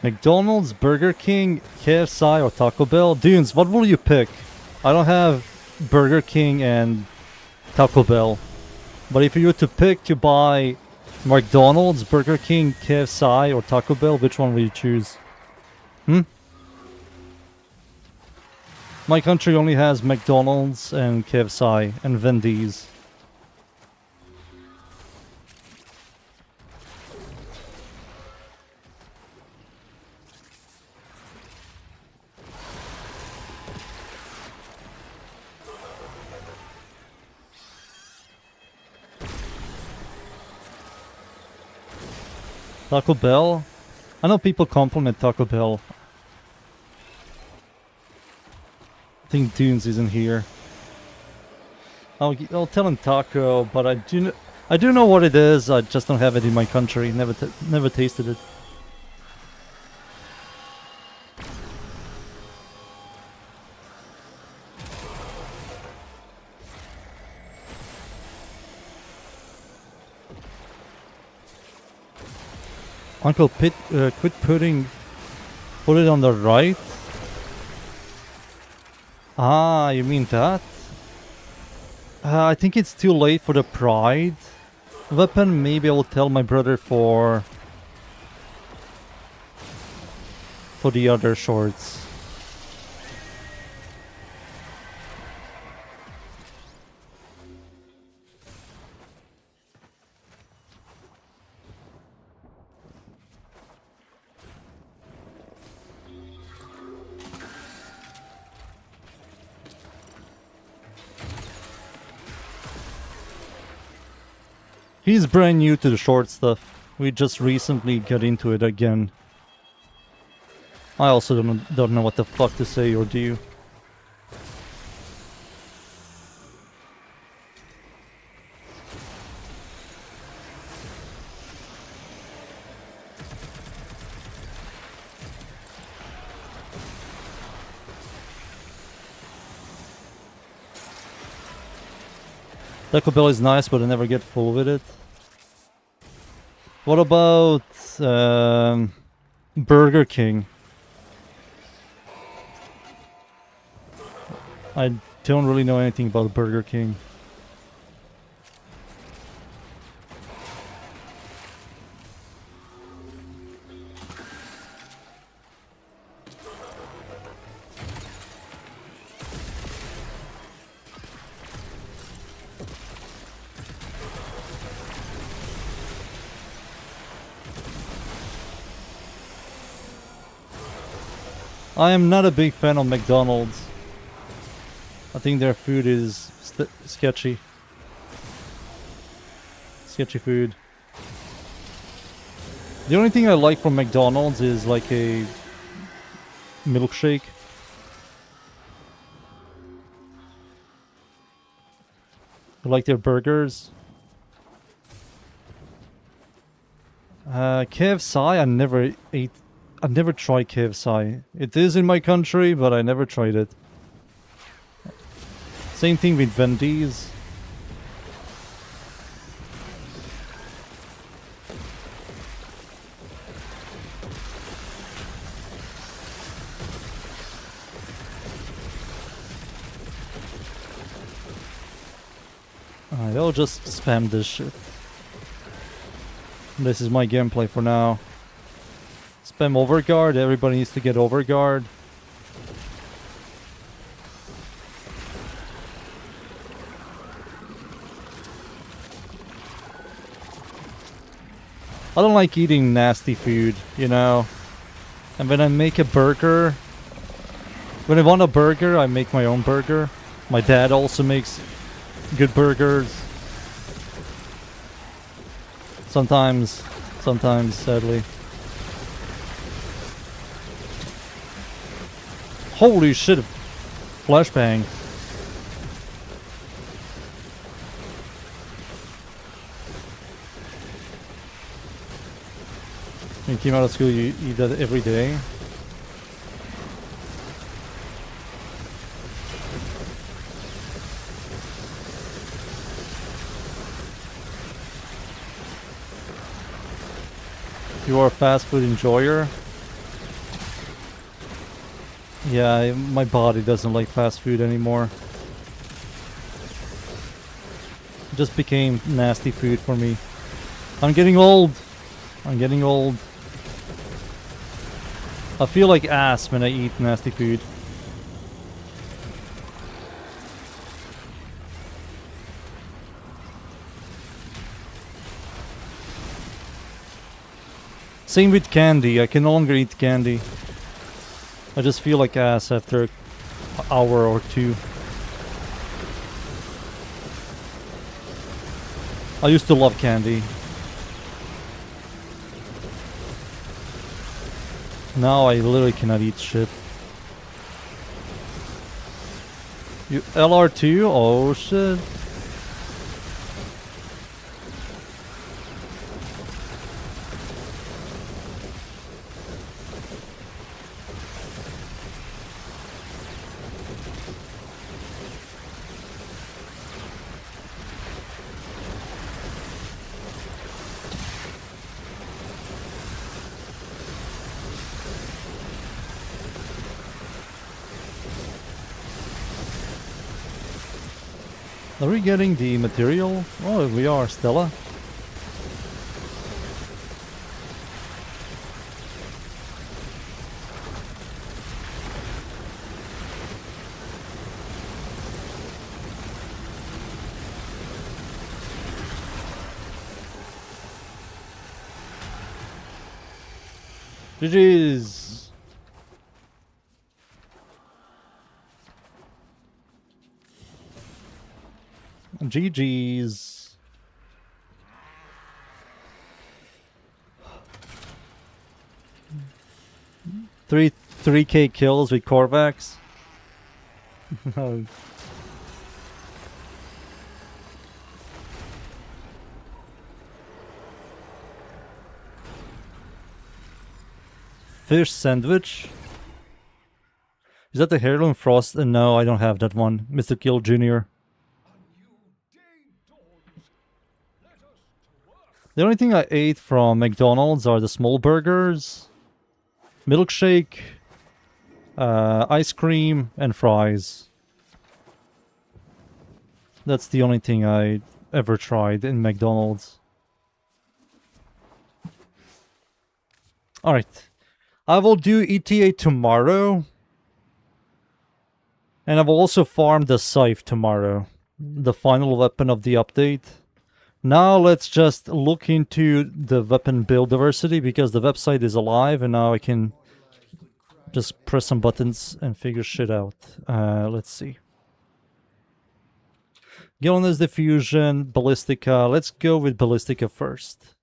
McDonald's, Burger King, KFC, or Taco Bell? Dunes, what will you pick? I don't have Burger King and Taco Bell. But if you were to pick to buy McDonald's, Burger King, KFC, or Taco Bell, which one will you choose? My country only has McDonald's and KFC and Wendy's. Taco Bell? I know people compliment Taco Bell. I think Dunes isn't here. I'll tell him taco, but I do know what it is. I just don't have it in my country. Never tasted it. Uncle Pit, quit put it on the right. Ah, you mean that? I think it's too late for the pride weapon. Maybe I will tell my brother for the other shorts. He's brand new to the short stuff. We just recently got into it again. I also don't know what the fuck to say or do. Taco Bell is nice, but I never get full with it. What about Burger King? I don't really know anything about Burger King. I am not a big fan of McDonald's. I think their food is sketchy. Sketchy food. The only thing I like from McDonald's is like a milkshake. I like their burgers. KFC, I've never tried KFC. It is in my country, but I never tried it. Same thing with Wendy's. Alright, I'll just spam this shit. This is my gameplay for now. Spam overguard, everybody needs to get overguard. I don't like eating nasty food, you know. And when I make a burger, when I want a burger, I make my own burger. My dad also makes good burgers. Sometimes, sadly. Holy shit, flashbang. When you came out of school, you eat that every day? You are a fast food enjoyer? Yeah, my body doesn't like fast food anymore. It just became nasty food for me. I'm getting old. I'm getting old. I feel like ass when I eat nasty food. Same with candy. I can no longer eat candy. I just feel like ass after an hour or two. I used to love candy. Now I literally cannot eat shit. You LR2? Oh shit. Are we getting the material? Oh, we are, Stella. GG's. GG's. Three 3K kills with Korvax. Oh. Fish sandwich. Is that the Heirloom Frost? No, I don't have that one. Mr. Kill Jr. The only thing I ate from McDonald's are the small burgers, milkshake, ice cream, and fries. That's the only thing I ever tried in McDonald's. Alright. I will do ETA tomorrow. And I will also farm the scythe tomorrow. The final weapon of the update. Now let's just look into the weapon build diversity because the website is alive and now I can just press some buttons and figure shit out. Let's see. Gillen's Diffusion, Ballistica. Let's go with Ballistica first.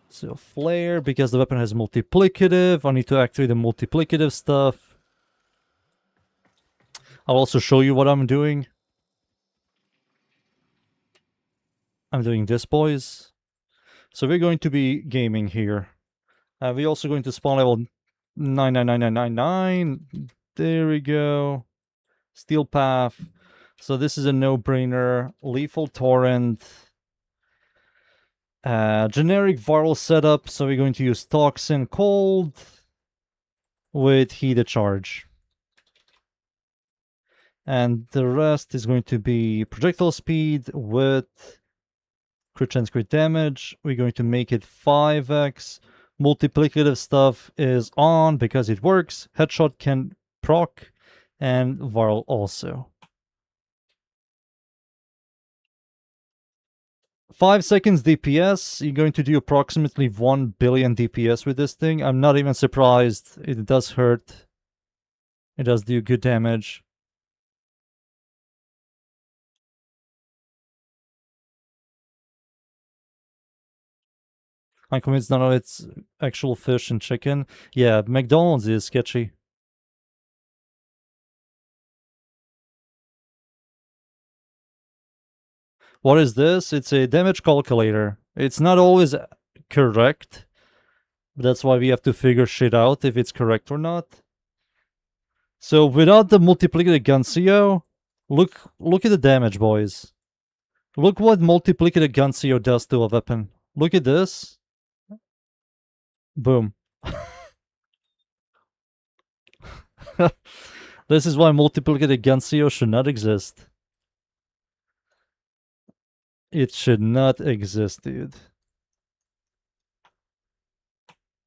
So Flare, because the weapon has multiplicative. I need to activate the multiplicative stuff. I'll also show you what I'm doing. I'm doing this, boys. So we're going to be gaming here. We're also going to spawn level 99999. There we go. Steel Path. So this is a no-brainer. Lethal Torrent. Generic viral setup. So we're going to use Toxin Cold with Heated Charge. And the rest is going to be projectile speed with crit chance crit damage. We're going to make it 5x. Multiplicative stuff is on because it works. Headshot can proc and viral also. 5 seconds DPS. You're going to do approximately 1 billion DPS with this thing. I'm not even surprised. It does hurt. It does do good damage. I'm convinced none of it's actual fish and chicken. Yeah, McDonald's is sketchy. What is this? It's a damage calculator. It's not always correct. That's why we have to figure shit out if it's correct or not. So without the multiplicative Guncio, look at the damage, boys. Look what multiplicative Guncio does to a weapon. Look at this. Boom. This is why multiplicative Guncio should not exist. It should not exist, dude.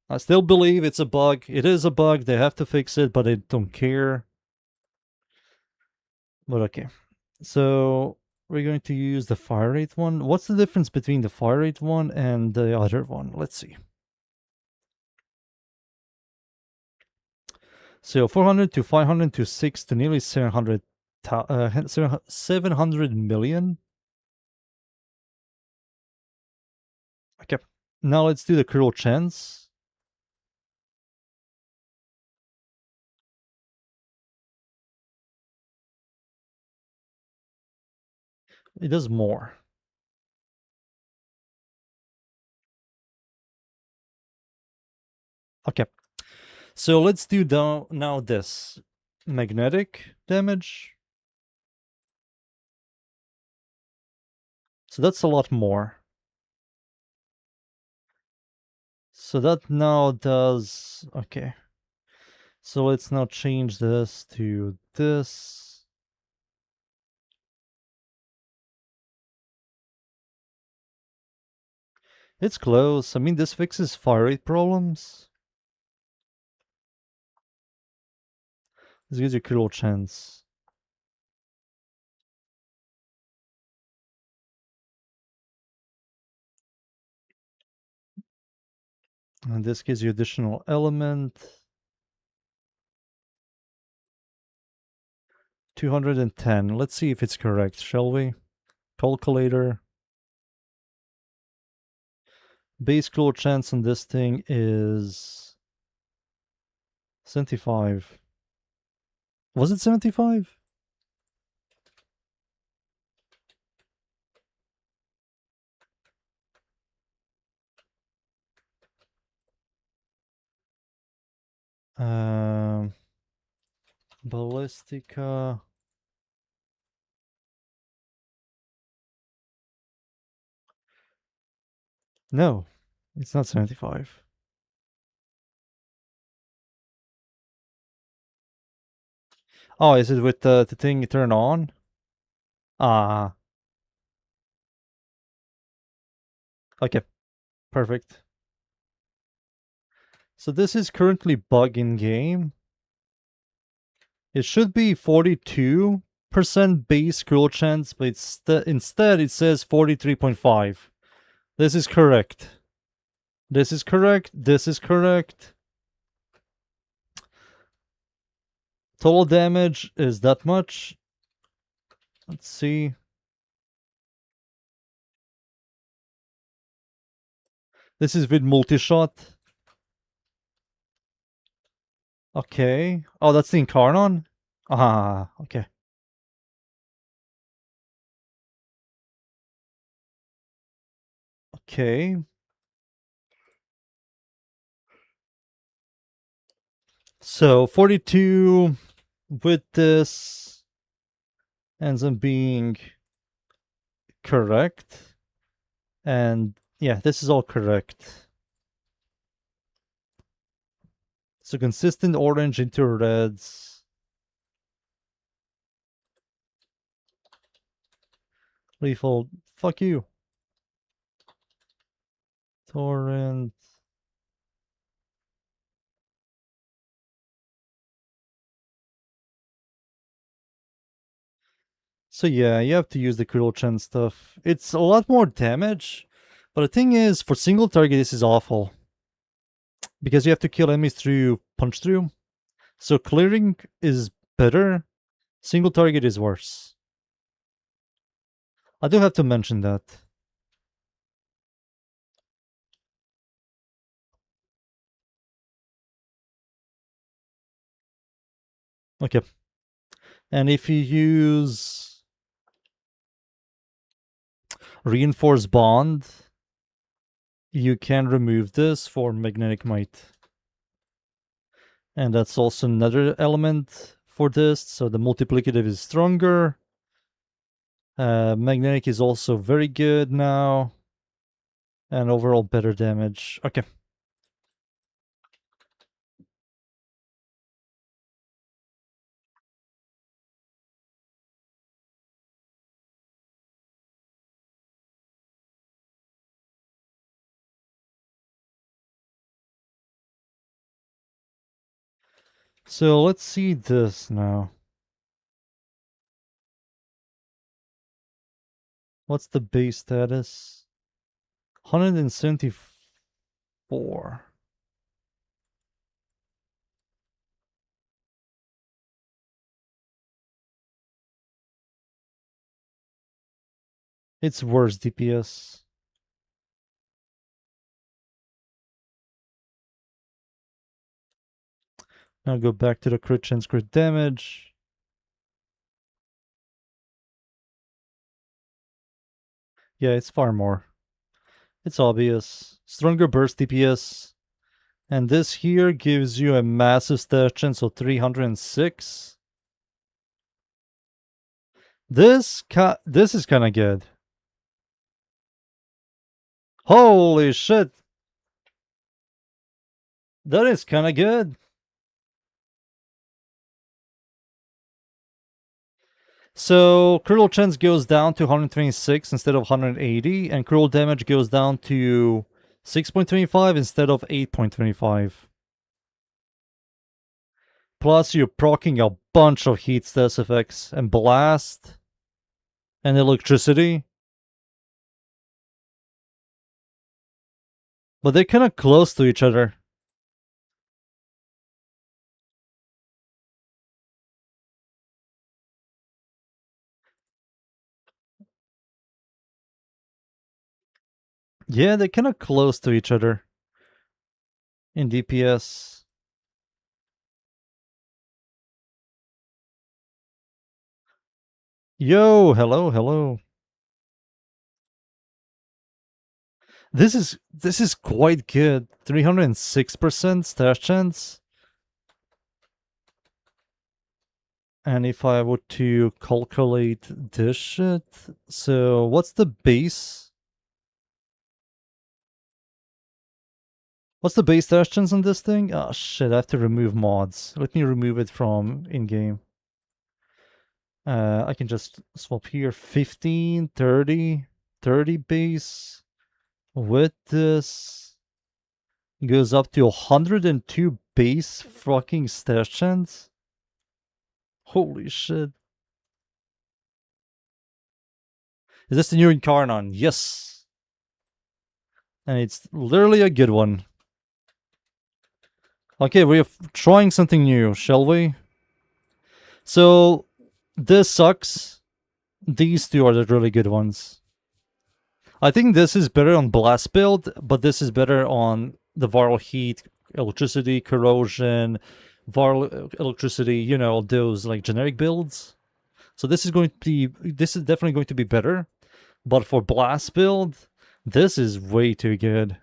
I still believe it's a bug. It is a bug. They have to fix it, but I don't care. But okay. So we're going to use the fire rate one. What's the difference between the fire rate one and the other one? Let's see. So 400 to 500 to 6 to nearly 700 million. Okay. Now let's do the critical chance. It does more. Okay. So let's do now this. Magnetic damage. So that's a lot more. So that now does... Okay. So let's now change this to this. It's close. I mean, this fixes fire rate problems. This gives you a critical chance. And this gives you additional element. 210. Let's see if it's correct, shall we? Calculator. Base critical chance on this thing is 75. Was it 75? Ballistica. No, it's not 75. Oh, is it with the thing you turn on? Ah. Okay, perfect. So this is currently bug in game. It should be 42% base critical chance, but instead it says 43.5. This is correct. This is correct. This is correct. Total damage is that much. Let's see. This is with multi-shot. Okay. Oh, that's the Incarnon? Ah, okay. Okay. So 42 with this ends up being correct. And yeah, this is all correct. So consistent orange into reds. Lethal, fuck you. Torrent. So yeah, you have to use the critical chance stuff. It's a lot more damage, but the thing is, for single target, this is awful. Because you have to kill enemies through punch through. So clearing is better, single target is worse. I do have to mention that. Okay. And if you use Reinforced Bond, you can remove this for Magnetic Might. And that's also another element for this, so the multiplicative is stronger. Magnetic is also very good now. And overall better damage. Okay. So let's see this now. What's the base status? 174. It's worse DPS. Now go back to the crit chance, crit damage. Yeah, it's far more. It's obvious. Stronger burst DPS. And this here gives you a massive stat chance of 306. This is kind of good. Holy shit. That is kind of good. So critical chance goes down to 126 instead of 180, and critical damage goes down to 6.25 instead of 8.25. Plus, you're proccing a bunch of heat status effects and blast and electricity. But they're kind of close to each other. Yeah, they're kind of close to each other in DPS. Yo, hello, hello. This is quite good. 306% stash chance. And if I were to calculate this shit, so what's the base? What's the base stash chance on this thing? Oh shit, I have to remove mods. Let me remove it from in-game. I can just swap here. 15, 30, 30 base. With this, goes up to 102 base fucking stash chance. Holy shit. Is this the new Incarnon? Yes. And it's literally a good one. Okay, we're trying something new, shall we? So, this sucks. These two are the really good ones. I think this is better on blast build, but this is better on the viral heat, electricity, corrosion, viral electricity, you know, those like generic builds. So this is definitely going to be better. But for blast build, this is way too good.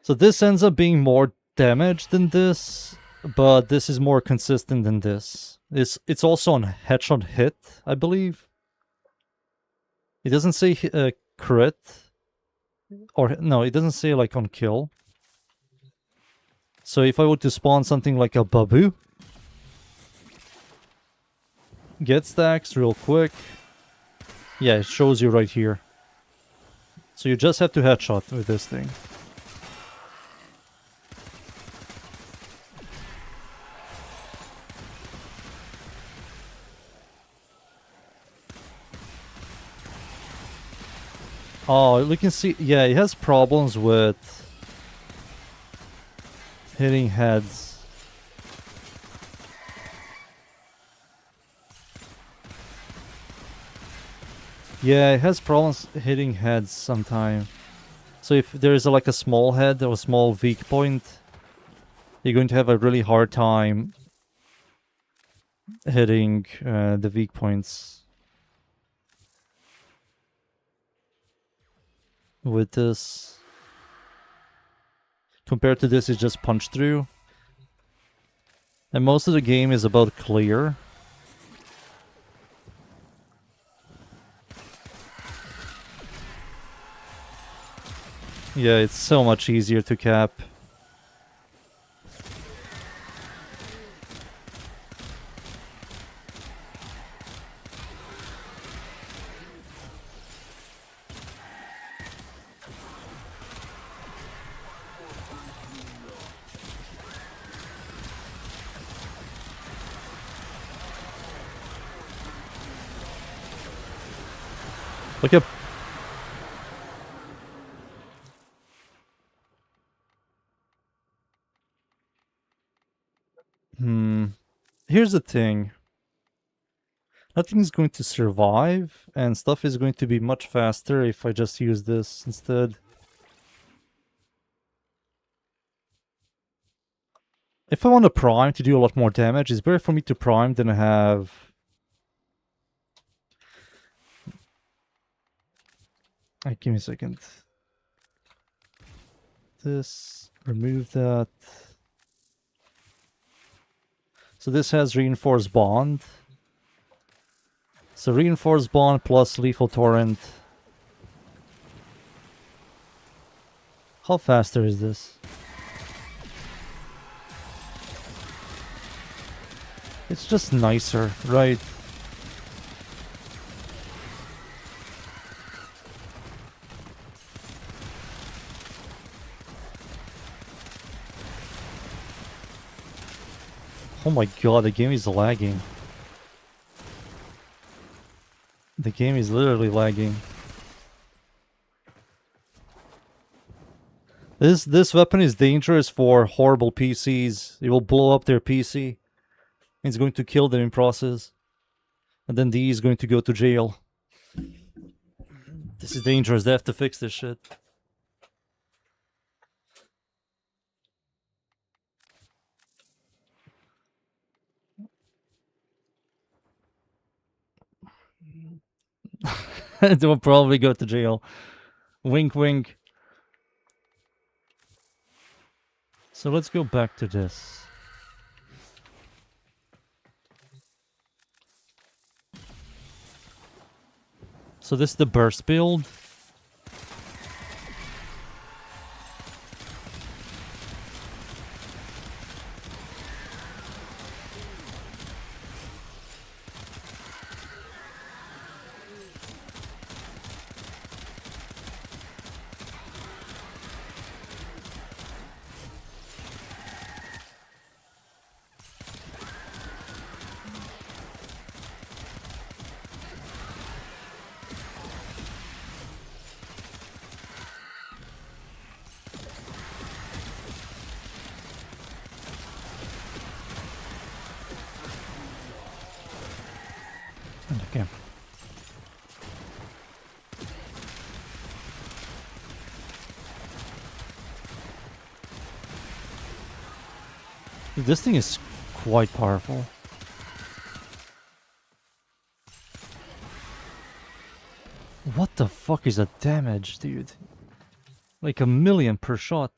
So this ends up being more damage than this, but this is more consistent than this. It's also on headshot hit, I believe. It doesn't say crit. Or, no, it doesn't say like on kill. So if I were to spawn something like a Babu, get stacks real quick. Yeah, it shows you right here. So you just have to headshot with this thing. Oh, you can see, yeah, it has problems with hitting heads. Yeah, it has problems hitting heads sometimes. So if there is like a small head or a small weak point, you're going to have a really hard time hitting the weak points. With this, compared to this, it's just punch through. And most of the game is about clear. Yeah, it's so much easier to cap. Look at... Here's the thing. Nothing's going to survive, and stuff is going to be much faster if I just use this instead. If I want to prime to do a lot more damage, it's better for me to prime than have... give me a second. This, remove that. So this has reinforced bond. So reinforced bond plus lethal torrent. How faster is this? It's just nicer, right? Oh my god, the game is lagging. The game is literally lagging. This weapon is dangerous for horrible PCs. It will blow up their PC. It's going to kill them in process. And then D is going to go to jail. This is dangerous. They have to fix this shit. They will probably go to jail. Wink, wink. So let's go back to this. So this is the burst build. Okay. This thing is quite powerful. What the fuck is that damage, dude? Like 1,000,000 per shot.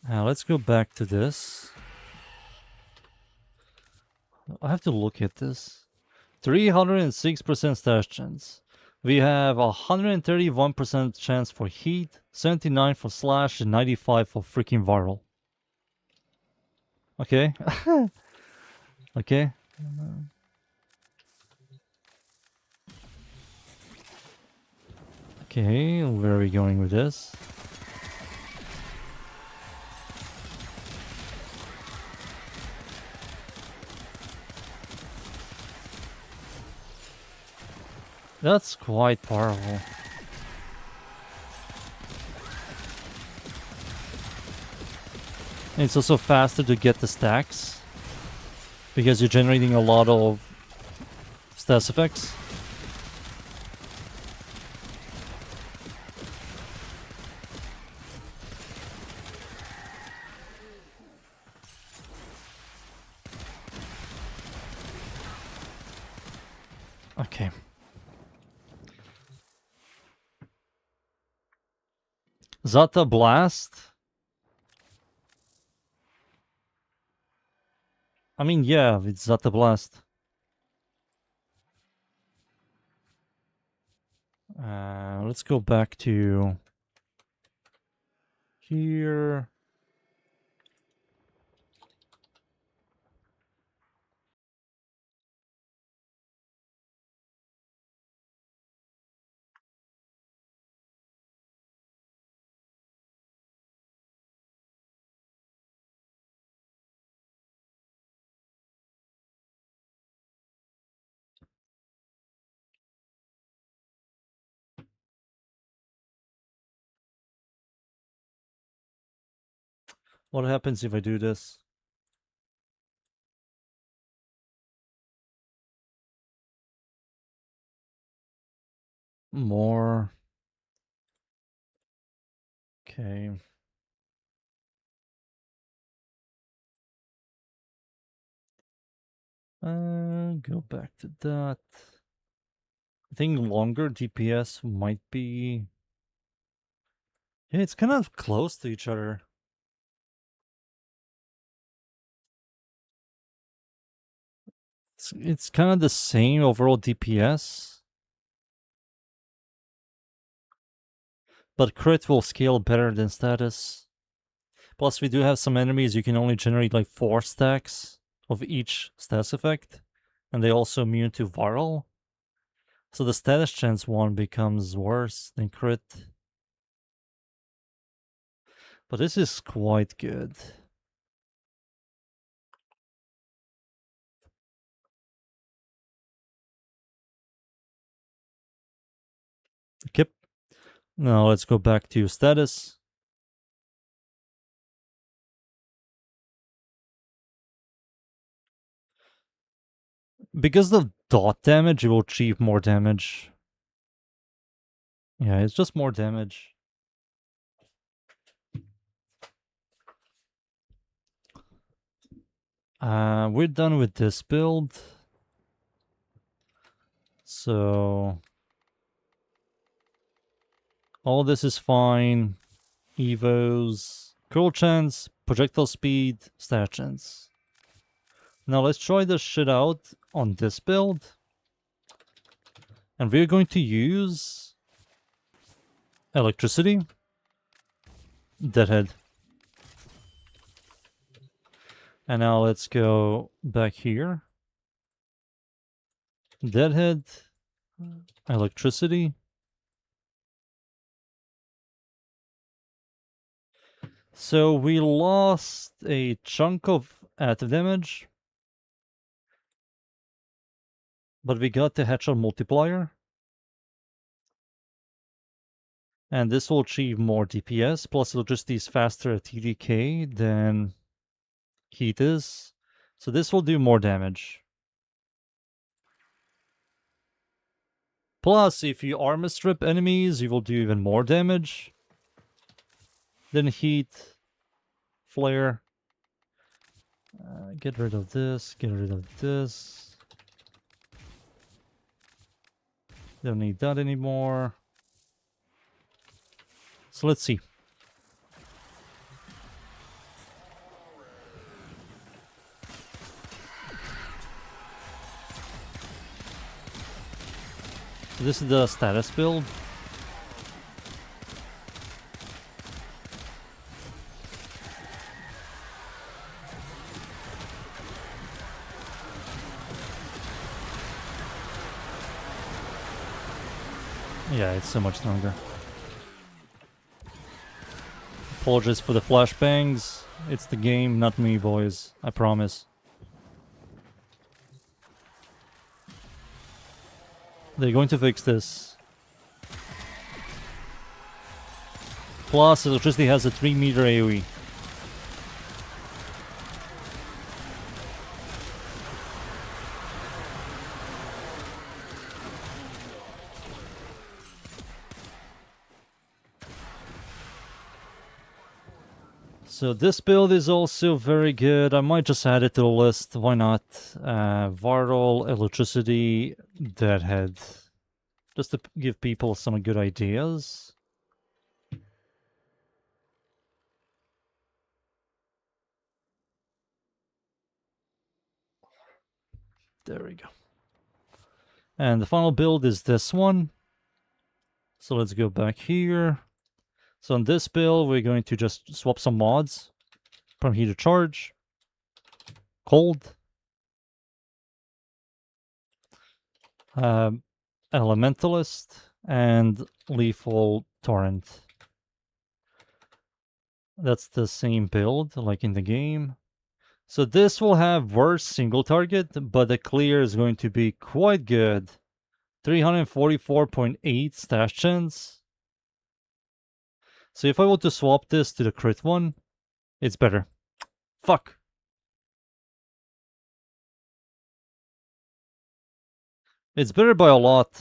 Now let's go back to this. I have to look at this. 306% stash chance. We have 131% chance for heat, 79 for slash, and 95 for freaking viral. Okay. Okay. Okay, where are we going with this? That's quite powerful. And it's also faster to get the stacks because you're generating a lot of stats effects. Okay. Zata Blast. I mean, yeah, it's Zata Blast. Let's go back to here. What happens if I do this? More. Okay. Go back to that. I think longer DPS might be... Yeah, it's kind of close to each other. It's kind of the same overall DPS. But crit will scale better than status. Plus we do have some enemies you can only generate like 4 stacks of each status effect. And they also immune to viral. So the status chance one becomes worse than crit. But this is quite good. Yep. Now let's go back to status. Because of dot damage, it will achieve more damage. Yeah, it's just more damage. We're done with this build. So all this is fine. Evos, curl chance, projectile speed, stat chance. Now let's try this shit out on this build. And we're going to use electricity, deadhead. And now let's go back here. Deadhead, electricity. So we lost a chunk of active damage, but we got the headshot multiplier. And this will achieve more DPS, plus electricity is faster at TDK than heat is. So this will do more damage. Plus, if you armor strip enemies, you will do even more damage than heat, flare. Get rid of this, get rid of this. Don't need that anymore. So let's see. This is the status build. Yeah, it's so much stronger. Apologies for the flashbangs. It's the game, not me, boys. I promise. They're going to fix this. Plus, electricity has a 3-meter AoE. So this build is also very good. I might just add it to the list. Why not? Viral, electricity, deadhead. Just to give people some good ideas. There we go. And the final build is this one. So let's go back here. So on this build, we're going to just swap some mods from heat to charge, cold, elementalist, and lethal torrent. That's the same build like in the game. So this will have worse single target, but the clear is going to be quite good. 344.8 stash chance. So if I were to swap this to the crit one, it's better. Fuck. It's better by a lot.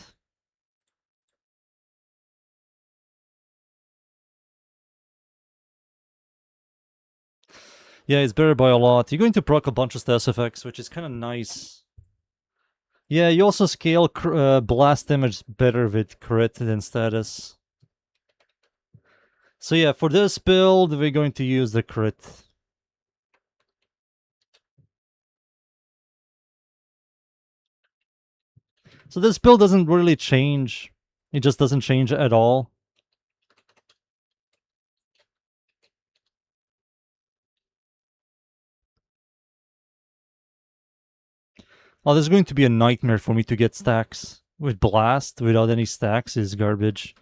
Yeah, it's better by a lot. You're going to proc a bunch of status effects, which is kind of nice. Yeah, you also scale blast damage better with crit than status. So yeah, for this build, we're going to use the crit. So this build doesn't really change. It just doesn't change at all. Oh, this is going to be a nightmare for me to get stacks. with blast without any stacks is garbage.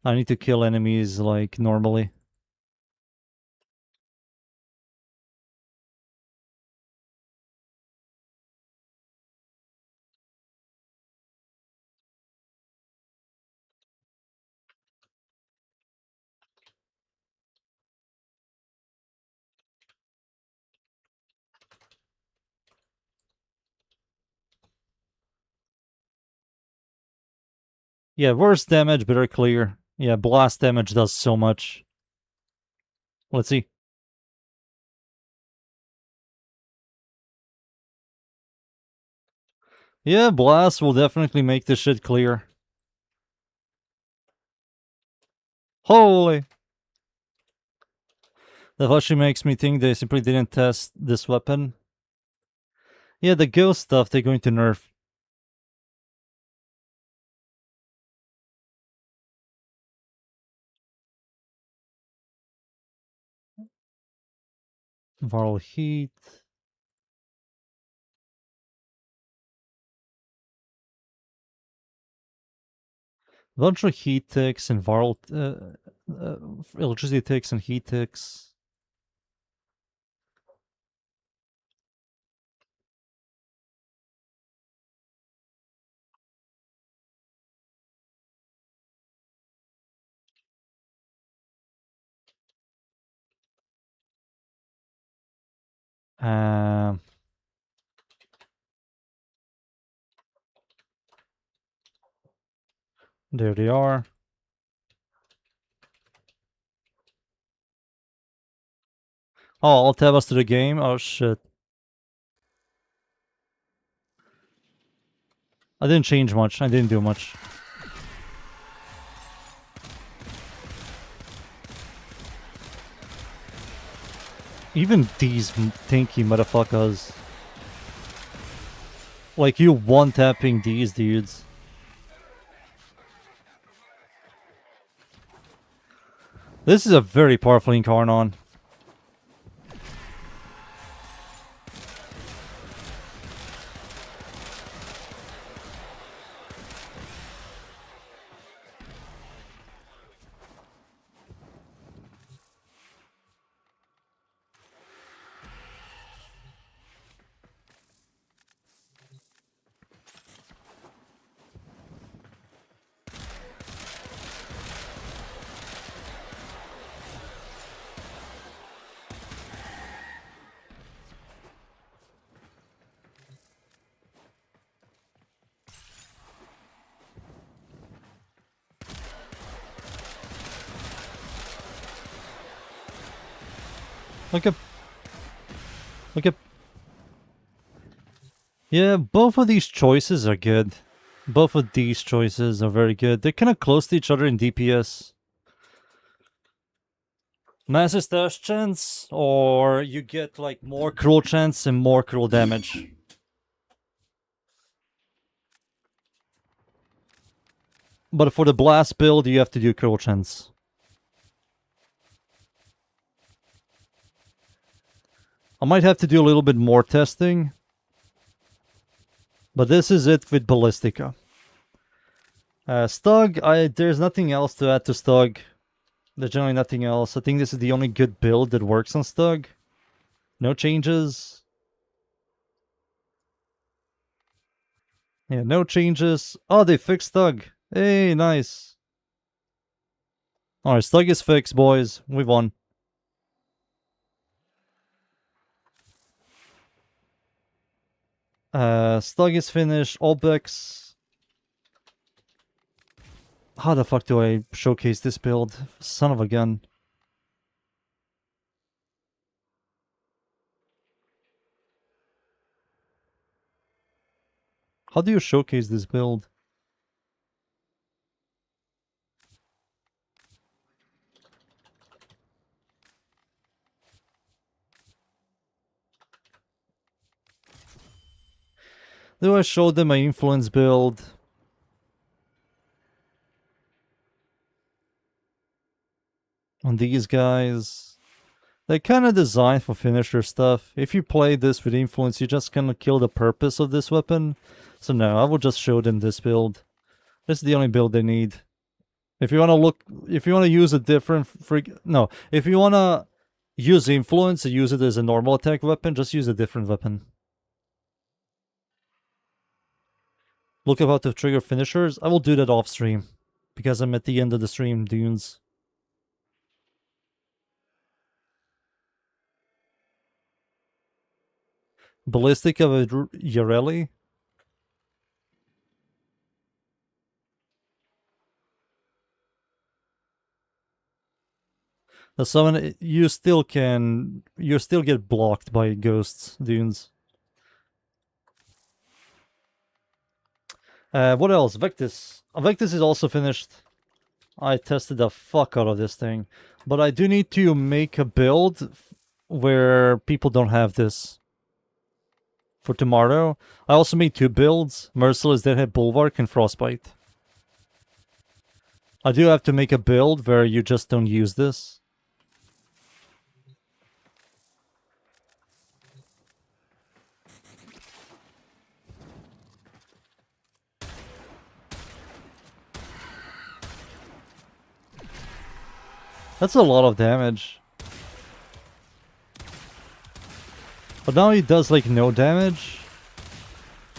I need to kill enemies like normally. Yeah, worse damage, better clear. Yeah, blast damage does so much. Let's see. Yeah, blast will definitely make this shit clear. Holy! That actually makes me think they simply didn't test this weapon. Yeah, the ghost stuff they're going to nerf. Viral heat. Bunch of heat ticks and viral electricity ticks and heat ticks. Um, there they are. Oh, I'll tab us to the game. Oh shit. I didn't change much. I didn't do much. Even these tanky motherfuckers. Like, you one-tapping these dudes. This is a very powerful Incarnon. Look up. Look up. Yeah, both of these choices are good. Both of these choices are very good. They're kind of close to each other in DPS. Massive stash chance, or you get like more cruel chance and more cruel damage. But for the blast build, you have to do cruel chance. I might have to do a little bit more testing. But this is it with Ballistica. Stug, there's nothing else to add to Stug. There's generally nothing else. I think this is the only good build that works on Stug. No changes. Yeah, no changes. Oh, they fixed Stug. Hey, nice. Alright, Stug is fixed, boys. We won. Stug is finished. Obex. How the fuck do I showcase this build? Son of a gun. How do you showcase this build? Do I show them my influence build? On these guys? They're kind of designed for finisher stuff. If you play this with influence, you're just gonna kill the purpose of this weapon. So no, I will just show them this build. This is the only build they need. If you want to look, if you want to use a different no, if you want to use influence and use it as a normal attack weapon, just use a different weapon. Look up how to trigger finishers. I will do that off stream because I'm at the end of the stream, dunes. Ballistic of a Yareli. The summon, you still get blocked by ghosts, dunes. What else? Vectis. Vectis is also finished. I tested the fuck out of this thing. But I do need to make a build where people don't have this. For tomorrow. I also made 2 builds. Merciless Deadhead Bulwark and Frostbite. I do have to make a build where you just don't use this. That's a lot of damage. But now he does like no damage.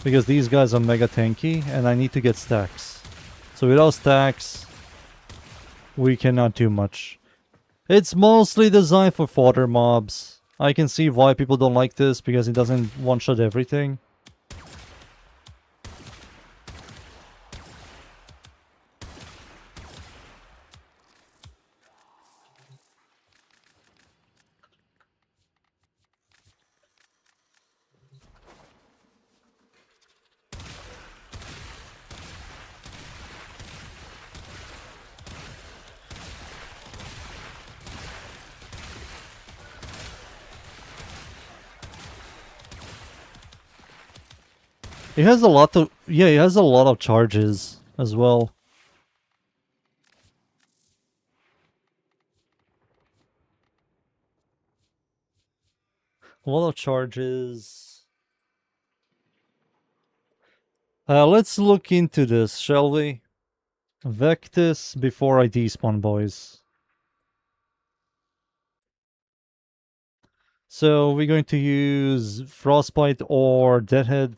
Because these guys are mega tanky and I need to get stacks. So without stacks, we cannot do much. It's mostly designed for fodder mobs. I can see why people don't like this because it doesn't one-shot everything. It has a lot of, yeah, it has a lot of charges as well. A lot of charges. Let's look into this, shall we? Vectis before I despawn, boys. So we're going to use Frostbite or Deadhead.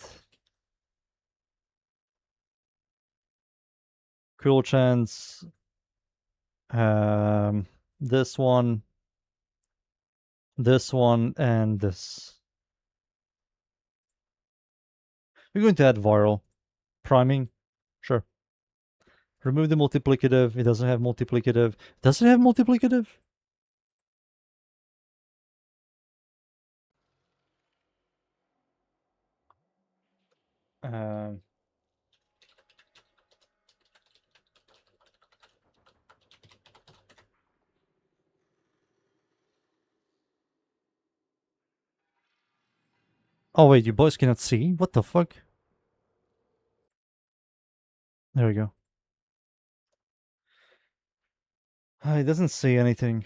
Cruel Chance. This one, and this. We're going to add Viral. Priming. Sure. Remove the multiplicative. It doesn't have multiplicative. Does it have multiplicative? Um... Oh wait, you boys cannot see? What the fuck? There we go. It doesn't say anything.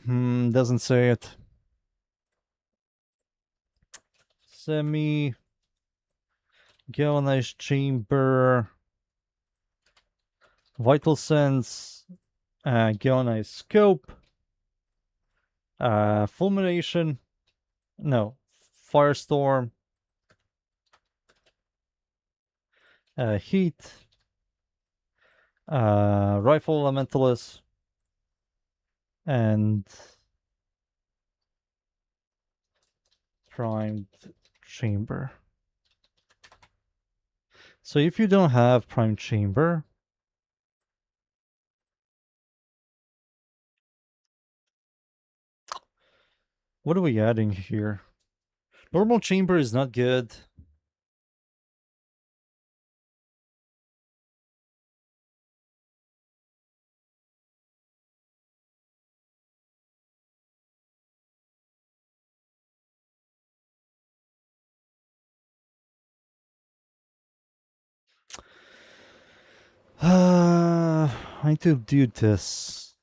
Doesn't say it. Semi galvanized chamber, vital sense, galvanized scope, fulmination, no, firestorm, heat, rifle elementalist, and primed chamber. So if you don't have primed chamber, what are we adding here? Normal chamber is not good. I need to do this.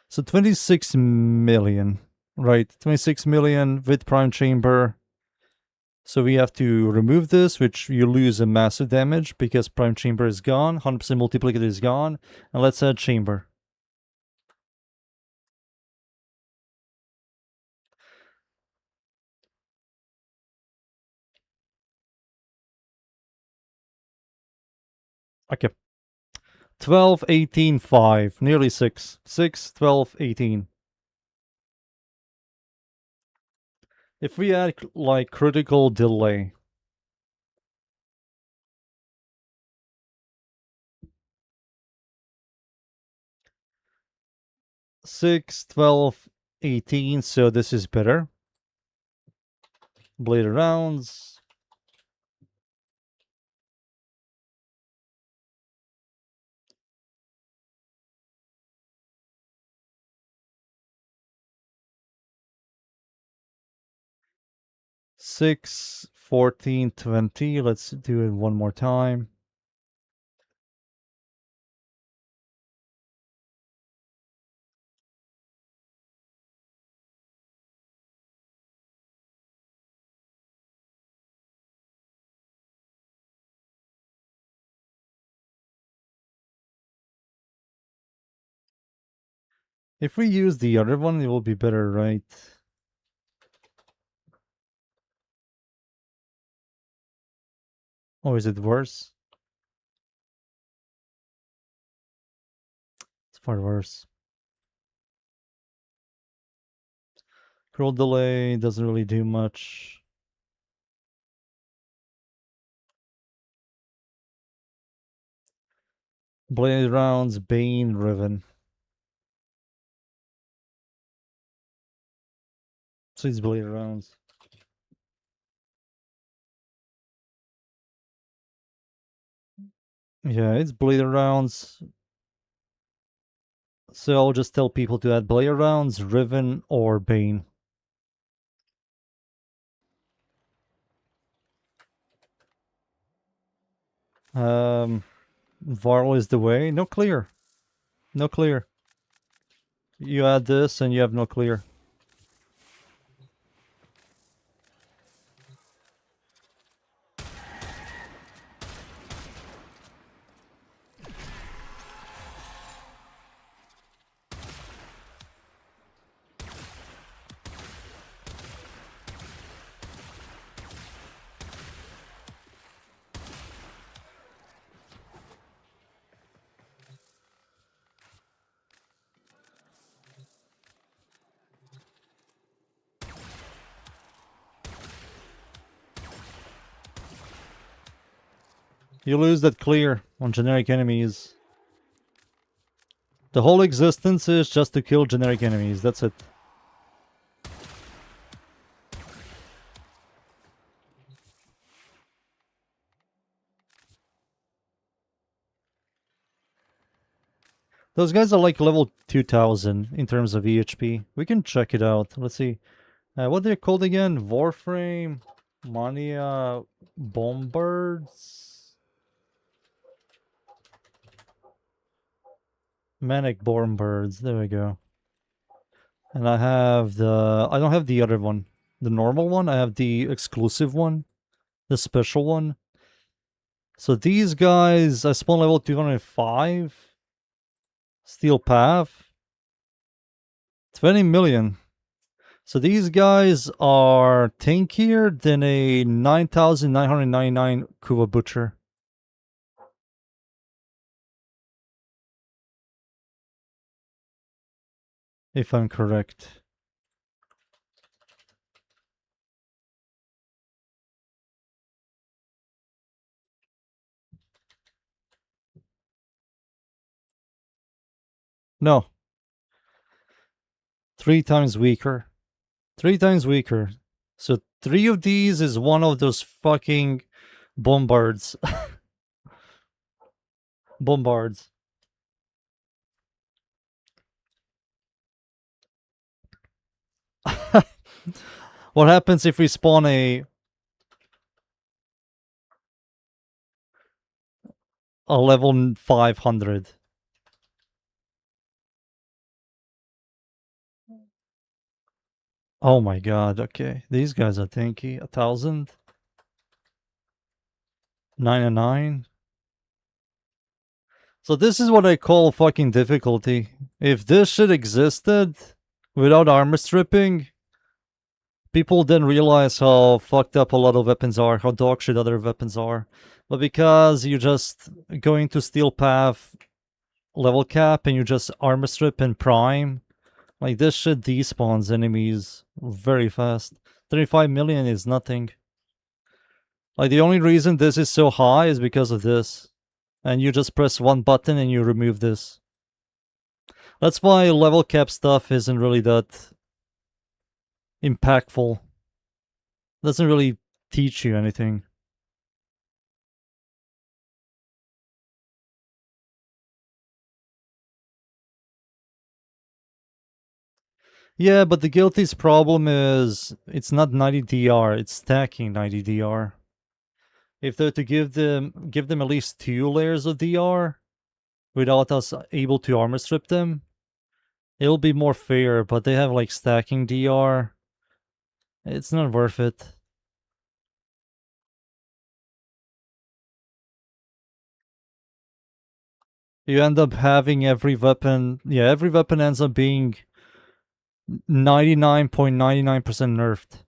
So 26 million, right? 26 million with Prime Chamber. So we have to remove this, which you lose a massive damage because Prime Chamber is gone, 100% multiplicator is gone, and let's add Chamber. Okay. 12, 18, 5, nearly 6. 6, 12, 18. If we add like critical delay, 6, 12, 18, so this is better. Blade rounds. Six, 14, 20. Let's do it one more time. If we use the other one, it will be better, right? Or is it worse? It's far worse. Scroll delay doesn't really do much. Blade rounds, Bane, Riven. So it's blade rounds. Yeah, it's blade rounds. So I'll just tell people to add blade rounds, Riven, or Bane. Varl is the way. No clear. No clear. You add this and you have no clear. You lose that clear on generic enemies. The whole existence is just to kill generic enemies. That's it. Those guys are like level 2000 in terms of EHP. We can check it out. Let's see. What they're called again? Warframe, Mania, Bombards, Manic Bombards. There we go. And I have the. I don't have the other one. The normal one. I have the exclusive one. The special one. So these guys, I spawn level 205. Steel Path. 20 million. So these guys are tankier than a 9,999 Kuva Butcher. If I'm correct. No. 3 times weaker. 3 times weaker. So 3 of these is one of those fucking bombards. Bombards. What happens if we spawn a a level 500. Oh my god, okay. These guys are tanky. 1,000? 999? So this is what I call fucking difficulty. If this shit existed without armor stripping, people didn't realize how fucked up a lot of weapons are, how dog shit other weapons are. But because you just go into Steel Path level cap and you just armor strip and prime, like this shit despawns enemies very fast. 35 million is nothing. Like the only reason this is so high is because of this. And you just press one button and you remove this. That's why level cap stuff isn't really that impactful. Doesn't really teach you anything. Yeah, but the Guilty's problem is it's not 90 DR, it's stacking 90 DR. If they're to give them at least 2 layers of DR without us able to armor strip them, it'll be more fair, but they have like stacking DR. It's not worth it. You end up having every weapon, every weapon ends up being 99.99% nerfed.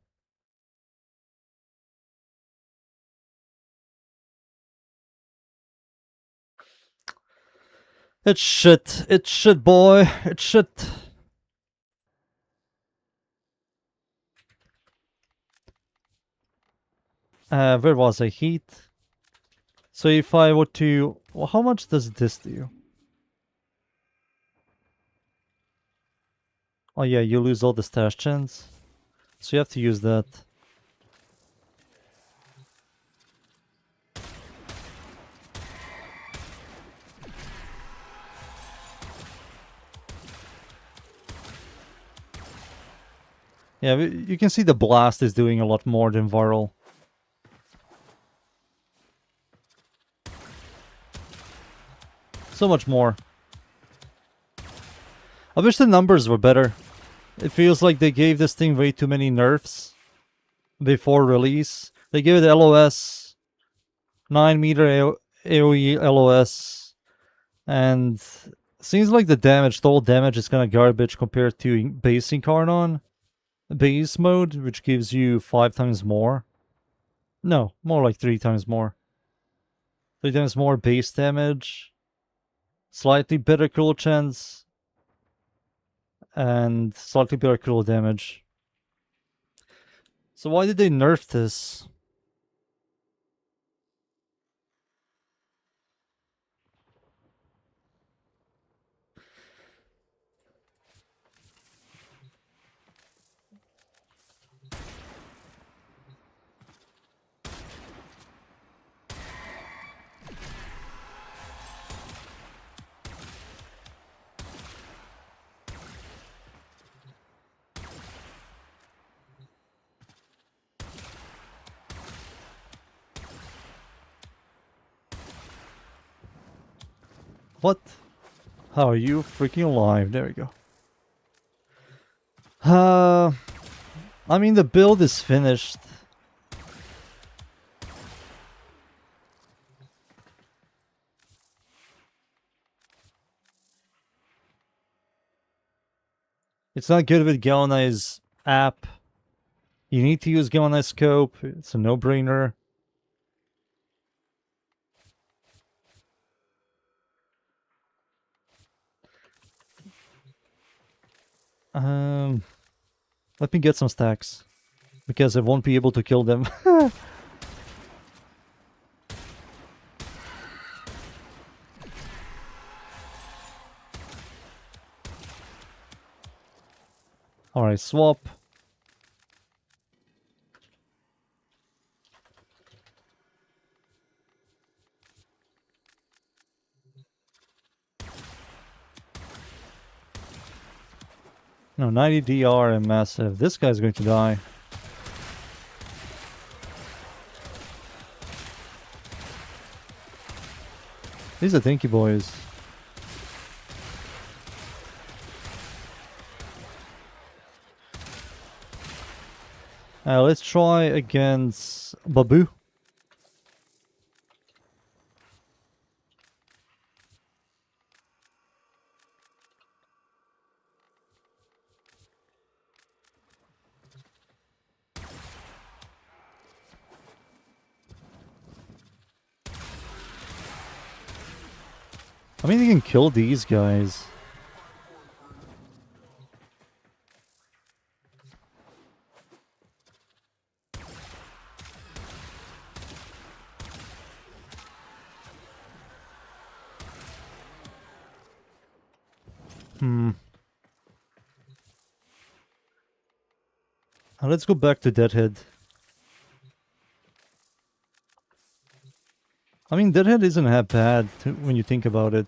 It's shit. It's shit, boy. It's shit. Where was I? Heat. So if I were to... Well, how much does this do? Oh yeah, you lose all the stash chance. So you have to use that. Yeah, you can see the blast is doing a lot more than Varl. So much more. I wish the numbers were better. It feels like they gave this thing way too many nerfs before release. They gave it LOS, 9 meter AoE LOS, and seems like the damage, total damage is kind of garbage compared to base Incarnon. Base mode, which gives you 5 times more. No, more like 3 times more. 3 times more base damage. Slightly better critical chance. And slightly better critical damage. So why did they nerf this? What? How are you freaking alive? There we go. I mean, the build is finished. It's not good with Galvanize app. You need to use Galvanize scope. It's a no-brainer. Let me get some stacks. Because I won't be able to kill them. Alright, swap. No, 90 DR and massive. This guy's going to die. These are dinky boys. Let's try against Babu. I mean, you can kill these guys. Let's go back to Deadhead. I mean, Deadhead isn't that bad when you think about it.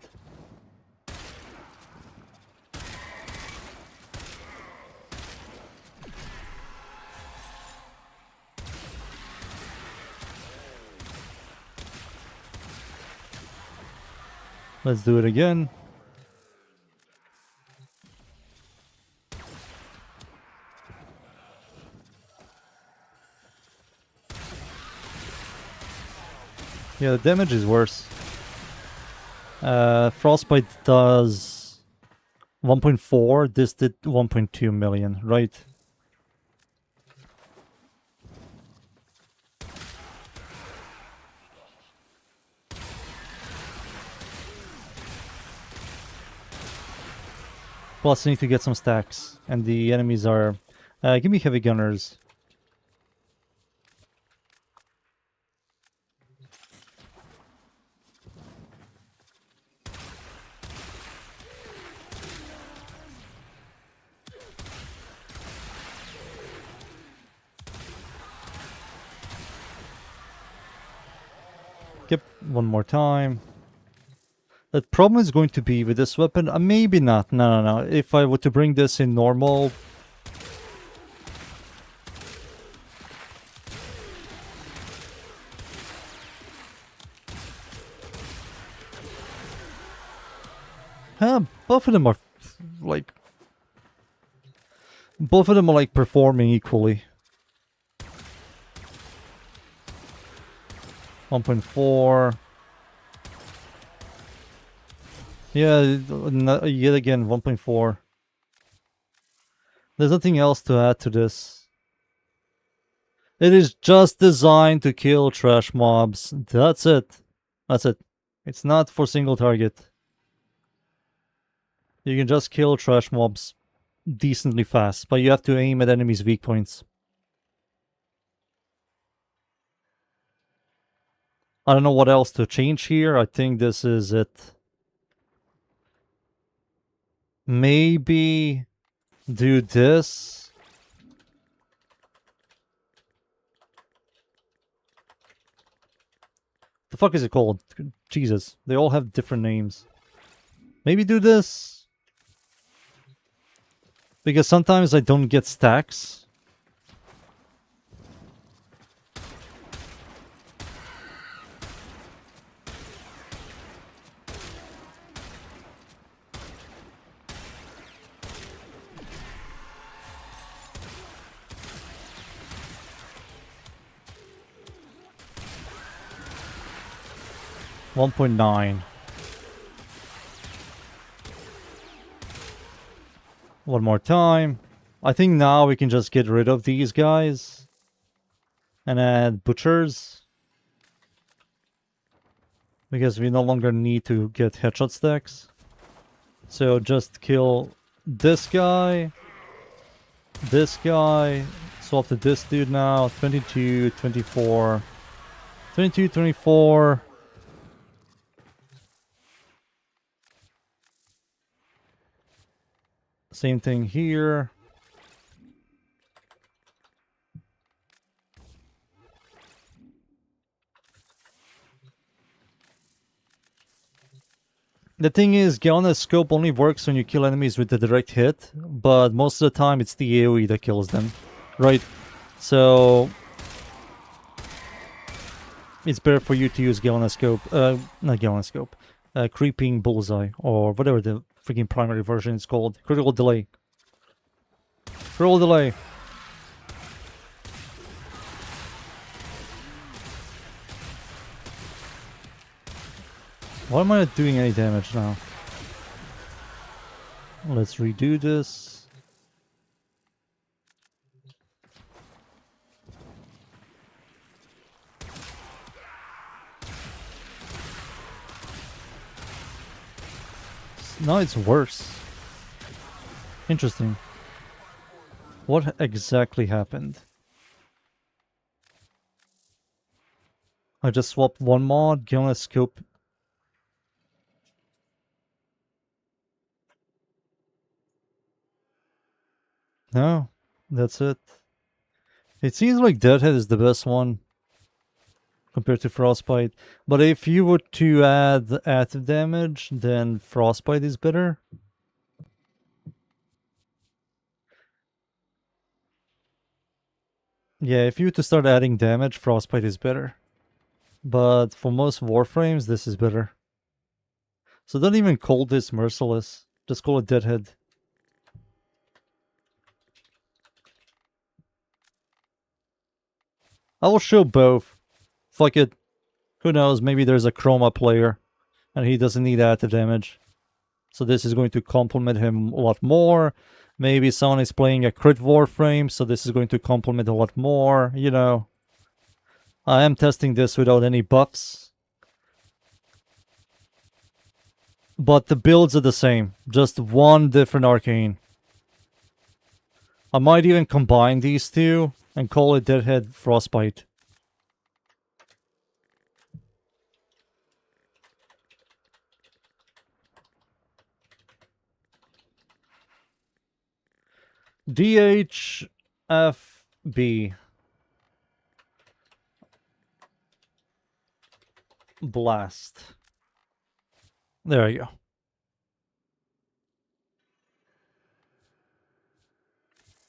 Let's do it again. Yeah, the damage is worse. Frostbite does 1.4, this did 1.2 million, right? Plus I need to get some stacks, and the enemies are... give me heavy gunners. Yep, one more time. The problem is going to be with this weapon, maybe not, no. If I were to bring this in normal... both of them are, like... Both of them are, like, performing equally. 1.4... Yeah, yet again, 1.4. There's nothing else to add to this. It is just designed to kill trash mobs. That's it. That's it. It's not for single target. You can just kill trash mobs decently fast, but you have to aim at enemies' weak points. I don't know what else to change here. I think this is it. Maybe do this. The fuck is it called? Jesus, they all have different names. Maybe do this. Because sometimes I don't get stacks. $1.9. One more time. I think now we can just get rid of these guys and add butchers, because we no longer need to get headshot stacks. So just kill this guy, swap to this dude now. 22, 24, 22, 24. Same thing here. The thing is, Galna's scope only works when you kill enemies with a direct hit, but most of the time it's the AoE that kills them, right? So it's better for you to use Galna's scope, not Galna's scope, creeping bullseye, or whatever the freaking primary version is called. Critical delay. Critical delay. Why am I not doing any damage now? Let's redo this. Now it's worse. Interesting. What exactly happened? I just swapped one mod, get on a scope. No, that's it. It seems like Deadhead is the best one compared to Frostbite. But if you were to add active damage, then Frostbite is better. Yeah, if you were to start adding damage, Frostbite is better. But for most Warframes, this is better. So don't even call this Merciless. Just call it Deadhead. I will show both. Fuck it. Who knows, maybe there's a Chroma player and he doesn't need active damage. So this is going to complement him a lot more. Maybe someone is playing a crit Warframe, so this is going to complement a lot more, you know. I am testing this without any buffs. But the builds are the same, just one different arcane. I might even combine these two and call it Deadhead Frostbite. DHFB. Blast. There you go.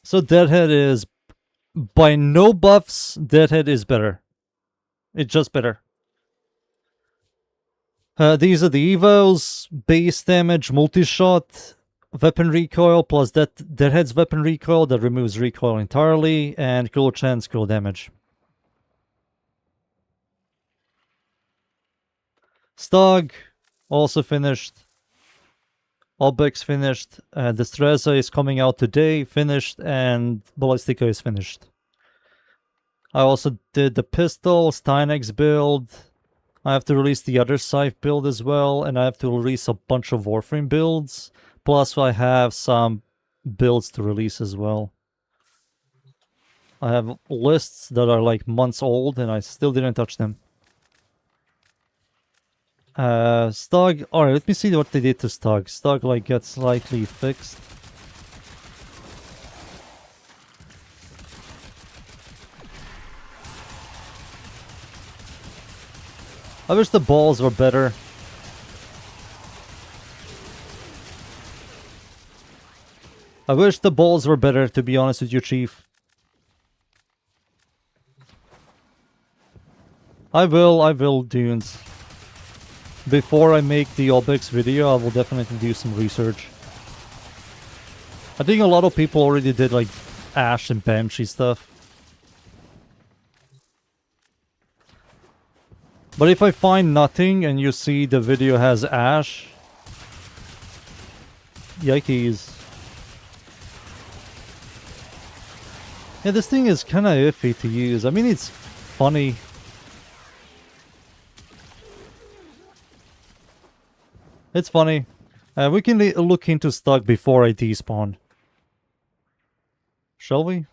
So Deadhead is, by no buffs, Deadhead is better. It's just better. These are the evos. Base damage, multi-shot, weapon recoil, plus Deadhead's weapon recoil that removes recoil entirely, and critical chance, critical damage. Stog, also finished. Obex finished. Destreza is coming out today, finished, and Ballistica is finished. I also did the pistol, Steinex build. I have to release the other Scythe build as well, and I have to release a bunch of Warframe builds. Plus, I have some builds to release as well. I have lists that are like months old, and I still didn't touch them. Stog. Alright, let me see what they did to Stog. Stog, like, gets slightly fixed. I wish the balls were better. I wish the balls were better, to be honest with you, Chief. I will, Dunes. Before I make the Obex video, I will definitely do some research. I think a lot of people already did, like, Ash and Banshee stuff. But if I find nothing and you see the video has Ash... Yikes. Yeah, this thing is kinda iffy to use. I mean, it's funny. It's funny. We can look into Stug before I despawn. Shall we?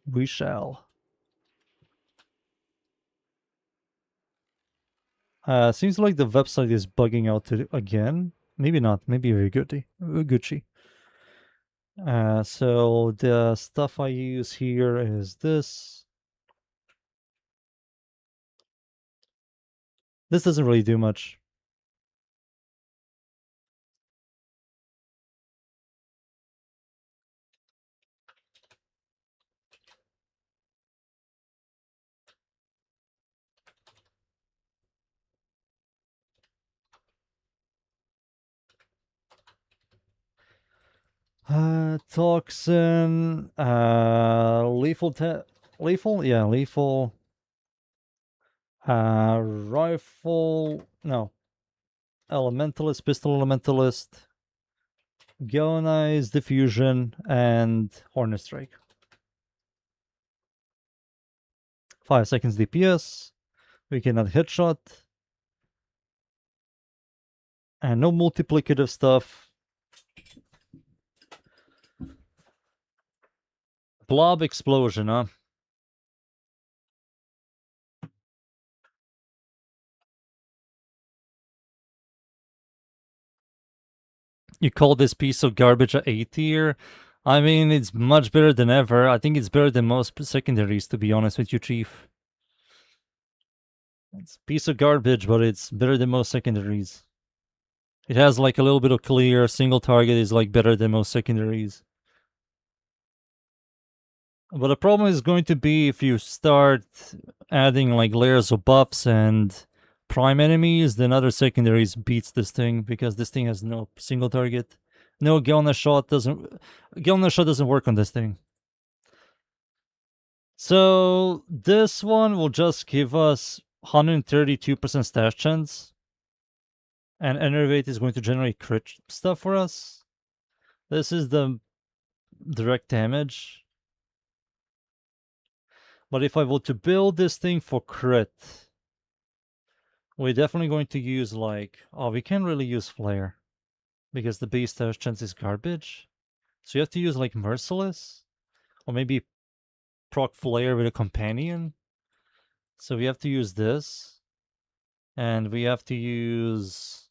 We shall. Seems like the website is bugging out again. Maybe not. Maybe very Gucci. So the stuff I use here is this. This doesn't really do much. Toxin, lethal, yeah, lethal. Rifle, no. Elementalist, pistol elementalist. Galvanize, diffusion, and Hornet Strike. 5 seconds DPS. We cannot headshot. And no multiplicative stuff. Blob explosion, huh? You call this piece of garbage a A tier? I mean, it's much better than ever. I think it's better than most secondaries, to be honest with you, Chief. It's a piece of garbage, but it's better than most secondaries. It has like a little bit of clear, single target is like better than most secondaries. But the problem is going to be if you start adding like layers of buffs and prime enemies, then other secondaries beats this thing because this thing has no single target. No, Gelna shot doesn't work on this thing. So this one will just give us 132% stash chance. And Enervate is going to generate crit stuff for us. This is the direct damage. But if I were to build this thing for crit, we're definitely going to use like... Oh, we can't really use Flare. Because the base stash chance is garbage. So you have to use like Merciless. Or maybe proc Flare with a companion. So we have to use this. And we have to use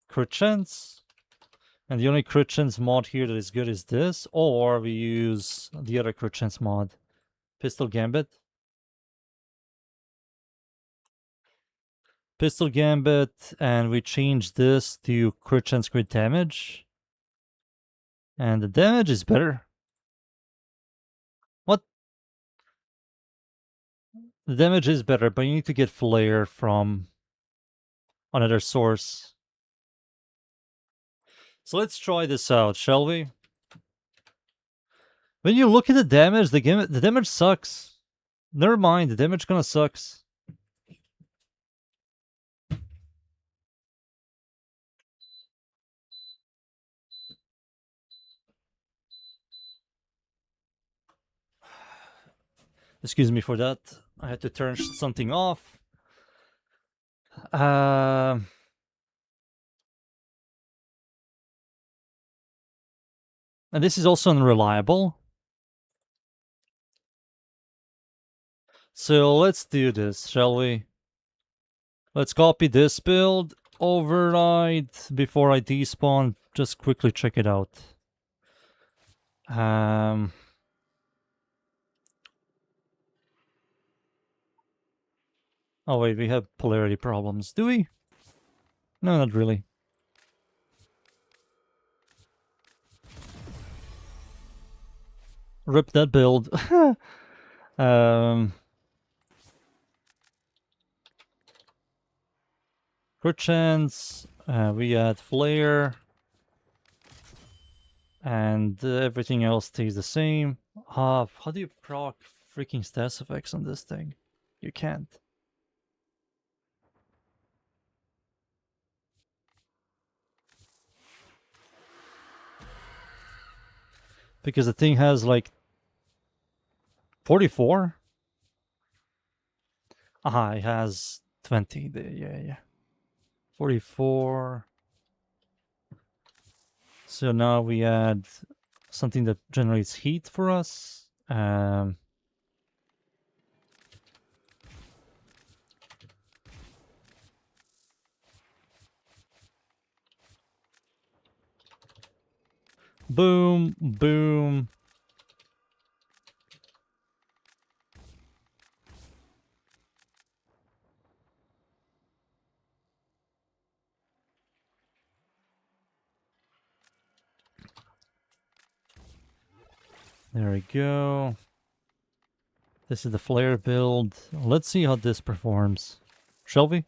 crit chance. And the only crit chance mod here that is good is this. Or we use the other crit chance mod. Pistol Gambit. Pistol Gambit, and we change this to crit chance crit damage. And the damage is better. What? The damage is better, but you need to get Flare from another source. So let's try this out, shall we? When you look at the damage, the damage sucks. Never mind, the damage kinda sucks. Excuse me for that. I had to turn something off. And this is also unreliable. So let's do this, shall we? Let's copy this build, override before I despawn. Just quickly check it out. Oh wait, we have polarity problems. Do we? No, not really. Rip that build. Crit chance. We add flare. And everything else stays the same. How do you proc freaking stats effects on this thing? You can't. Because the thing has like 44? Aha, it has 20. Yeah. 44. So now we add something that generates heat for us. Boom, boom. There we go. This is the flare build. Let's see how this performs. Shall we?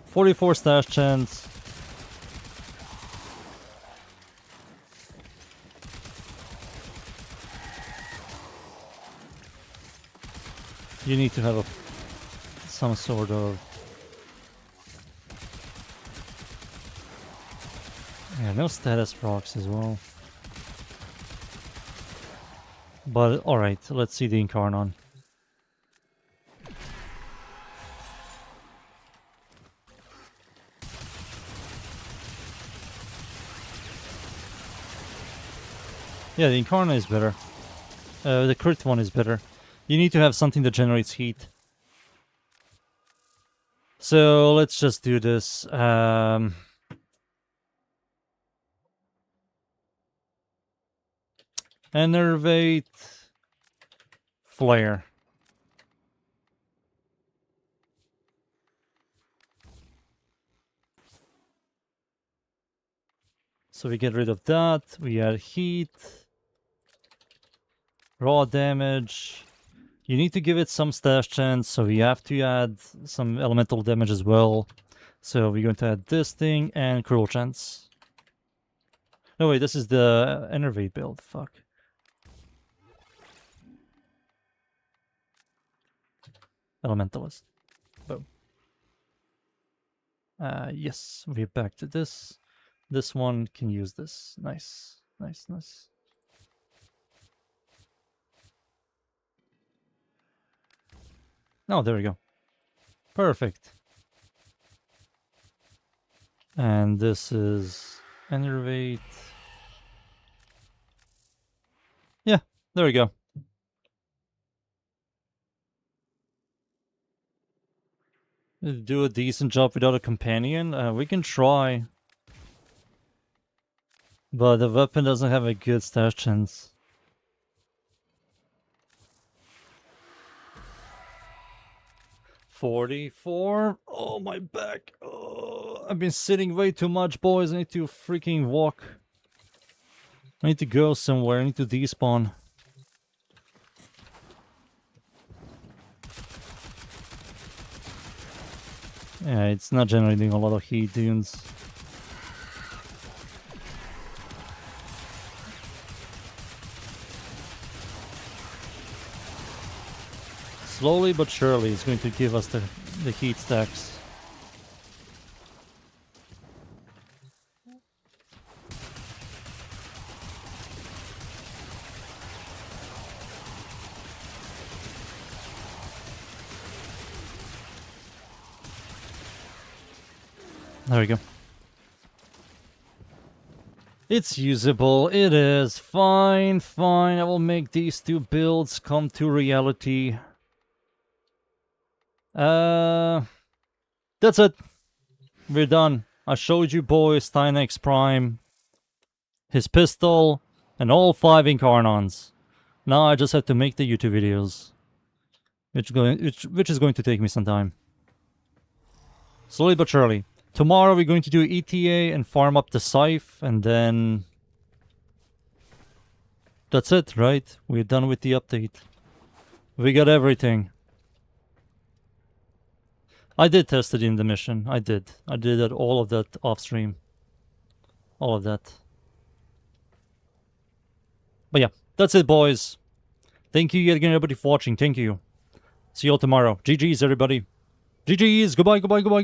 44 stash chance. You need to have some sort of... Yeah, no status rocks as well. But alright, let's see the Incarnon. Yeah, the Incarnon is better. The crit one is better. You need to have something that generates heat. So let's just do this. Enervate Flare. So we get rid of that. We add heat. Raw damage. You need to give it some stash chance, so we have to add some elemental damage as well. So we're going to add this thing and cruel chance. No wait, this is the Enervate build. Fuck. Elementalist. Boom. Yes, we're back to this. This one can use this. Nice. Nice, nice. Oh, there we go. Perfect. And this is Enervate. Yeah, there we go. Do a decent job without a companion? We can try. But the weapon doesn't have a good stash chance. $44. Oh, my back. Oh, I've been sitting way too much, boys. I need to freaking walk. I need to go somewhere. I need to despawn. Yeah, it's not generating a lot of heat, dunes. Slowly but surely, it's going to give us the heat stacks. There we go. It's usable. It is. Fine, fine. I will make these two builds come to reality. That's it. We're done. I showed you boys Tynex Prime, his pistol, and all 5 Incarnons. Now I just have to make the YouTube videos, which is going to take me some time. Slowly but surely. Tomorrow we're going to do ETA and farm up the scythe, and then that's it, right? We're done with the update. We got everything. I did test it in the mission. I did all of that off stream. All of that. But yeah, that's it, boys. Thank you again, everybody, for watching. Thank you. See you all tomorrow. GG's, everybody. GG's. Goodbye, goodbye, goodbye.